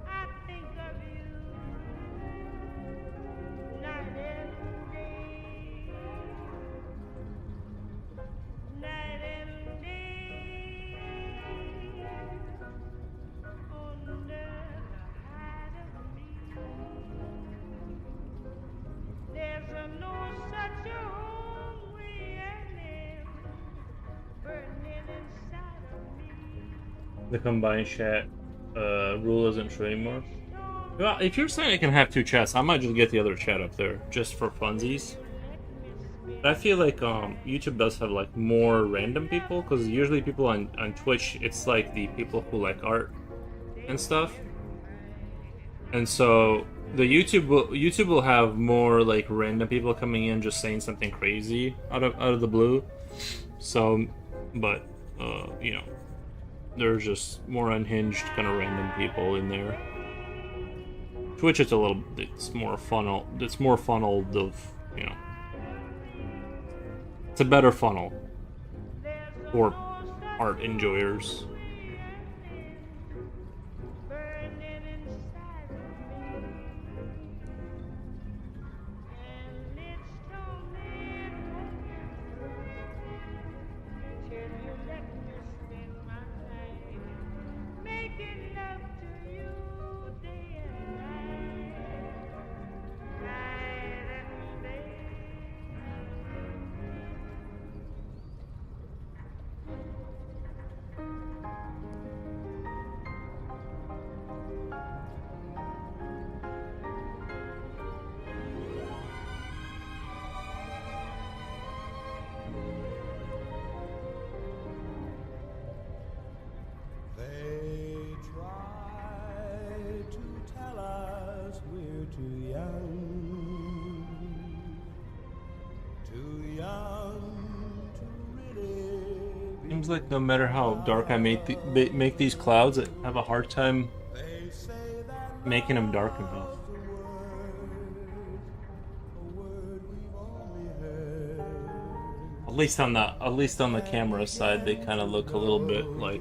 [SPEAKER 4] I think of you night and day. Night and day, under the hide of me, there's no such a hungry yearning burning inside of me.
[SPEAKER 1] The combined chat rule isn't true anymore. Well, if you're saying I can have two chats, I might just get the other chat up there just for funsies. But I feel like YouTube does have like more random people, because usually people on Twitch, it's like the people who like art and stuff. And so the YouTube will have more like random people coming in just saying something crazy out of the blue. So, but you know, there's just more unhinged kind of random people in there. Twitch, it's more funneled of, you know, it's a better funnel for art enjoyers.
[SPEAKER 4] Burning inside of me, and it's torment till you let me spend my life making love to you day and night, night and day.
[SPEAKER 5] They try to tell us we're too young to really be.
[SPEAKER 1] Seems like no matter how dark I make these clouds, I have a hard time
[SPEAKER 5] They say that
[SPEAKER 1] making them dark enough.
[SPEAKER 5] love's the
[SPEAKER 1] At least on the camera side, they kind of look a little bit like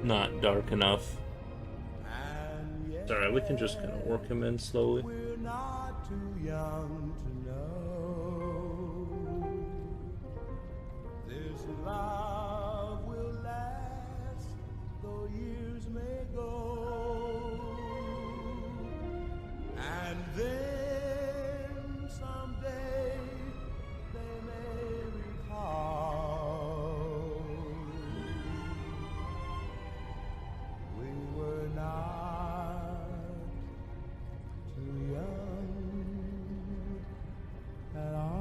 [SPEAKER 1] not dark enough. It's alright, we can just kind of work him in slowly.
[SPEAKER 5] We're not too young to know this love will last, though years may go, and then someday they may recall we were not too young at all.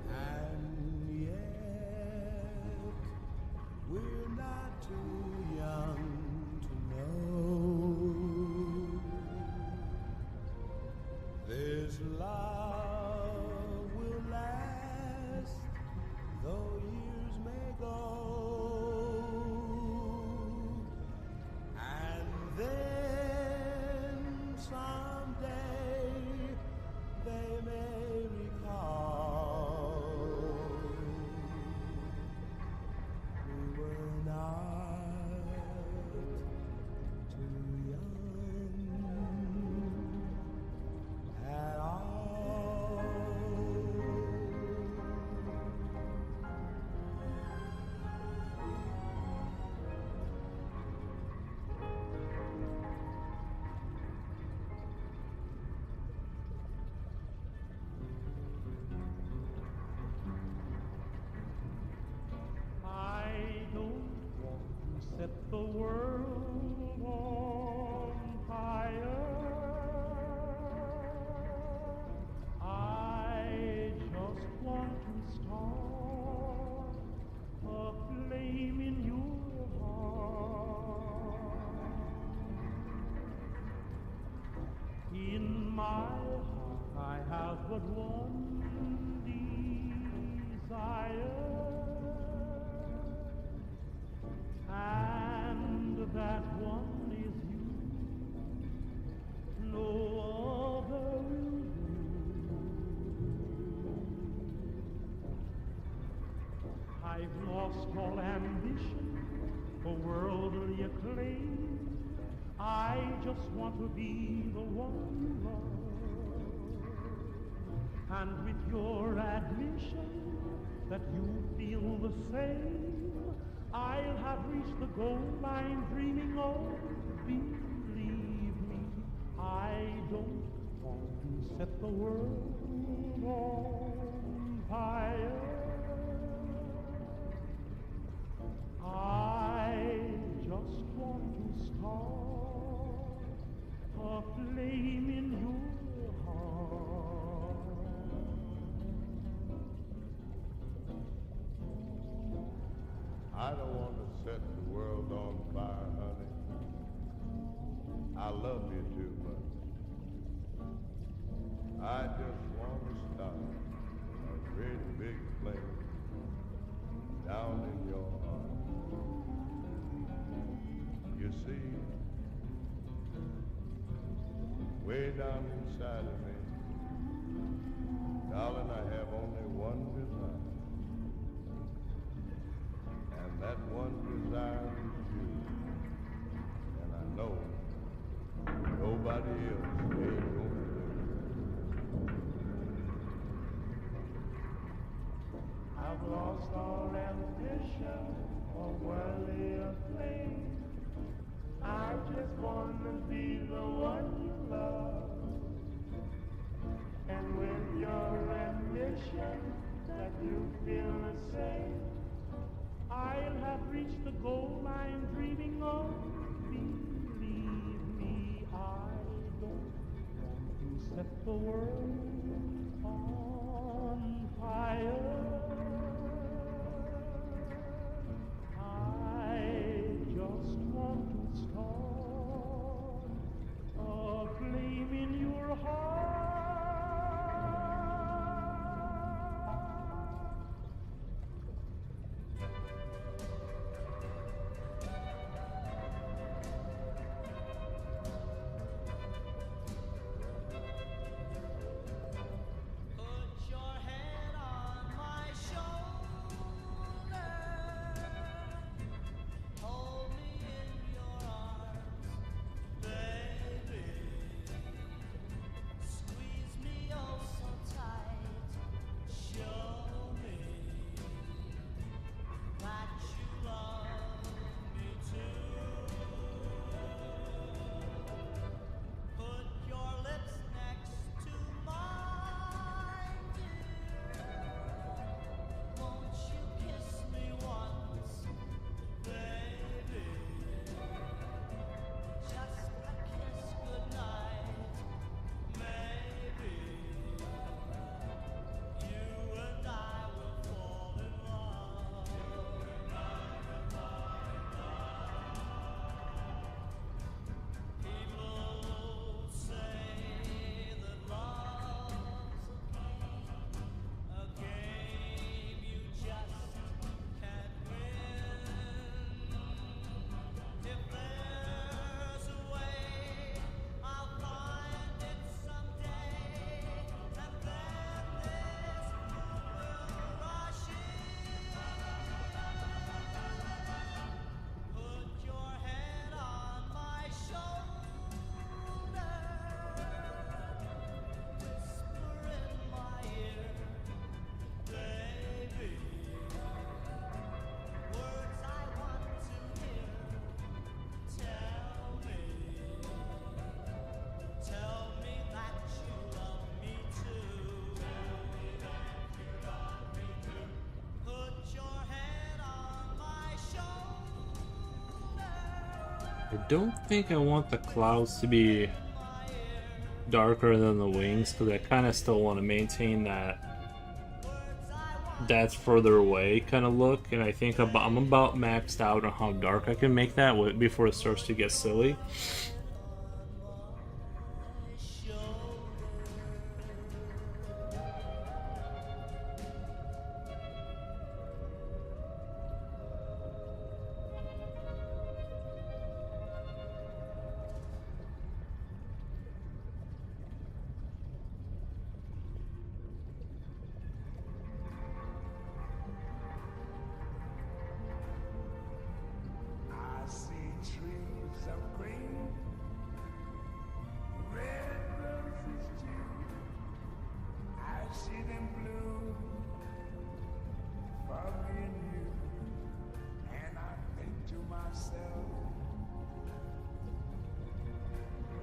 [SPEAKER 5] And yet we're not too young to know this love will last, though years may go, and then someday they may recall we were not too young at all.
[SPEAKER 2] I don't want to set the world on fire. I just want to start a flame in your heart. In my heart I have but one desire, and that one is you. No other will do. I've lost all ambition for worldly acclaim. I just want to be the one you love. And with your admission that you feel the same, I'll have reached the goal line dreaming of. Believe me, I don't want to set the world on fire. I just want to start a flame in your heart.
[SPEAKER 6] I don't want to set the world on fire, honey. I love you too much. I just want to start a great big flame down in your heart. You see, way down inside of me, darling, I have only one desire. And that one desire is you. And I know nobody else ain't gonna do it.
[SPEAKER 2] I've lost all ambition for worldly acclaim. I just want to be the one you love. And with your ambition that you feel the same. I'll have reached the goal I'm dreaming of. Believe me, I don't want to set the world on fire. I just want to start a flame in your heart.
[SPEAKER 7] Put your head on my shoulder. Hold me in your arms, baby. Squeeze me oh so tight. Show me that you love me too. Put your lips next to mine, dear. Won't you kiss me once, baby? Just a kiss goodnight, maybe. You and I will fall in love. People say that love's a game you just can't win. If there's a way, I'll find it someday, and then this will rush in. Put your head on my shoulder, whisper in my ear, baby, words I want to hear. Tell me that you love me too. Put your head on my shoulder.
[SPEAKER 1] I don't think I want the clouds to be darker than the wings because I kind of still want to maintain that that's further away kind of look, and I think I'm about maxed out on how dark I can make that before it starts to get silly.
[SPEAKER 5] I see trees of green, red roses too. I see them bloom for me and you, and I think to myself,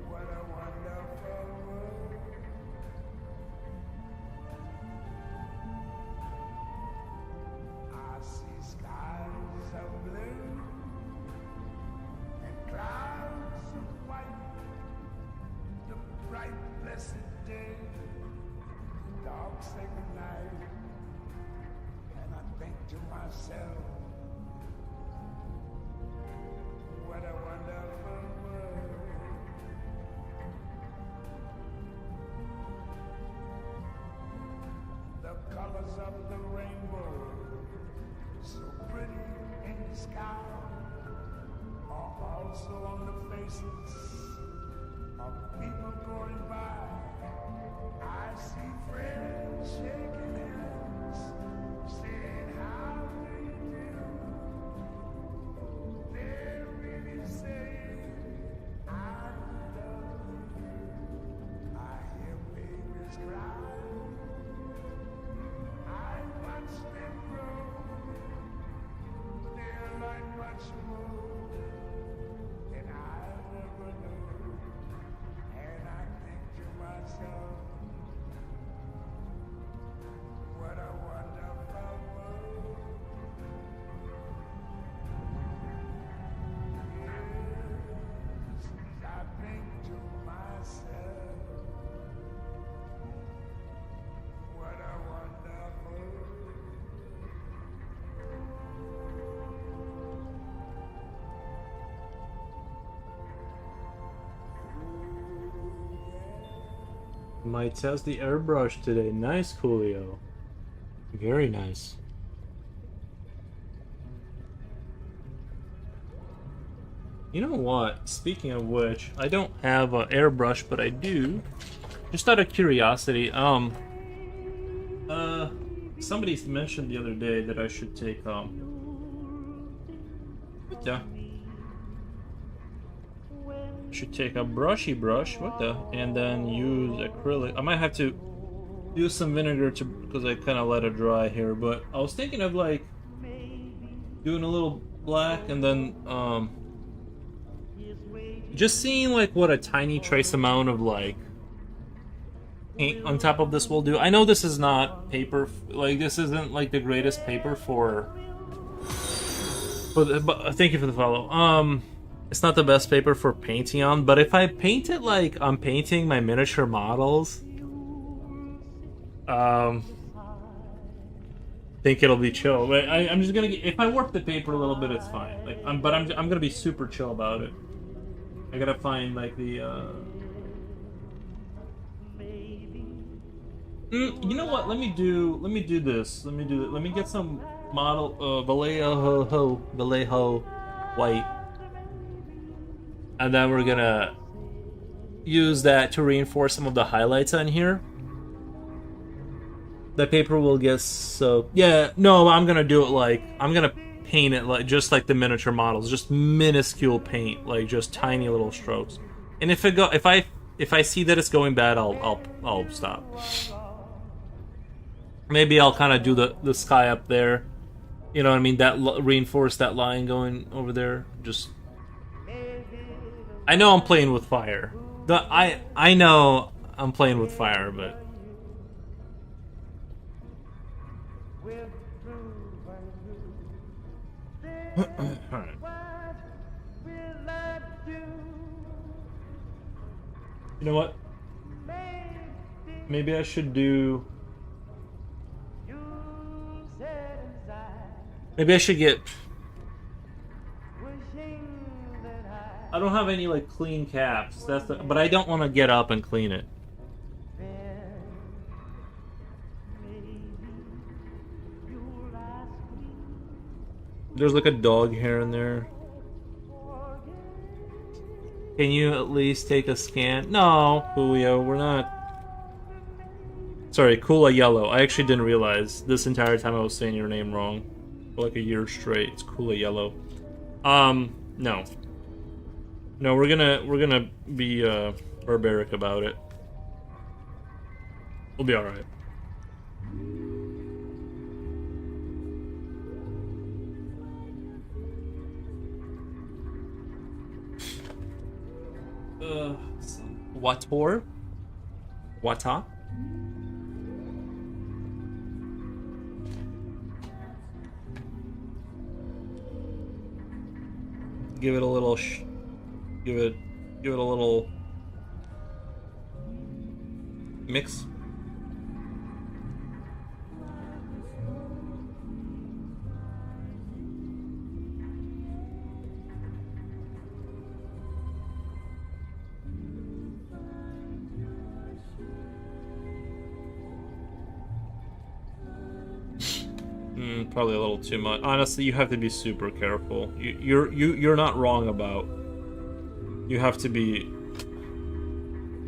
[SPEAKER 5] what a wonderful world. I see skies of blue and clouds of white, the bright blessed day, the dark sacred night, and I think to myself, what a wonderful world. The colors of the rainbow, so pretty in the sky, are also on the faces of people going by. I see friends shaking hands, saying, how do you do? They're really saying, I love you. I hear babies cry. I watch them grow. They'll learn much more than I
[SPEAKER 1] Might test the airbrush today. Nice, Coolio. Very nice. You know what? Speaking of which, I don't have an airbrush, but I do. Just out of curiosity, somebody mentioned the other day that I should take, yeah. Should take a brushy brush, and then use acrylic. I might have to use some vinegar because I kind of let it dry here, but I was thinking of like doing a little black and then, just seeing like what a tiny trace amount of like paint on top of this will do. I know this is not paper, like this isn't like the greatest paper for but thank you for the follow. It's not the best paper for painting on, but if I paint it like I'm painting my miniature models, think it'll be chill. But I'm just gonna if I warp the paper a little bit, it's fine. Like I'm gonna be super chill about it. I gotta find like the you know what? Let me do this. Let me get some model Vallejo white, and then we're gonna use that to reinforce some of the highlights on here. The paper will get so I'm gonna do it like I'm gonna paint it like just like the miniature models, just minuscule paint, like just tiny little strokes. And if I see that it's going bad, I'll stop. Maybe I'll kind of do the sky up there, you know what I mean? That reinforce that line going over there. Just I know I'm playing with fire. I know I'm playing with fire, but alright. You know what? Maybe I should do. Maybe I should get. I don't have any like clean caps. But I don't want to get up and clean it. There's like a dog hair in there. Can you at least take a scan? No, Julio, we're not. Sorry, Kula Yellow. I actually didn't realize this entire time I was saying your name wrong. For like a year straight. It's Kula Yellow. No. No, we're gonna be barbaric about it. We'll be alright. Wator? Wata? Give it a little give it a little mix. Probably a little too much. Honestly, you have to be super careful. You're not wrong about. You have to be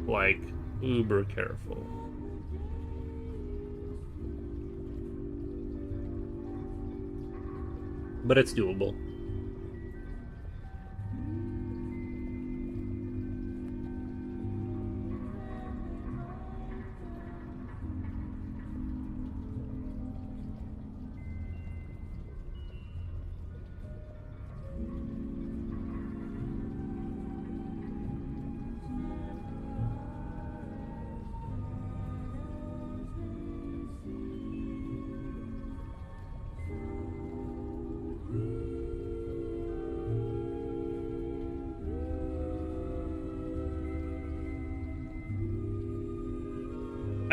[SPEAKER 1] like uber careful. But it's doable.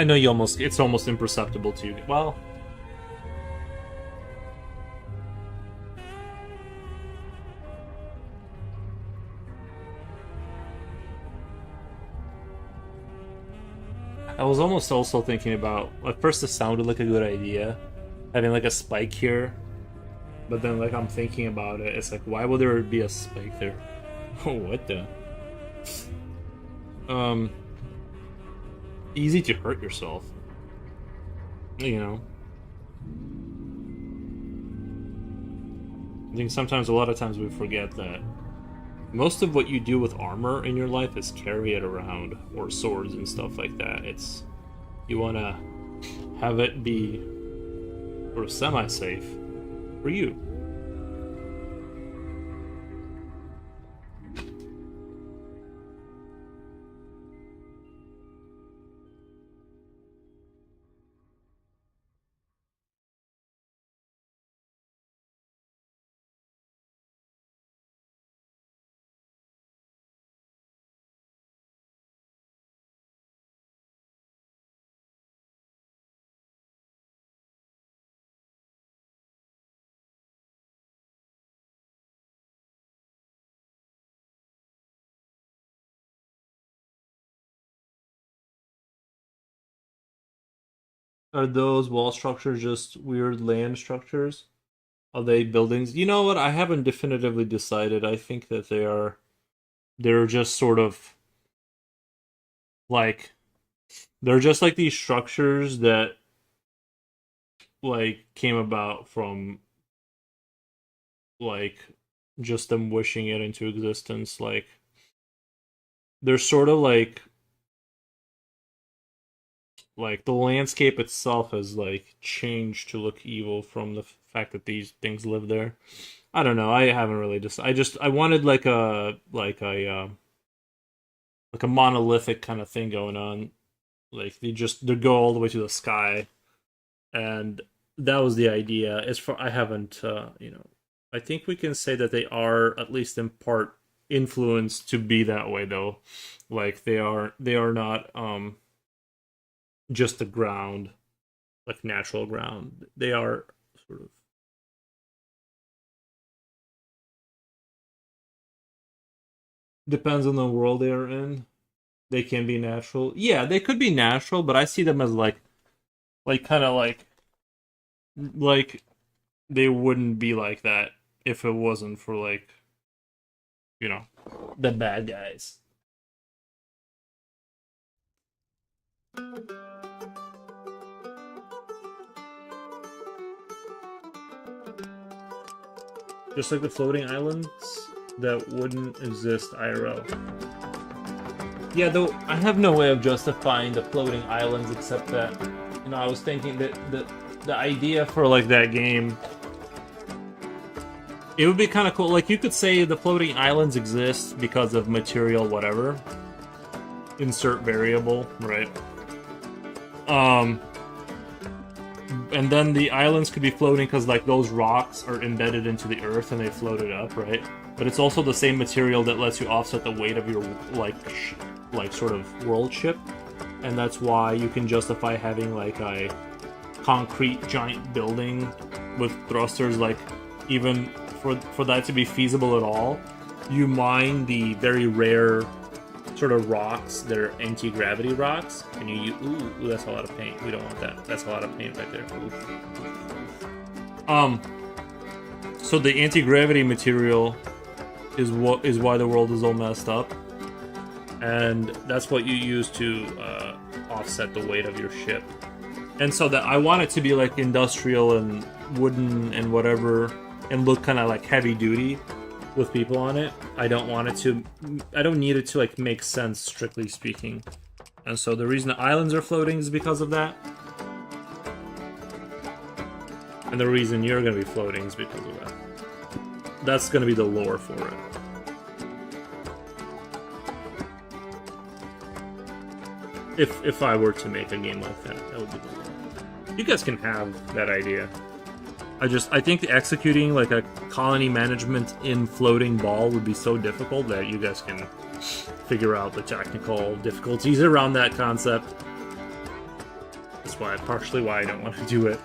[SPEAKER 1] I know it's almost imperceptible to you. Well, I was almost also thinking about, at first it sounded like a good idea, having like a spike here, but then like I'm thinking about it, it's like, why would there be a spike there? Oh, what the? Easy to hurt yourself. You know? I think sometimes, a lot of times we forget that most of what you do with armor in your life is carry it around, or swords and stuff like that. It's, you want to have it be sort of semi-safe for you. Are those wall structures just weird land structures? Are they buildings? You know what? I haven't definitively decided. I think that they're just sort of like, they're just like these structures that like came about from like just them wishing it into existence. Like, they're sort of like the landscape itself has like changed to look evil from the fact that these things live there. I don't know. I haven't really I wanted like a monolithic kind of thing going on. Like they go all the way to the sky, and that was the idea. As for, I haven't I think we can say that they are at least in part influenced to be that way though. Like they are not just the ground, like natural ground. They are sort of depends on the world they are in. They can be natural. Yeah, they could be natural, but I see them as like kind of like they wouldn't be like that if it wasn't for like, you know, the bad guys. Just like the floating islands that wouldn't exist IRL. Yeah, though I have no way of justifying the floating islands except that, you know, I was thinking that the idea for like that game, it would be kind of cool. Like you could say the floating islands exist because of material whatever. Insert variable, right? And then the islands could be floating because like those rocks are embedded into the earth and they floated up, right? But it's also the same material that lets you offset the weight of your like sort of world ship, and that's why you can justify having like a concrete giant building with thrusters. Like even for that to be feasible at all, you mine the very rare sort of rocks that are anti-gravity rocks, and ooh, that's a lot of paint. We don't want that. That's a lot of paint right there. Ooh. So the anti-gravity material is why the world is all messed up, and that's what you use to offset the weight of your ship. And so that I want it to be like industrial and wooden and whatever, and look kind of like heavy duty with people on it. I don't need it to like make sense strictly speaking. And so the reason the islands are floating is because of that. And the reason you're going to be floating is because of that. That's going to be the lore for it. If I were to make a game like that, that would be the lore. You guys can have that idea. I think executing like a colony management in floating ball would be so difficult that you guys can figure out the technical difficulties around that concept. That's partially why I don't want to do it.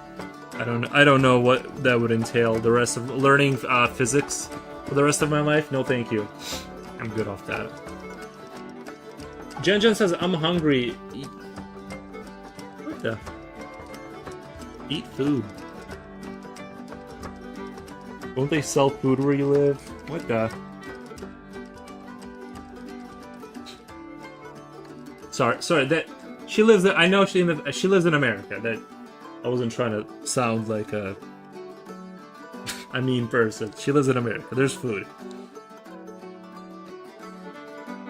[SPEAKER 1] I don't know what that would entail. The rest of learning physics for the rest of my life? No, thank you. I'm good off that. Jen says, I'm hungry. the? Eat food. Don't they sell food where you live? What the? Sorry. That she lives. I know she lives in America. That I wasn't trying to sound like a mean person. She lives in America. There's food.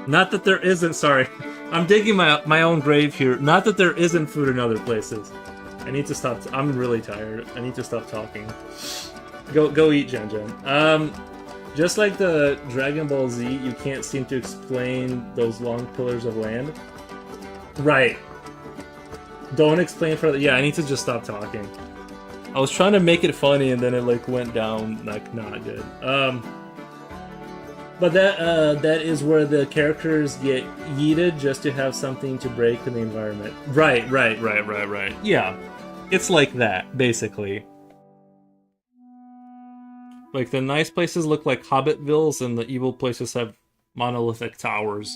[SPEAKER 1] Not that there isn't. Sorry, I'm digging my own grave here. Not that there isn't food in other places. I need to stop. I'm really tired. I need to stop talking. Go eat, Jen. Just like the Dragon Ball Z, you can't seem to explain those long pillars of land. Right. Don't explain further. Yeah, I need to just stop talking. I was trying to make it funny, and then it like went down like not good. But that is where the characters get yeeted just to have something to break in the environment. Right. Yeah, it's like that basically. Like the nice places look like Hobbitvilles, and the evil places have monolithic towers.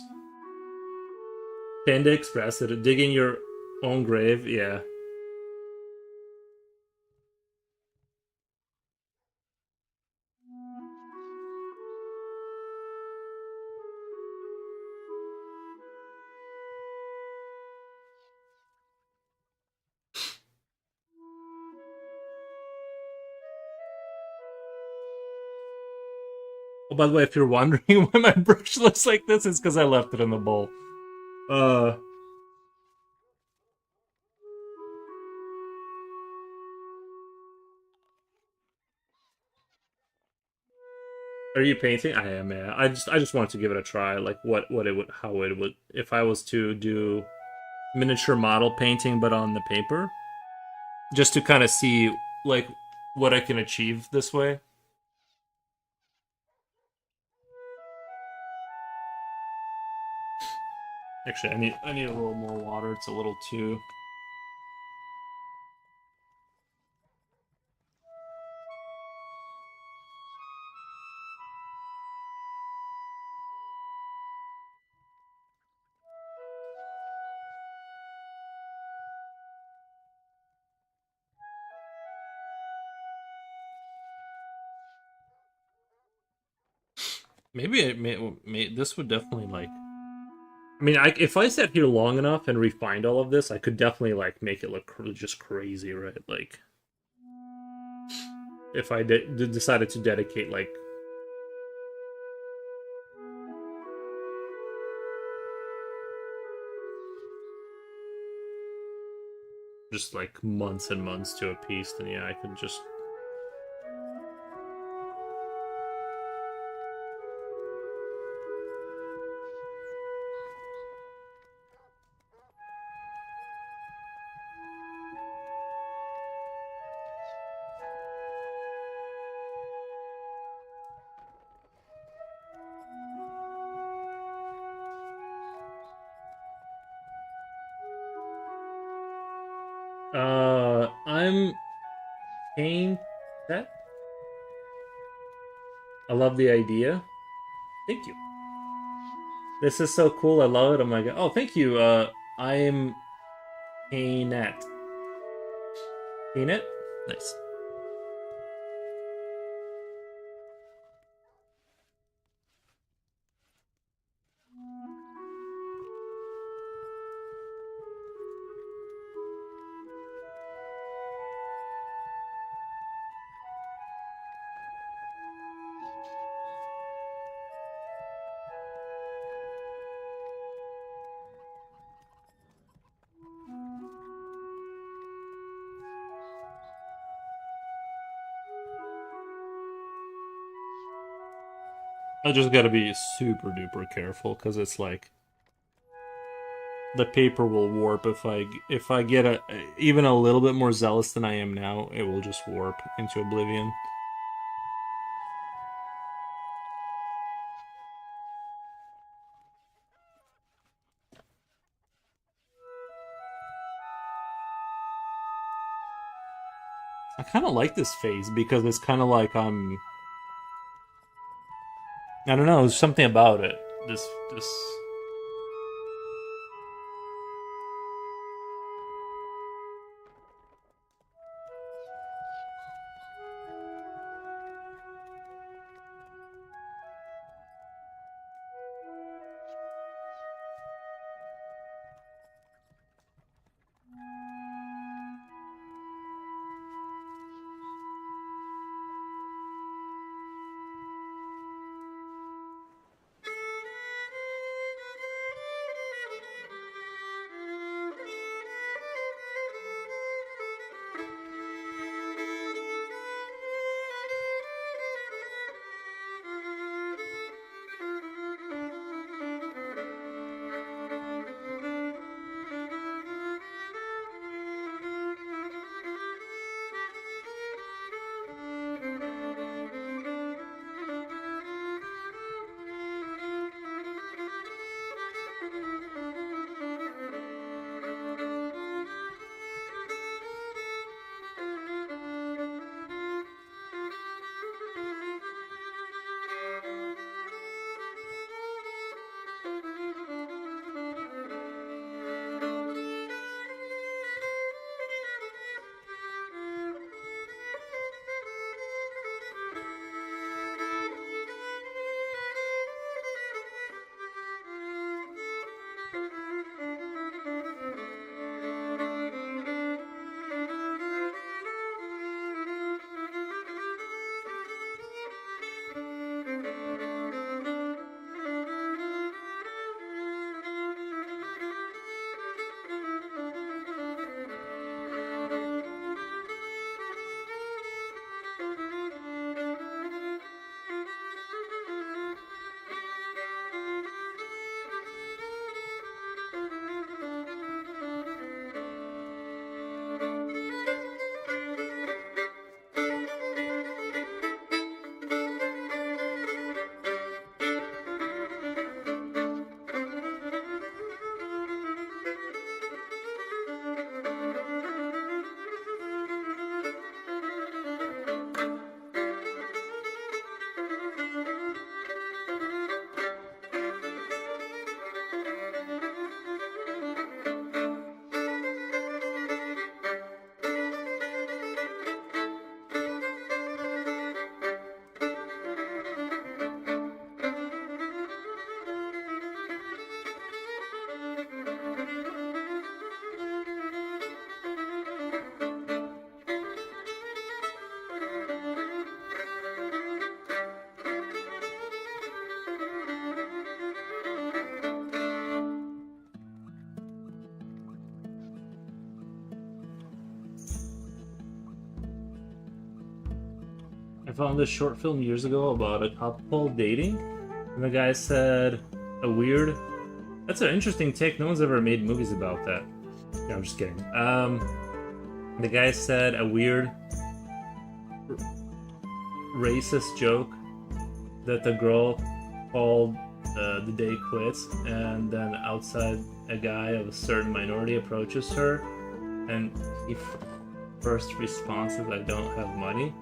[SPEAKER 1] Panda Express, digging your own grave, yeah. Oh, by the way, if you're wondering why my brush looks like this, it's because I left it in the bowl. Are you painting? I am, yeah. I just wanted to give it a try, like how it would if I was to do miniature model painting, but on the paper, just to kind of see like what I can achieve this way. Actually, I need a little more water. It's a little too. Maybe this would definitely like. I mean, if I sat here long enough and refined all of this, I could definitely like make it look just crazy, right? Like, if I decided to dedicate like just like months and months to a piece, then yeah, I could just. I'm paying that. I love the idea. Thank you. This is so cool. I love it. Oh my god. Oh, thank you. I'm Paynet. Paynet? Nice. I just gotta be super duper careful because it's like the paper will warp if I get even a little bit more zealous than I am now. It will just warp into oblivion. I kind of like this phase because it's kind of like I don't know. There's something about it. This. I found this short film years ago about a couple dating, and the guy said a weird. That's an interesting take. No one's ever made movies about that. No, I'm just kidding. The guy said a weird racist joke that the girl called the day quits, and then outside a guy of a certain minority approaches her, and he first response is, "I don't have money."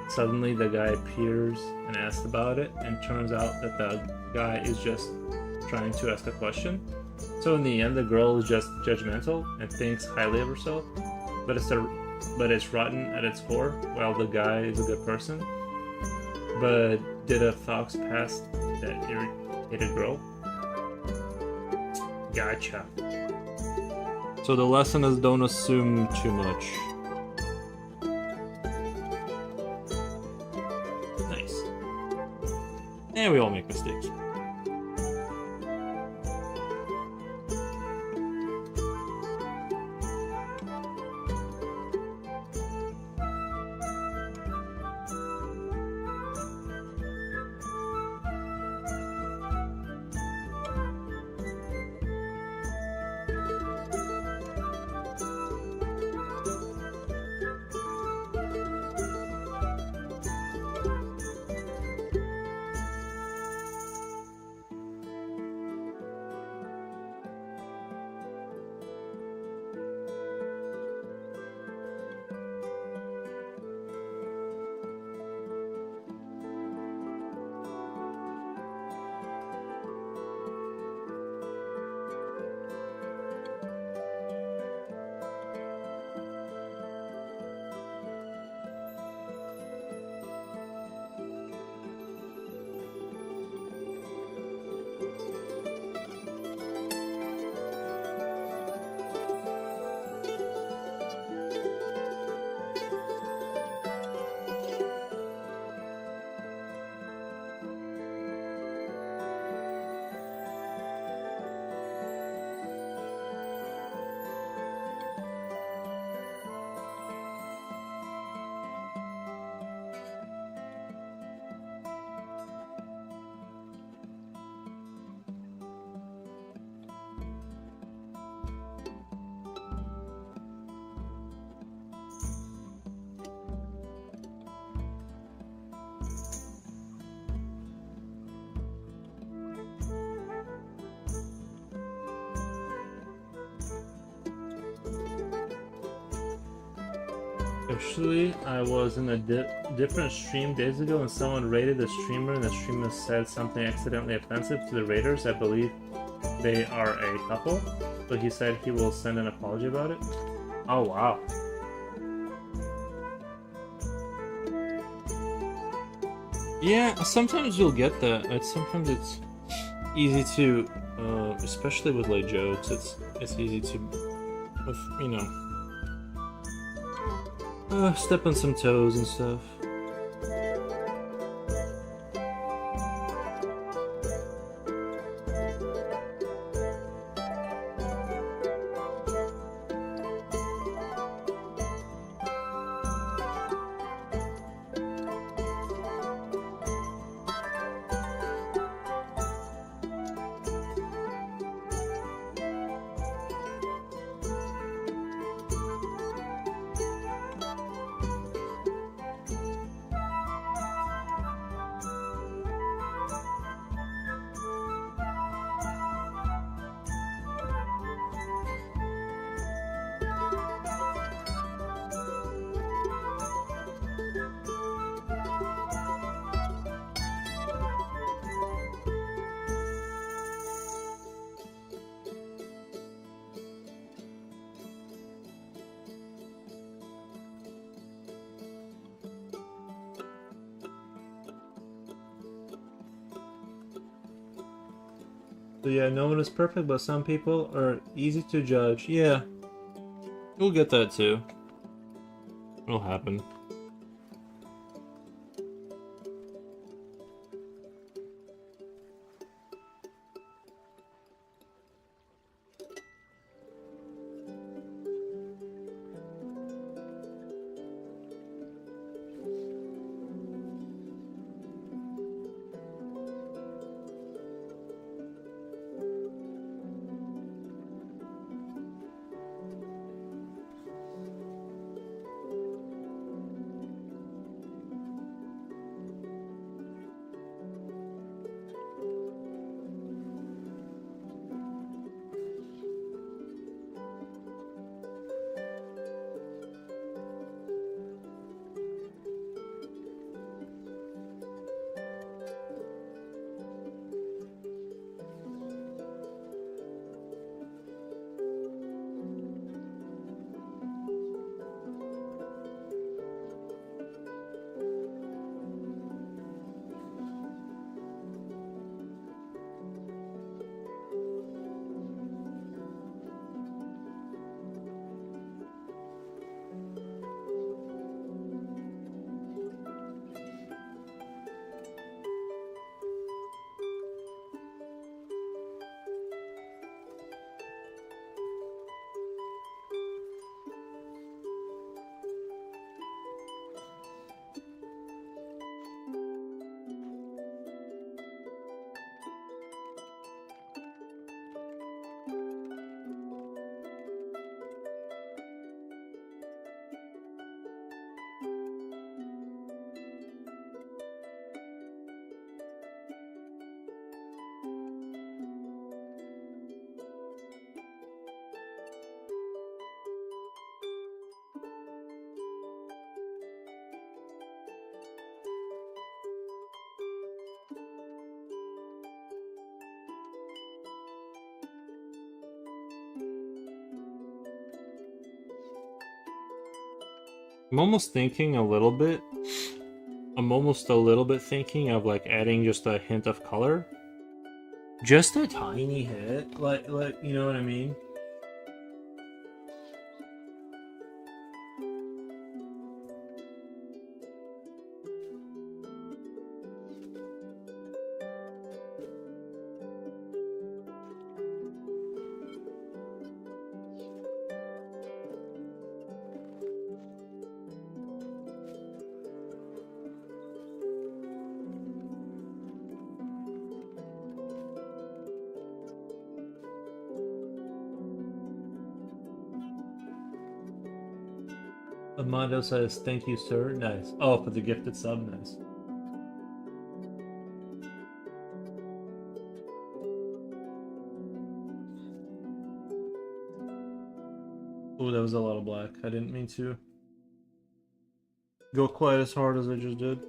[SPEAKER 1] Suddenly the guy appears and asks about it, and turns out that the guy is just trying to ask a question. So in the end, the girl is just judgmental and thinks highly of herself, but it's rotten at its core, while the guy is a good person. But did a fox pass that irritated girl? Gotcha. So the lesson is don't assume too much. Nice. And we all make mistakes. Actually, I was in a different stream days ago, and someone rated the streamer, and the streamer said something accidentally offensive to the raiders. I believe they are a couple, so he said he will send an apology about it. Oh wow. Yeah, sometimes you'll get that. Sometimes it's easy to, especially with like jokes. It's easy to, with, you know. Step on some toes and stuff. So yeah, no one is perfect, but some people are easy to judge. Yeah, we'll get that too. It'll happen. I'm almost thinking a little bit. I'm almost a little bit thinking of like adding just a hint of color. Just a tiny hit. Like you know what I mean? Amado says, "Thank you, sir." Nice. Oh, for the gifted sub. Nice. Oh, that was a lot of black. I didn't mean to go quite as hard as I just did.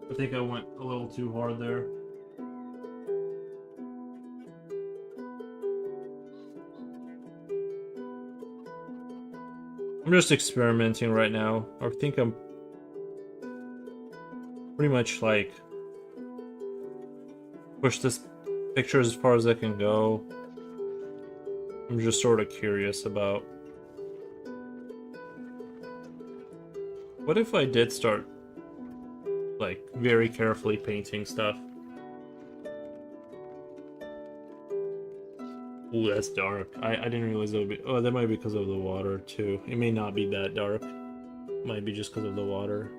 [SPEAKER 1] I think I went a little too hard there. I'm just experimenting right now. I think I'm pretty much like push this picture as far as I can go. I'm just sort of curious about what if I did start like very carefully painting stuff. Ooh, that's dark. I didn't realize that would be. Oh, that might be because of the water too. It may not be that dark. It might be just because of the water.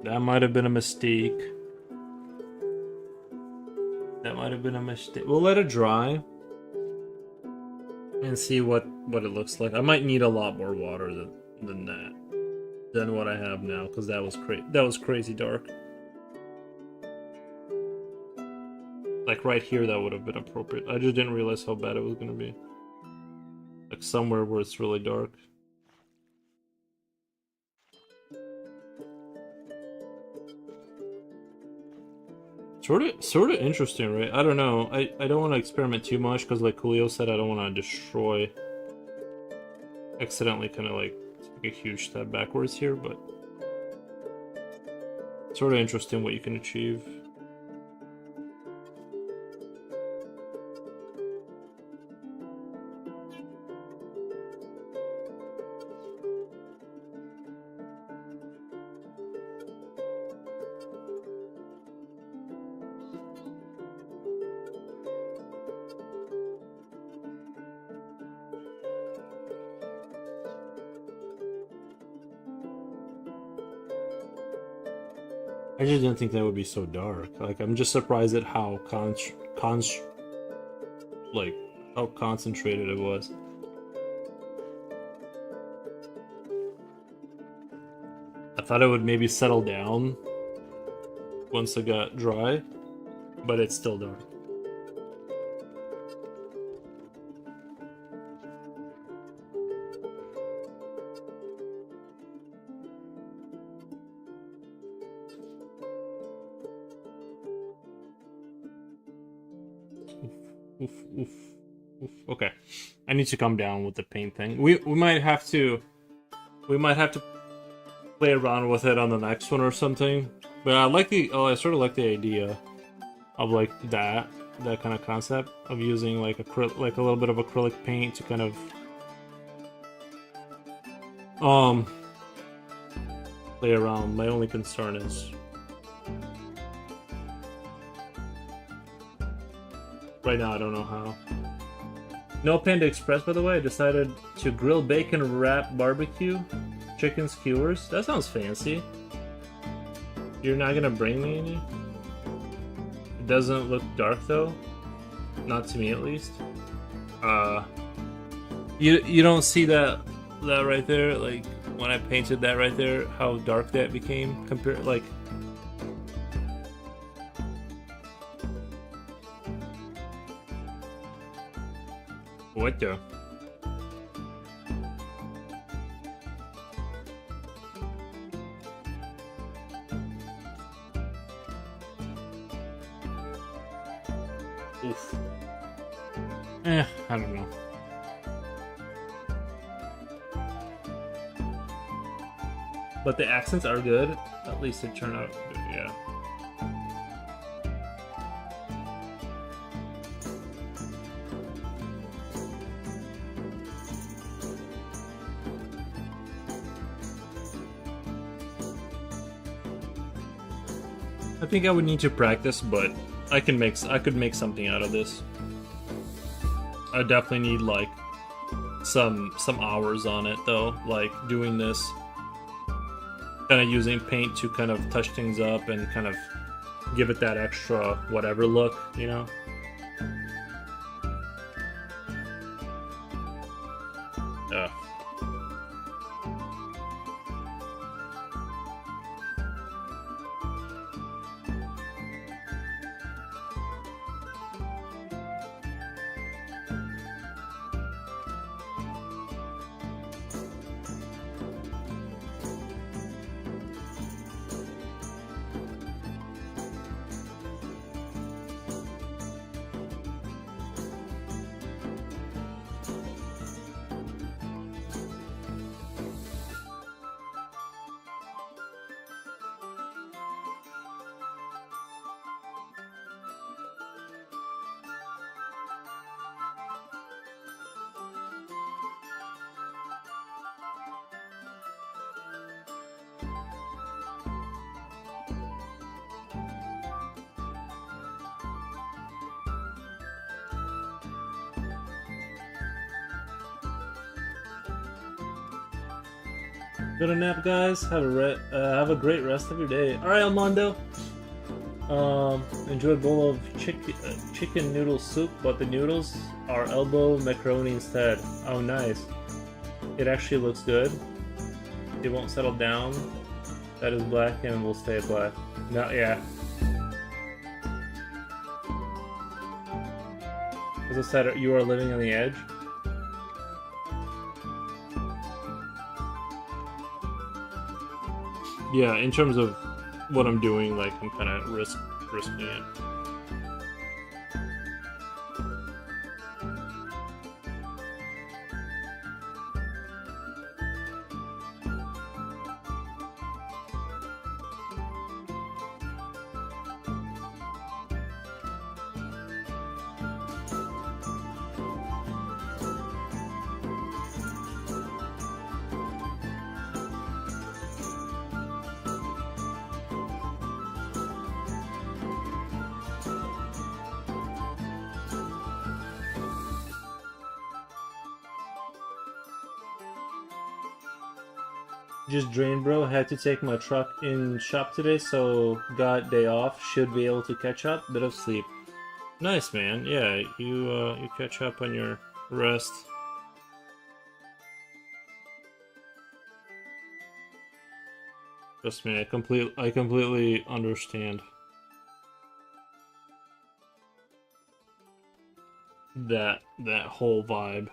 [SPEAKER 1] That might have been a mistake. That might have been a mistake. We'll let it dry and see what it looks like. I might need a lot more water than that, than what I have now, because that was crazy dark. Like right here, that would have been appropriate. I just didn't realize how bad it was gonna be. Like somewhere where it's really dark. Sort of interesting, right? I don't know. I don't want to experiment too much because, like Coolio said, I don't want to destroy. Accidentally, kind of like take a huge step backwards here, but sort of interesting what you can achieve. I just didn't think that would be so dark. Like, I'm just surprised at how how concentrated it was. I thought it would maybe settle down once it got dry, but it's still dark. Oof. Okay, I need to come down with the paint thing. We might have to play around with it on the next one or something. But I like I sort of like the idea of like that kind of concept of using like a little bit of acrylic paint to kind of play around. My only concern is right now I don't know how. No Panda Express, by the way. I decided to grill bacon wrap barbecue chicken skewers. That sounds fancy. You're not gonna bring me any? It doesn't look dark though. Not to me at least. You don't see that right there? Like when I painted that right there, how dark that became compared like what the? Oof. I don't know. But the accents are good. At least it turned out good, yeah. I think I would need to practice, but I could make something out of this. I definitely need like some hours on it though, like doing this, kind of using paint to kind of touch things up and kind of give it that extra whatever look, you know? Yeah. Go to nap, guys. Have a great rest of your day. All right, Armando. Enjoy a bowl of chicken noodle soup, but the noodles are elbow macaroni instead. Oh, nice. It actually looks good. It won't settle down. That is black and will stay black. No, yeah. As I said, you are living on the edge. Yeah, in terms of what I'm doing, like I'm kind of risking it. Just drained, bro. Had to take my truck in shop today, so got day off. Should be able to catch up. Bit of sleep. Nice, man. Yeah, you catch up on your rest. Trust me, I completely understand that whole vibe.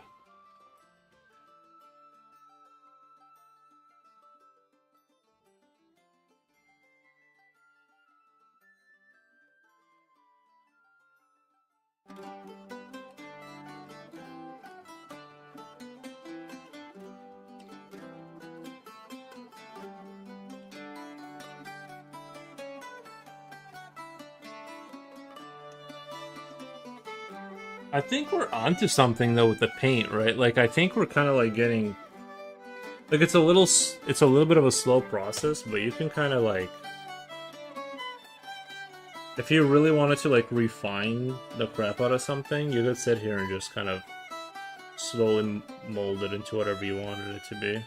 [SPEAKER 1] I think we're onto something though with the paint, right? Like I think we're kind of like getting like it's a little bit of a slow process, but you can kind of like if you really wanted to like refine the crap out of something, you could sit here and just kind of slowly mold it into whatever you wanted it to be.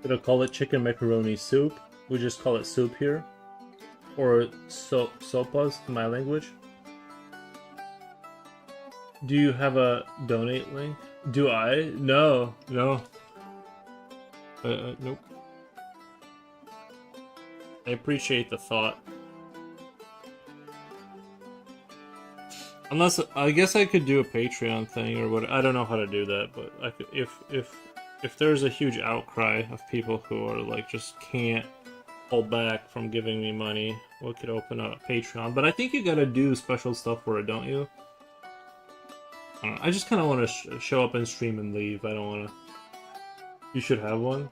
[SPEAKER 1] Gonna call it chicken macaroni soup. We just call it soup here. Or sopas in my language. Do you have a donate link? Do I? No. Nope. I appreciate the thought. Unless, I guess I could do a Patreon thing or what. I don't know how to do that, but I could, if there's a huge outcry of people who are like just can't hold back from giving me money, we could open a Patreon. But I think you gotta do special stuff for it, don't you? I don't know. I just kind of want to show up and stream and leave. I don't want to. You should have one.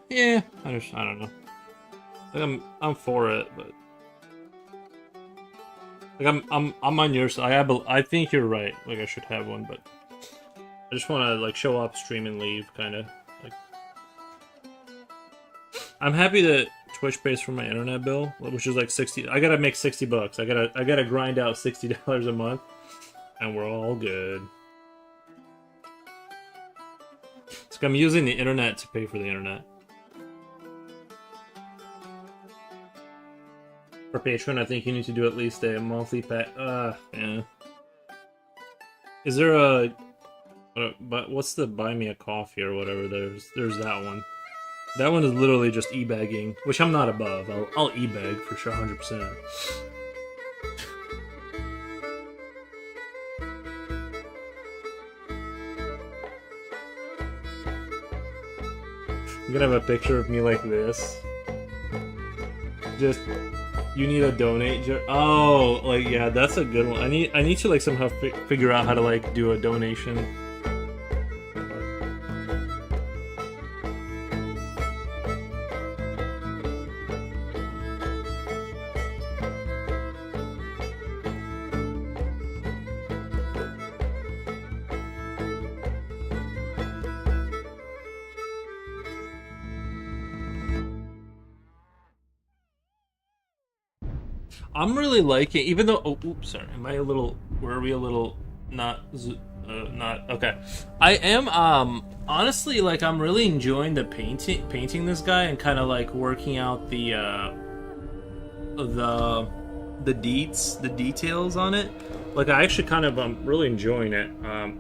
[SPEAKER 1] Yeah. I don't know. Like I'm for it, but like I'm on your side. I think you're right. Like I should have one, but I just want to like show up, stream, and leave, kind of. Like I'm happy that Twitch pays for my internet bill, which is like 60. I gotta make $60. I gotta grind out $60 a month, and we're all good. It's like I'm using the internet to pay for the internet. For Patreon, I think you need to do at least a monthly pack. Yeah. Is there a? But what's the buy me a coffee or whatever? There's that one. That one is literally just e-bagging, which I'm not above. I'll e-bag for sure, 100%. I'm gonna have a picture of me like this. Just. You need a donate. Oh, like yeah, that's a good one. I need to like somehow figure out how to like do a donation. I'm really liking, even though. Oh, oops, sorry. Am I a little? Were we a little not? Not okay. I am. Honestly, like I'm really enjoying the painting this guy and kind of like working out the details on it. Like I actually kind of really enjoying it.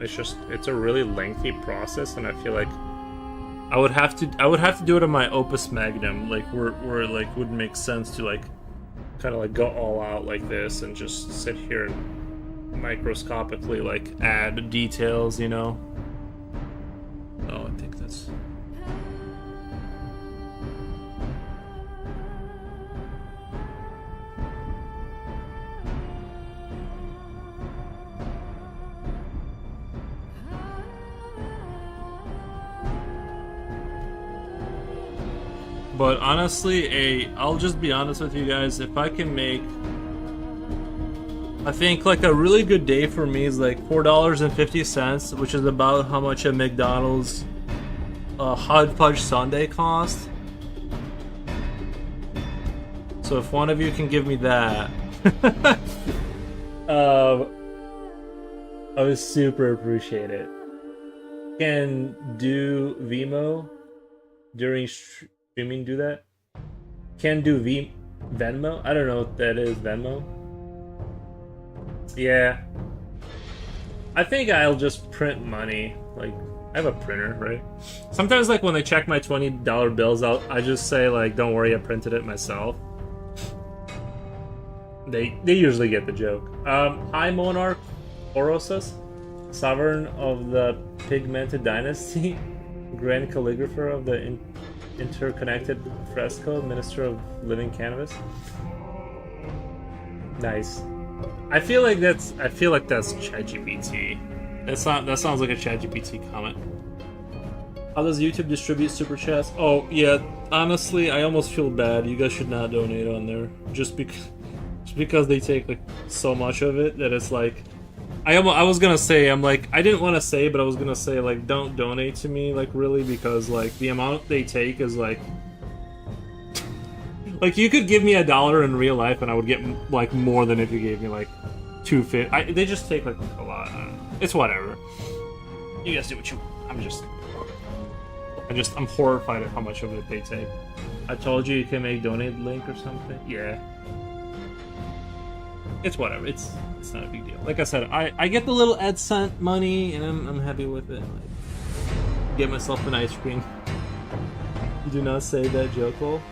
[SPEAKER 1] It's a really lengthy process, and I feel like I would have to do it on my opus magnum, like where it like would make sense to like. Kind of like go all out like this and just sit here and microscopically like add details, you know. Oh, I think that's. But honestly, I'll just be honest with you guys, if I can make, I think like a really good day for me is like $4.50, which is about how much a McDonald's hot fudge sundae cost. So if one of you can give me that, I would super appreciate it. Can do Vimo during streaming, do that? Can do Venmo? I don't know what that is, Venmo. Yeah. I think I'll just print money. Like, I have a printer, right? Sometimes, like, when they check my $20 bills out, I just say, like, don't worry, I printed it myself. They usually get the joke. Hi, Monarch Orosus, Sovereign of the Pigmented Dynasty, Grand Calligrapher of the Interconnected Fresco, Minister of Living Canvas. Nice. I feel like that's ChatGPT. That sounds like a ChatGPT comment. How does YouTube distribute super chats? Oh yeah, honestly, I almost feel bad. You guys should not donate on there, just because they take like so much of it that it's like. I was gonna say, I'm like, I didn't want to say, but I was gonna say, like, don't donate to me, like, really, because, like, the amount they take is, like... like, you could give me $1 in real life, and I would get, like, more than if you gave me, like, $2.50. They just take, like, a lot. I don't know. It's whatever. You guys do what you want. I'm just... I'm horrified at how much of it they take. I told you can make donate link or something. Yeah. It's whatever. It's not a big deal. Like I said, I get the little AdSense money and I'm happy with it. Like, get myself an ice cream. You do not say that joke, Cole.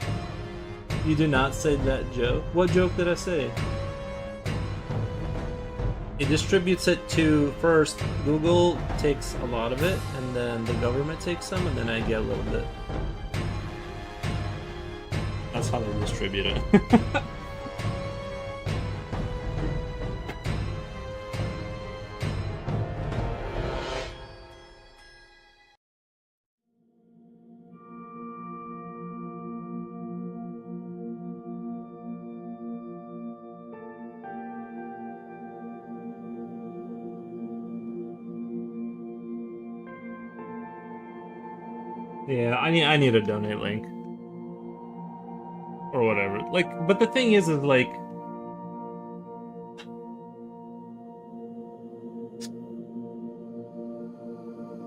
[SPEAKER 1] You do not say that joke. What joke did I say? It distributes it to, first, Google takes a lot of it, and then the government takes some, and then I get a little bit. That's how they distribute it. Yeah, I need a donate link. Or whatever. Like, but the thing is like...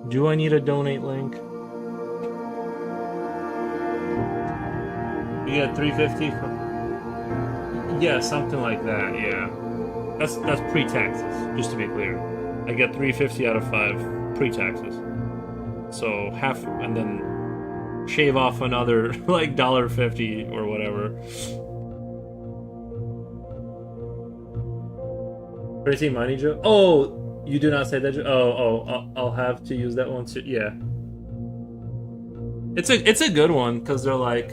[SPEAKER 1] Do I need a donate link? You get 350 from... Yeah, something like that, yeah. That's pre-taxes, just to be clear. I get 350 out of 5 pre-taxes. So half, and then shave off another like $1.50 or whatever. Crazy money joke. Oh, you do not say that joke. I'll have to use that one too. Yeah, it's a good one because they're like,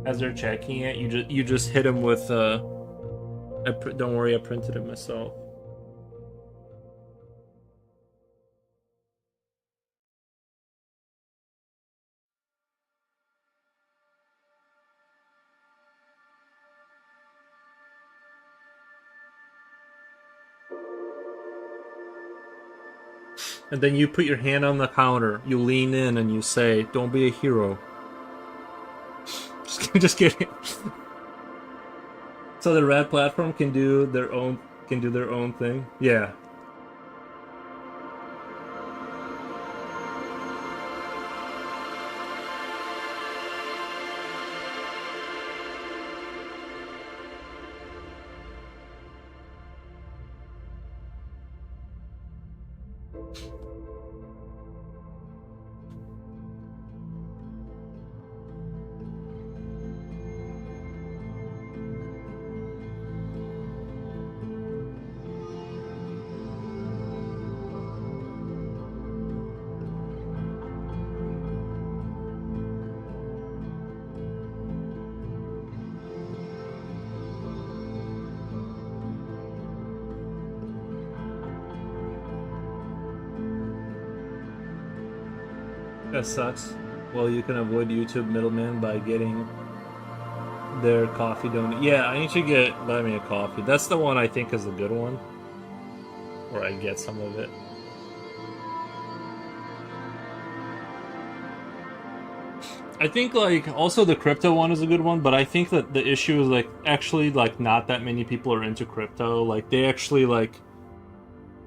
[SPEAKER 1] as they're checking it, you just hit them with don't worry, I printed it myself. And then you put your hand on the counter, you lean in, and you say, "Don't be a hero." Just kidding. So the red platform can do their own thing. Yeah. That sucks. Well, you can avoid YouTube middleman by getting their coffee donut. Yeah, I need to buy me a coffee. That's the one I think is the good one. Or I get some of it. I think like also the crypto one is a good one, but I think that the issue is like actually like not that many people are into crypto. Like they actually like,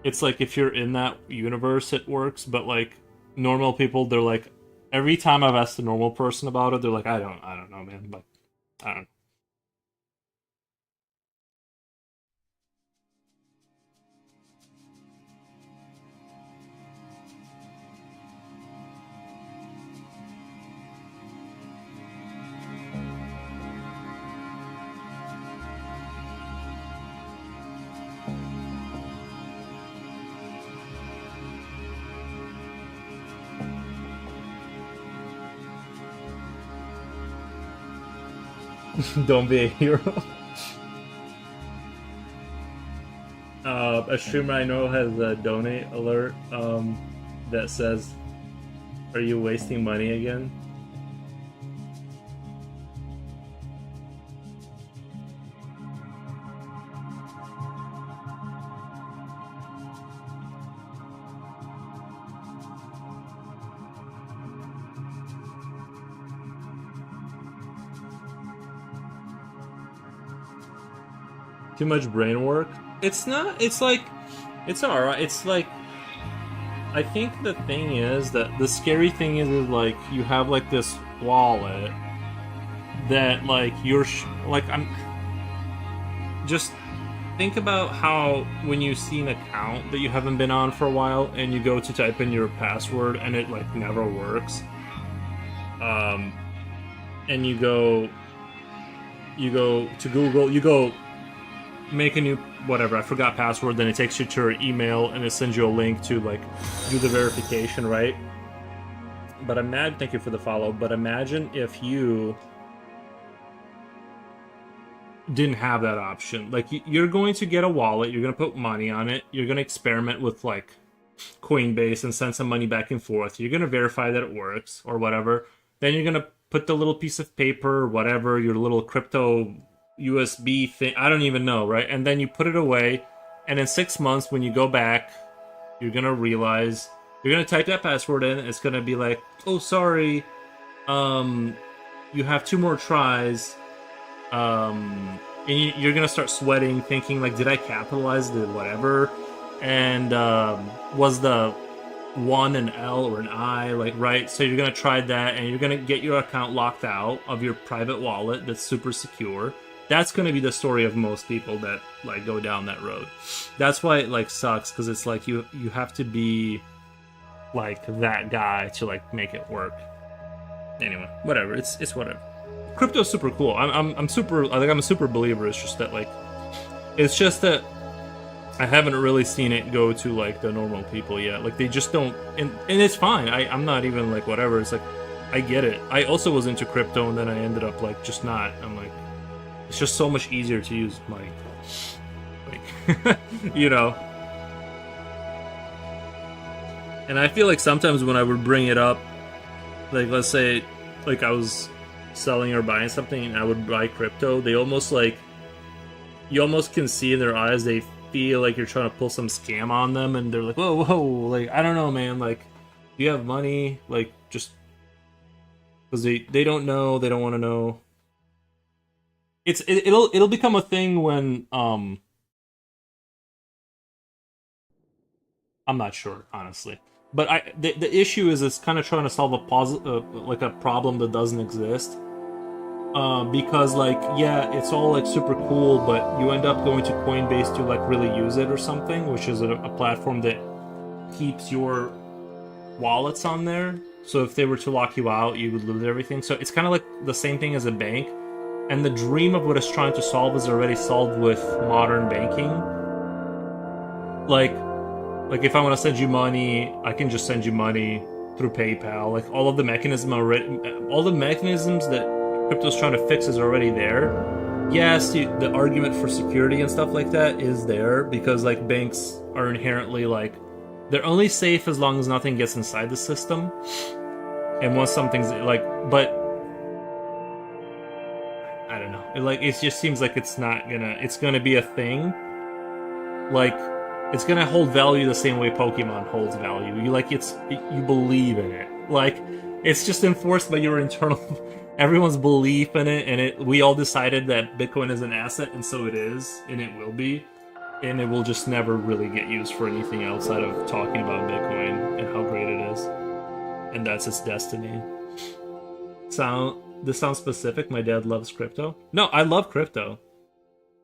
[SPEAKER 1] it's like if you're in that universe it works, but like normal people, they're like, every time I've asked a normal person about it, they're like, I don't know, man, but I don't know. Don't be a hero. A streamer I know has a donate alert that says, "Are you wasting money again?" Too much brain work? It's not. It's like, it's alright. It's like, I think the thing is that the scary thing is like you have like this wallet that like like I'm just think about how when you see an account that you haven't been on for a while and you go to type in your password and it like never works. And you go to Google, you go make a new whatever, I forgot password, then it takes you to your email and it sends you a link to like do the verification, right? But imagine, thank you for the follow, but imagine if you didn't have that option. Like you're going to get a wallet, you're going to put money on it, you're going to experiment with like Coinbase and send some money back and forth. You're going to verify that it works or whatever. Then you're going to put the little piece of paper or whatever, your little crypto USB thing, I don't even know, right? And then you put it away, and in 6 months when you go back, you're going to realize, you're going to type that password in, it's going to be like, oh, sorry, you have 2 more tries, and you're going to start sweating, thinking like, did I capitalize the whatever? And was the 1 an L or an I, like, right? So you're going to try that, and you're going to get your account locked out of your private wallet that's super secure. That's going to be the story of most people that like go down that road. That's why it like sucks, because it's like you have to be like that guy to like make it work. Anyway, whatever. It's whatever. Crypto's super cool. I'm super, like, I'm a super believer. It's just that like, it's just that I haven't really seen it go to like the normal people yet. Like they just don't, and it's fine. I'm not even like whatever. It's like I get it. I also was into crypto and then I ended up like just not. I'm like, it's just so much easier to use money. Like, you know. And I feel like sometimes when I would bring it up, like let's say like I was selling or buying something and I would buy crypto, they almost like, you almost can see in their eyes they feel like you're trying to pull some scam on them, and they're like, whoa, like I don't know, man, like do you have money? Like just because they don't know, they don't want to know. It'll become a thing when I'm not sure, honestly. But the issue is it's kind of trying to solve like a problem that doesn't exist. Because like, yeah, it's all like super cool, but you end up going to Coinbase to like really use it or something, which is a platform that keeps your wallets on there. So if they were to lock you out, you would lose everything. So it's kind of like the same thing as a bank. And the dream of what it's trying to solve is already solved with modern banking. Like if I want to send you money, I can just send you money through PayPal. Like all the mechanisms that crypto's trying to fix is already there. Yes, the argument for security and stuff like that is there, because like banks are inherently like, they're only safe as long as nothing gets inside the system. And once something's like, but I don't know. It just seems like it's gonna be a thing. Like it's gonna hold value the same way Pokemon holds value. You believe in it. Like it's just enforced by your internal everyone's belief in it, and we all decided that Bitcoin is an asset, and so it is, and it will be, and it will just never really get used for anything outside of talking about Bitcoin and how great it is, and that's its destiny. This sounds specific. My dad loves crypto. No, I love crypto.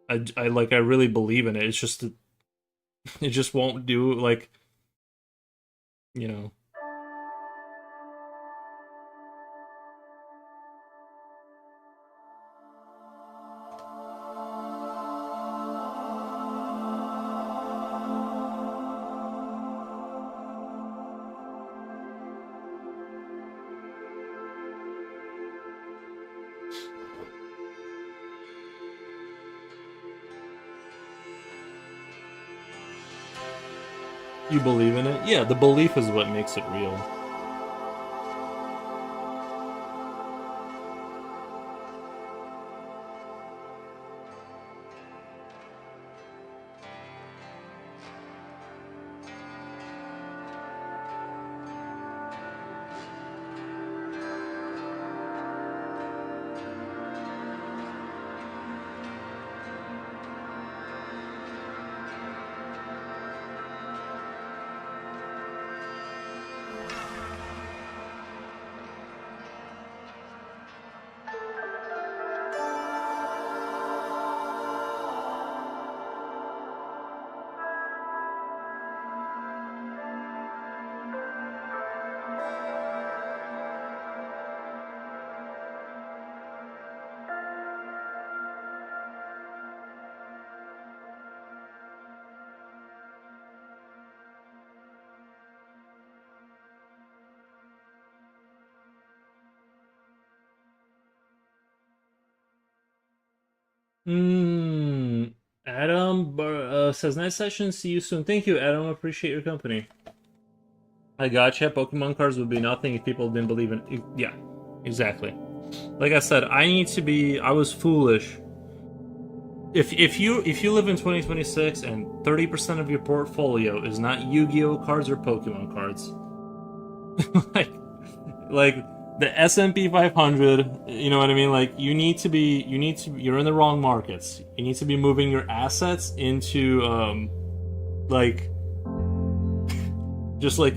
[SPEAKER 1] I really believe in it. It's just it just won't do, like, you know. You believe in it? Yeah, the belief is what makes it real. Adam says, nice session. See you soon. Thank you, Adam. Appreciate your company. I gotcha. Pokemon cards would be nothing if people didn't believe in. Yeah, exactly. Like I said, I need to be. I was foolish. If you live in 2026 and 30% of your portfolio is not Yu-Gi-Oh cards or Pokemon cards, like like the S&P 500, you know what I mean? Like you're in the wrong markets. You need to be moving your assets into like just like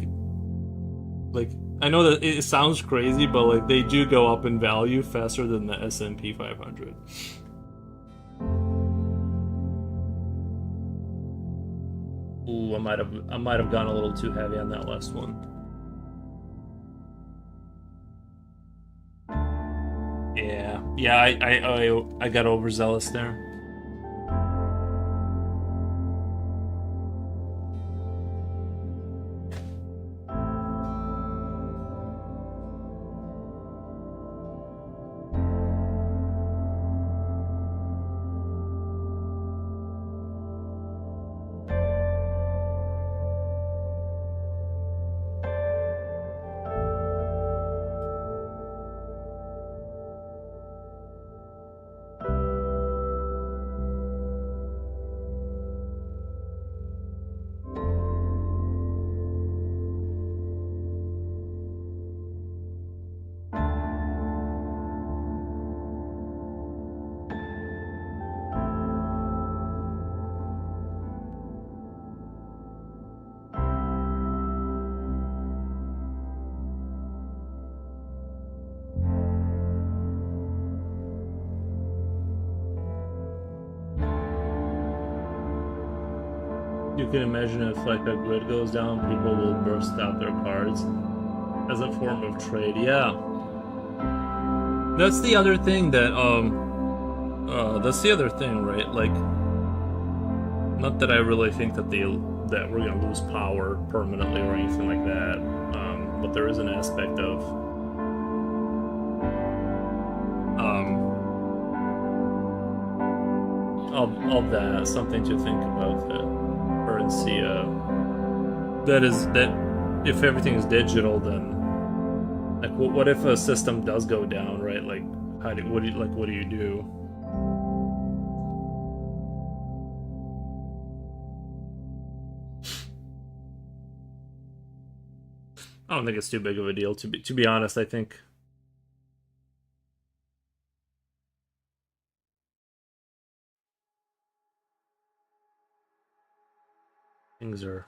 [SPEAKER 1] I know that it sounds crazy, but like they do go up in value faster than the S&P 500. Ooh, I might have gone a little too heavy on that last one. Yeah, I got overzealous there. You can imagine if like a grid goes down, people will burst out their cards as a form of trade. Yeah, that's the other thing that right? Like, not that I really think that that we're gonna lose power permanently or anything like that, but there is an aspect of that, something to think about. That currency, that if everything is digital, then like what if a system does go down, right? Like what do you do? I don't think it's too big of a deal, to be honest. I think things are.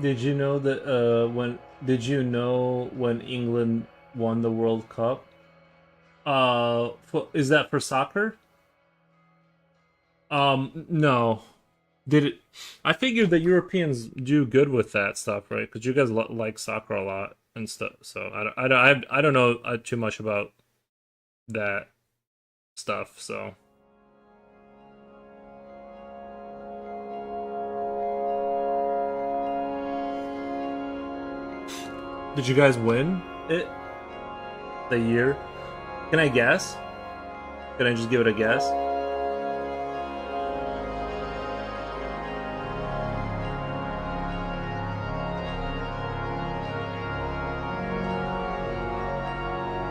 [SPEAKER 1] Did you know that when England won the World Cup? Is that for soccer? No. Did it? I figured that Europeans do good with that stuff, right? Because you guys like soccer a lot and stuff. So I don't know too much about that stuff. So. Did you guys win it? The year? Can I guess? Can I just give it a guess?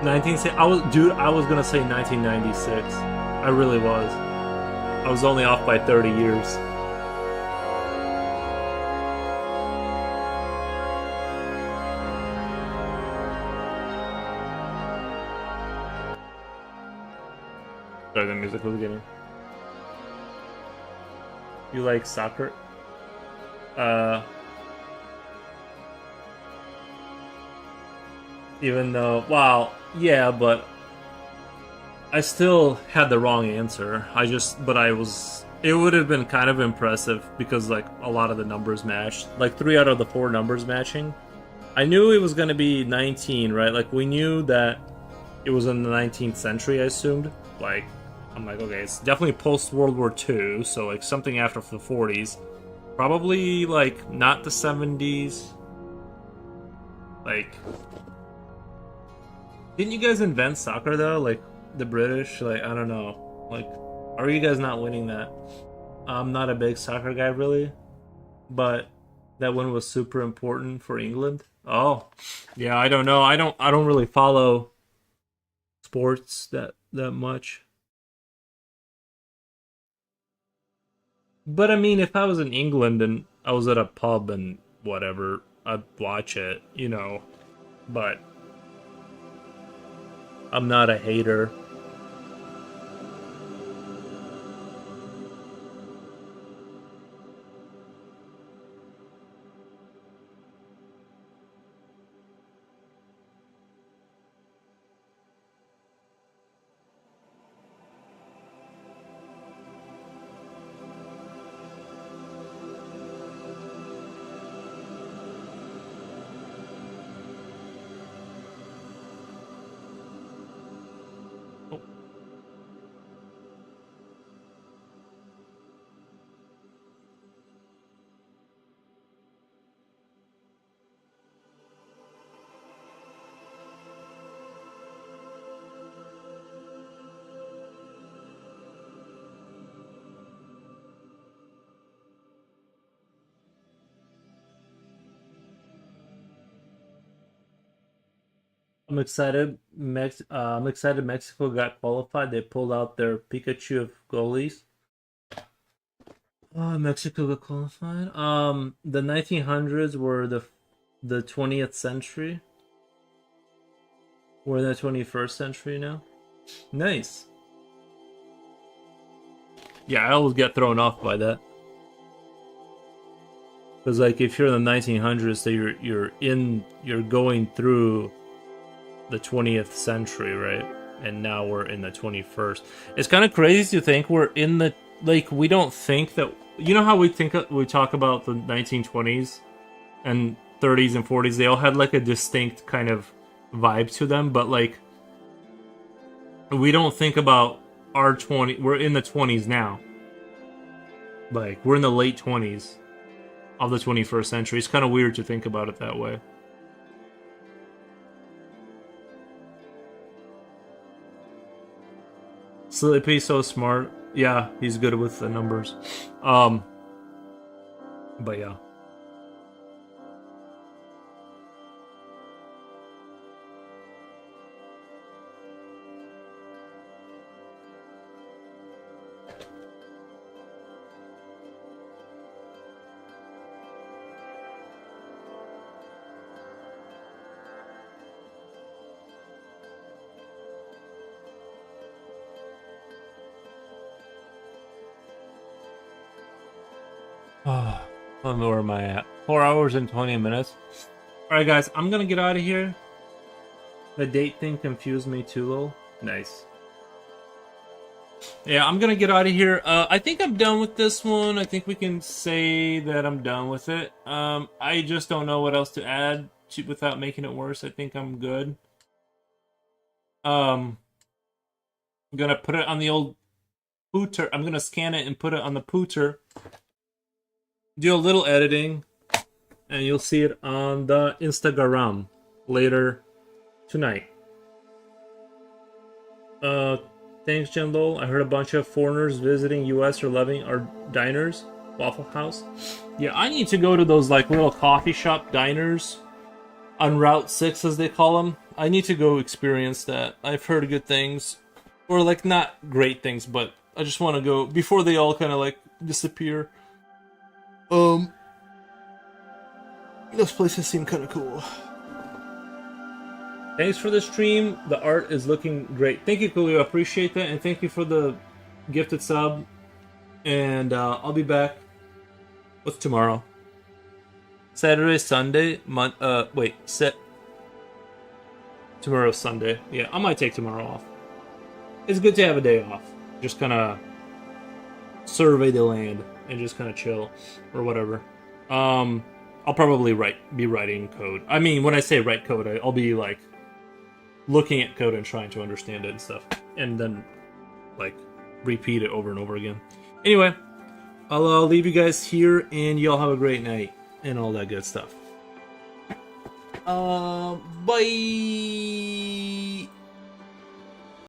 [SPEAKER 1] I was gonna say 1996. I really was. I was only off by 30 years. Sorry, the music was getting. You like soccer? Even though, well, yeah, but I still had the wrong answer. It would have been kind of impressive because, like, a lot of the numbers matched. Like, 3 out of the 4 numbers matching. I knew it was going to be 19, right? Like, we knew that it was in the 19th century, I assumed. Like, I'm like, okay, it's definitely post-World War II, so, like, something after the 40s. Probably, like, not the 70s. Like... Didn't you guys invent soccer, though? Like, the British? Like, I don't know. Like, are you guys not winning that? I'm not a big soccer guy, really. But that one was super important for England. Oh. Yeah, I don't know. I don't really follow sports that much. But, I mean, if I was in England and I was at a pub and whatever, I'd watch it, you know. But... I'm not a hater. I'm excited. I'm excited Mexico got qualified. They pulled out their Pikachu of goalies. Mexico got qualified. The 1900s were the 20th century. We're in the 21st century now. Nice. Yeah, I always get thrown off by that. Because, like, if you're in the 1900s, so you're going through the 20th century, right? And now we're in the 21st. It's kind of crazy to think we're in the, like, we don't think that, you know how we talk about the 1920s and 30s and 40s, they all had like a distinct kind of vibe to them, but like we don't think about we're in the 20s now. Like, we're in the late 20s of the 21st century. It's kind of weird to think about it that way. Slippy's so smart. Yeah, he's good with the numbers. But yeah. Where am I at? 4 hours and 20 minutes. Alright guys, I'm gonna get out of here. The date thing confused me too, little. Nice. Yeah, I'm gonna get out of here. I think I'm done with this one. I think we can say that I'm done with it. I just don't know what else to add without making it worse. I think I'm good. I'm gonna put it on the old pooter. I'm gonna scan it and put it on the pooter. Do a little editing, and you'll see it on the Instagram later tonight. Thanks, Jindal. I heard a bunch of foreigners visiting US are loving our diners, Waffle House. Yeah, I need to go to those like little coffee shop diners on Route 6, as they call them. I need to go experience that. I've heard good things, or like not great things, but I just want to go before they all kind of like disappear. Those places seem kind of cool. Thanks for the stream. The art is looking great. Thank you, Coolio. I appreciate that, and thank you for the gifted sub. And I'll be back. What's tomorrow? Saturday, Sunday, tomorrow's Sunday. Yeah, I might take tomorrow off. It's good to have a day off. Just kind of survey the land and just kind of chill or whatever. I'll probably be writing code. I mean, when I say write code, I'll be like looking at code and trying to understand it and stuff, and then like repeat it over and over again. Anyway, I'll leave you guys here, and y'all have a great night and all that good stuff. Bye.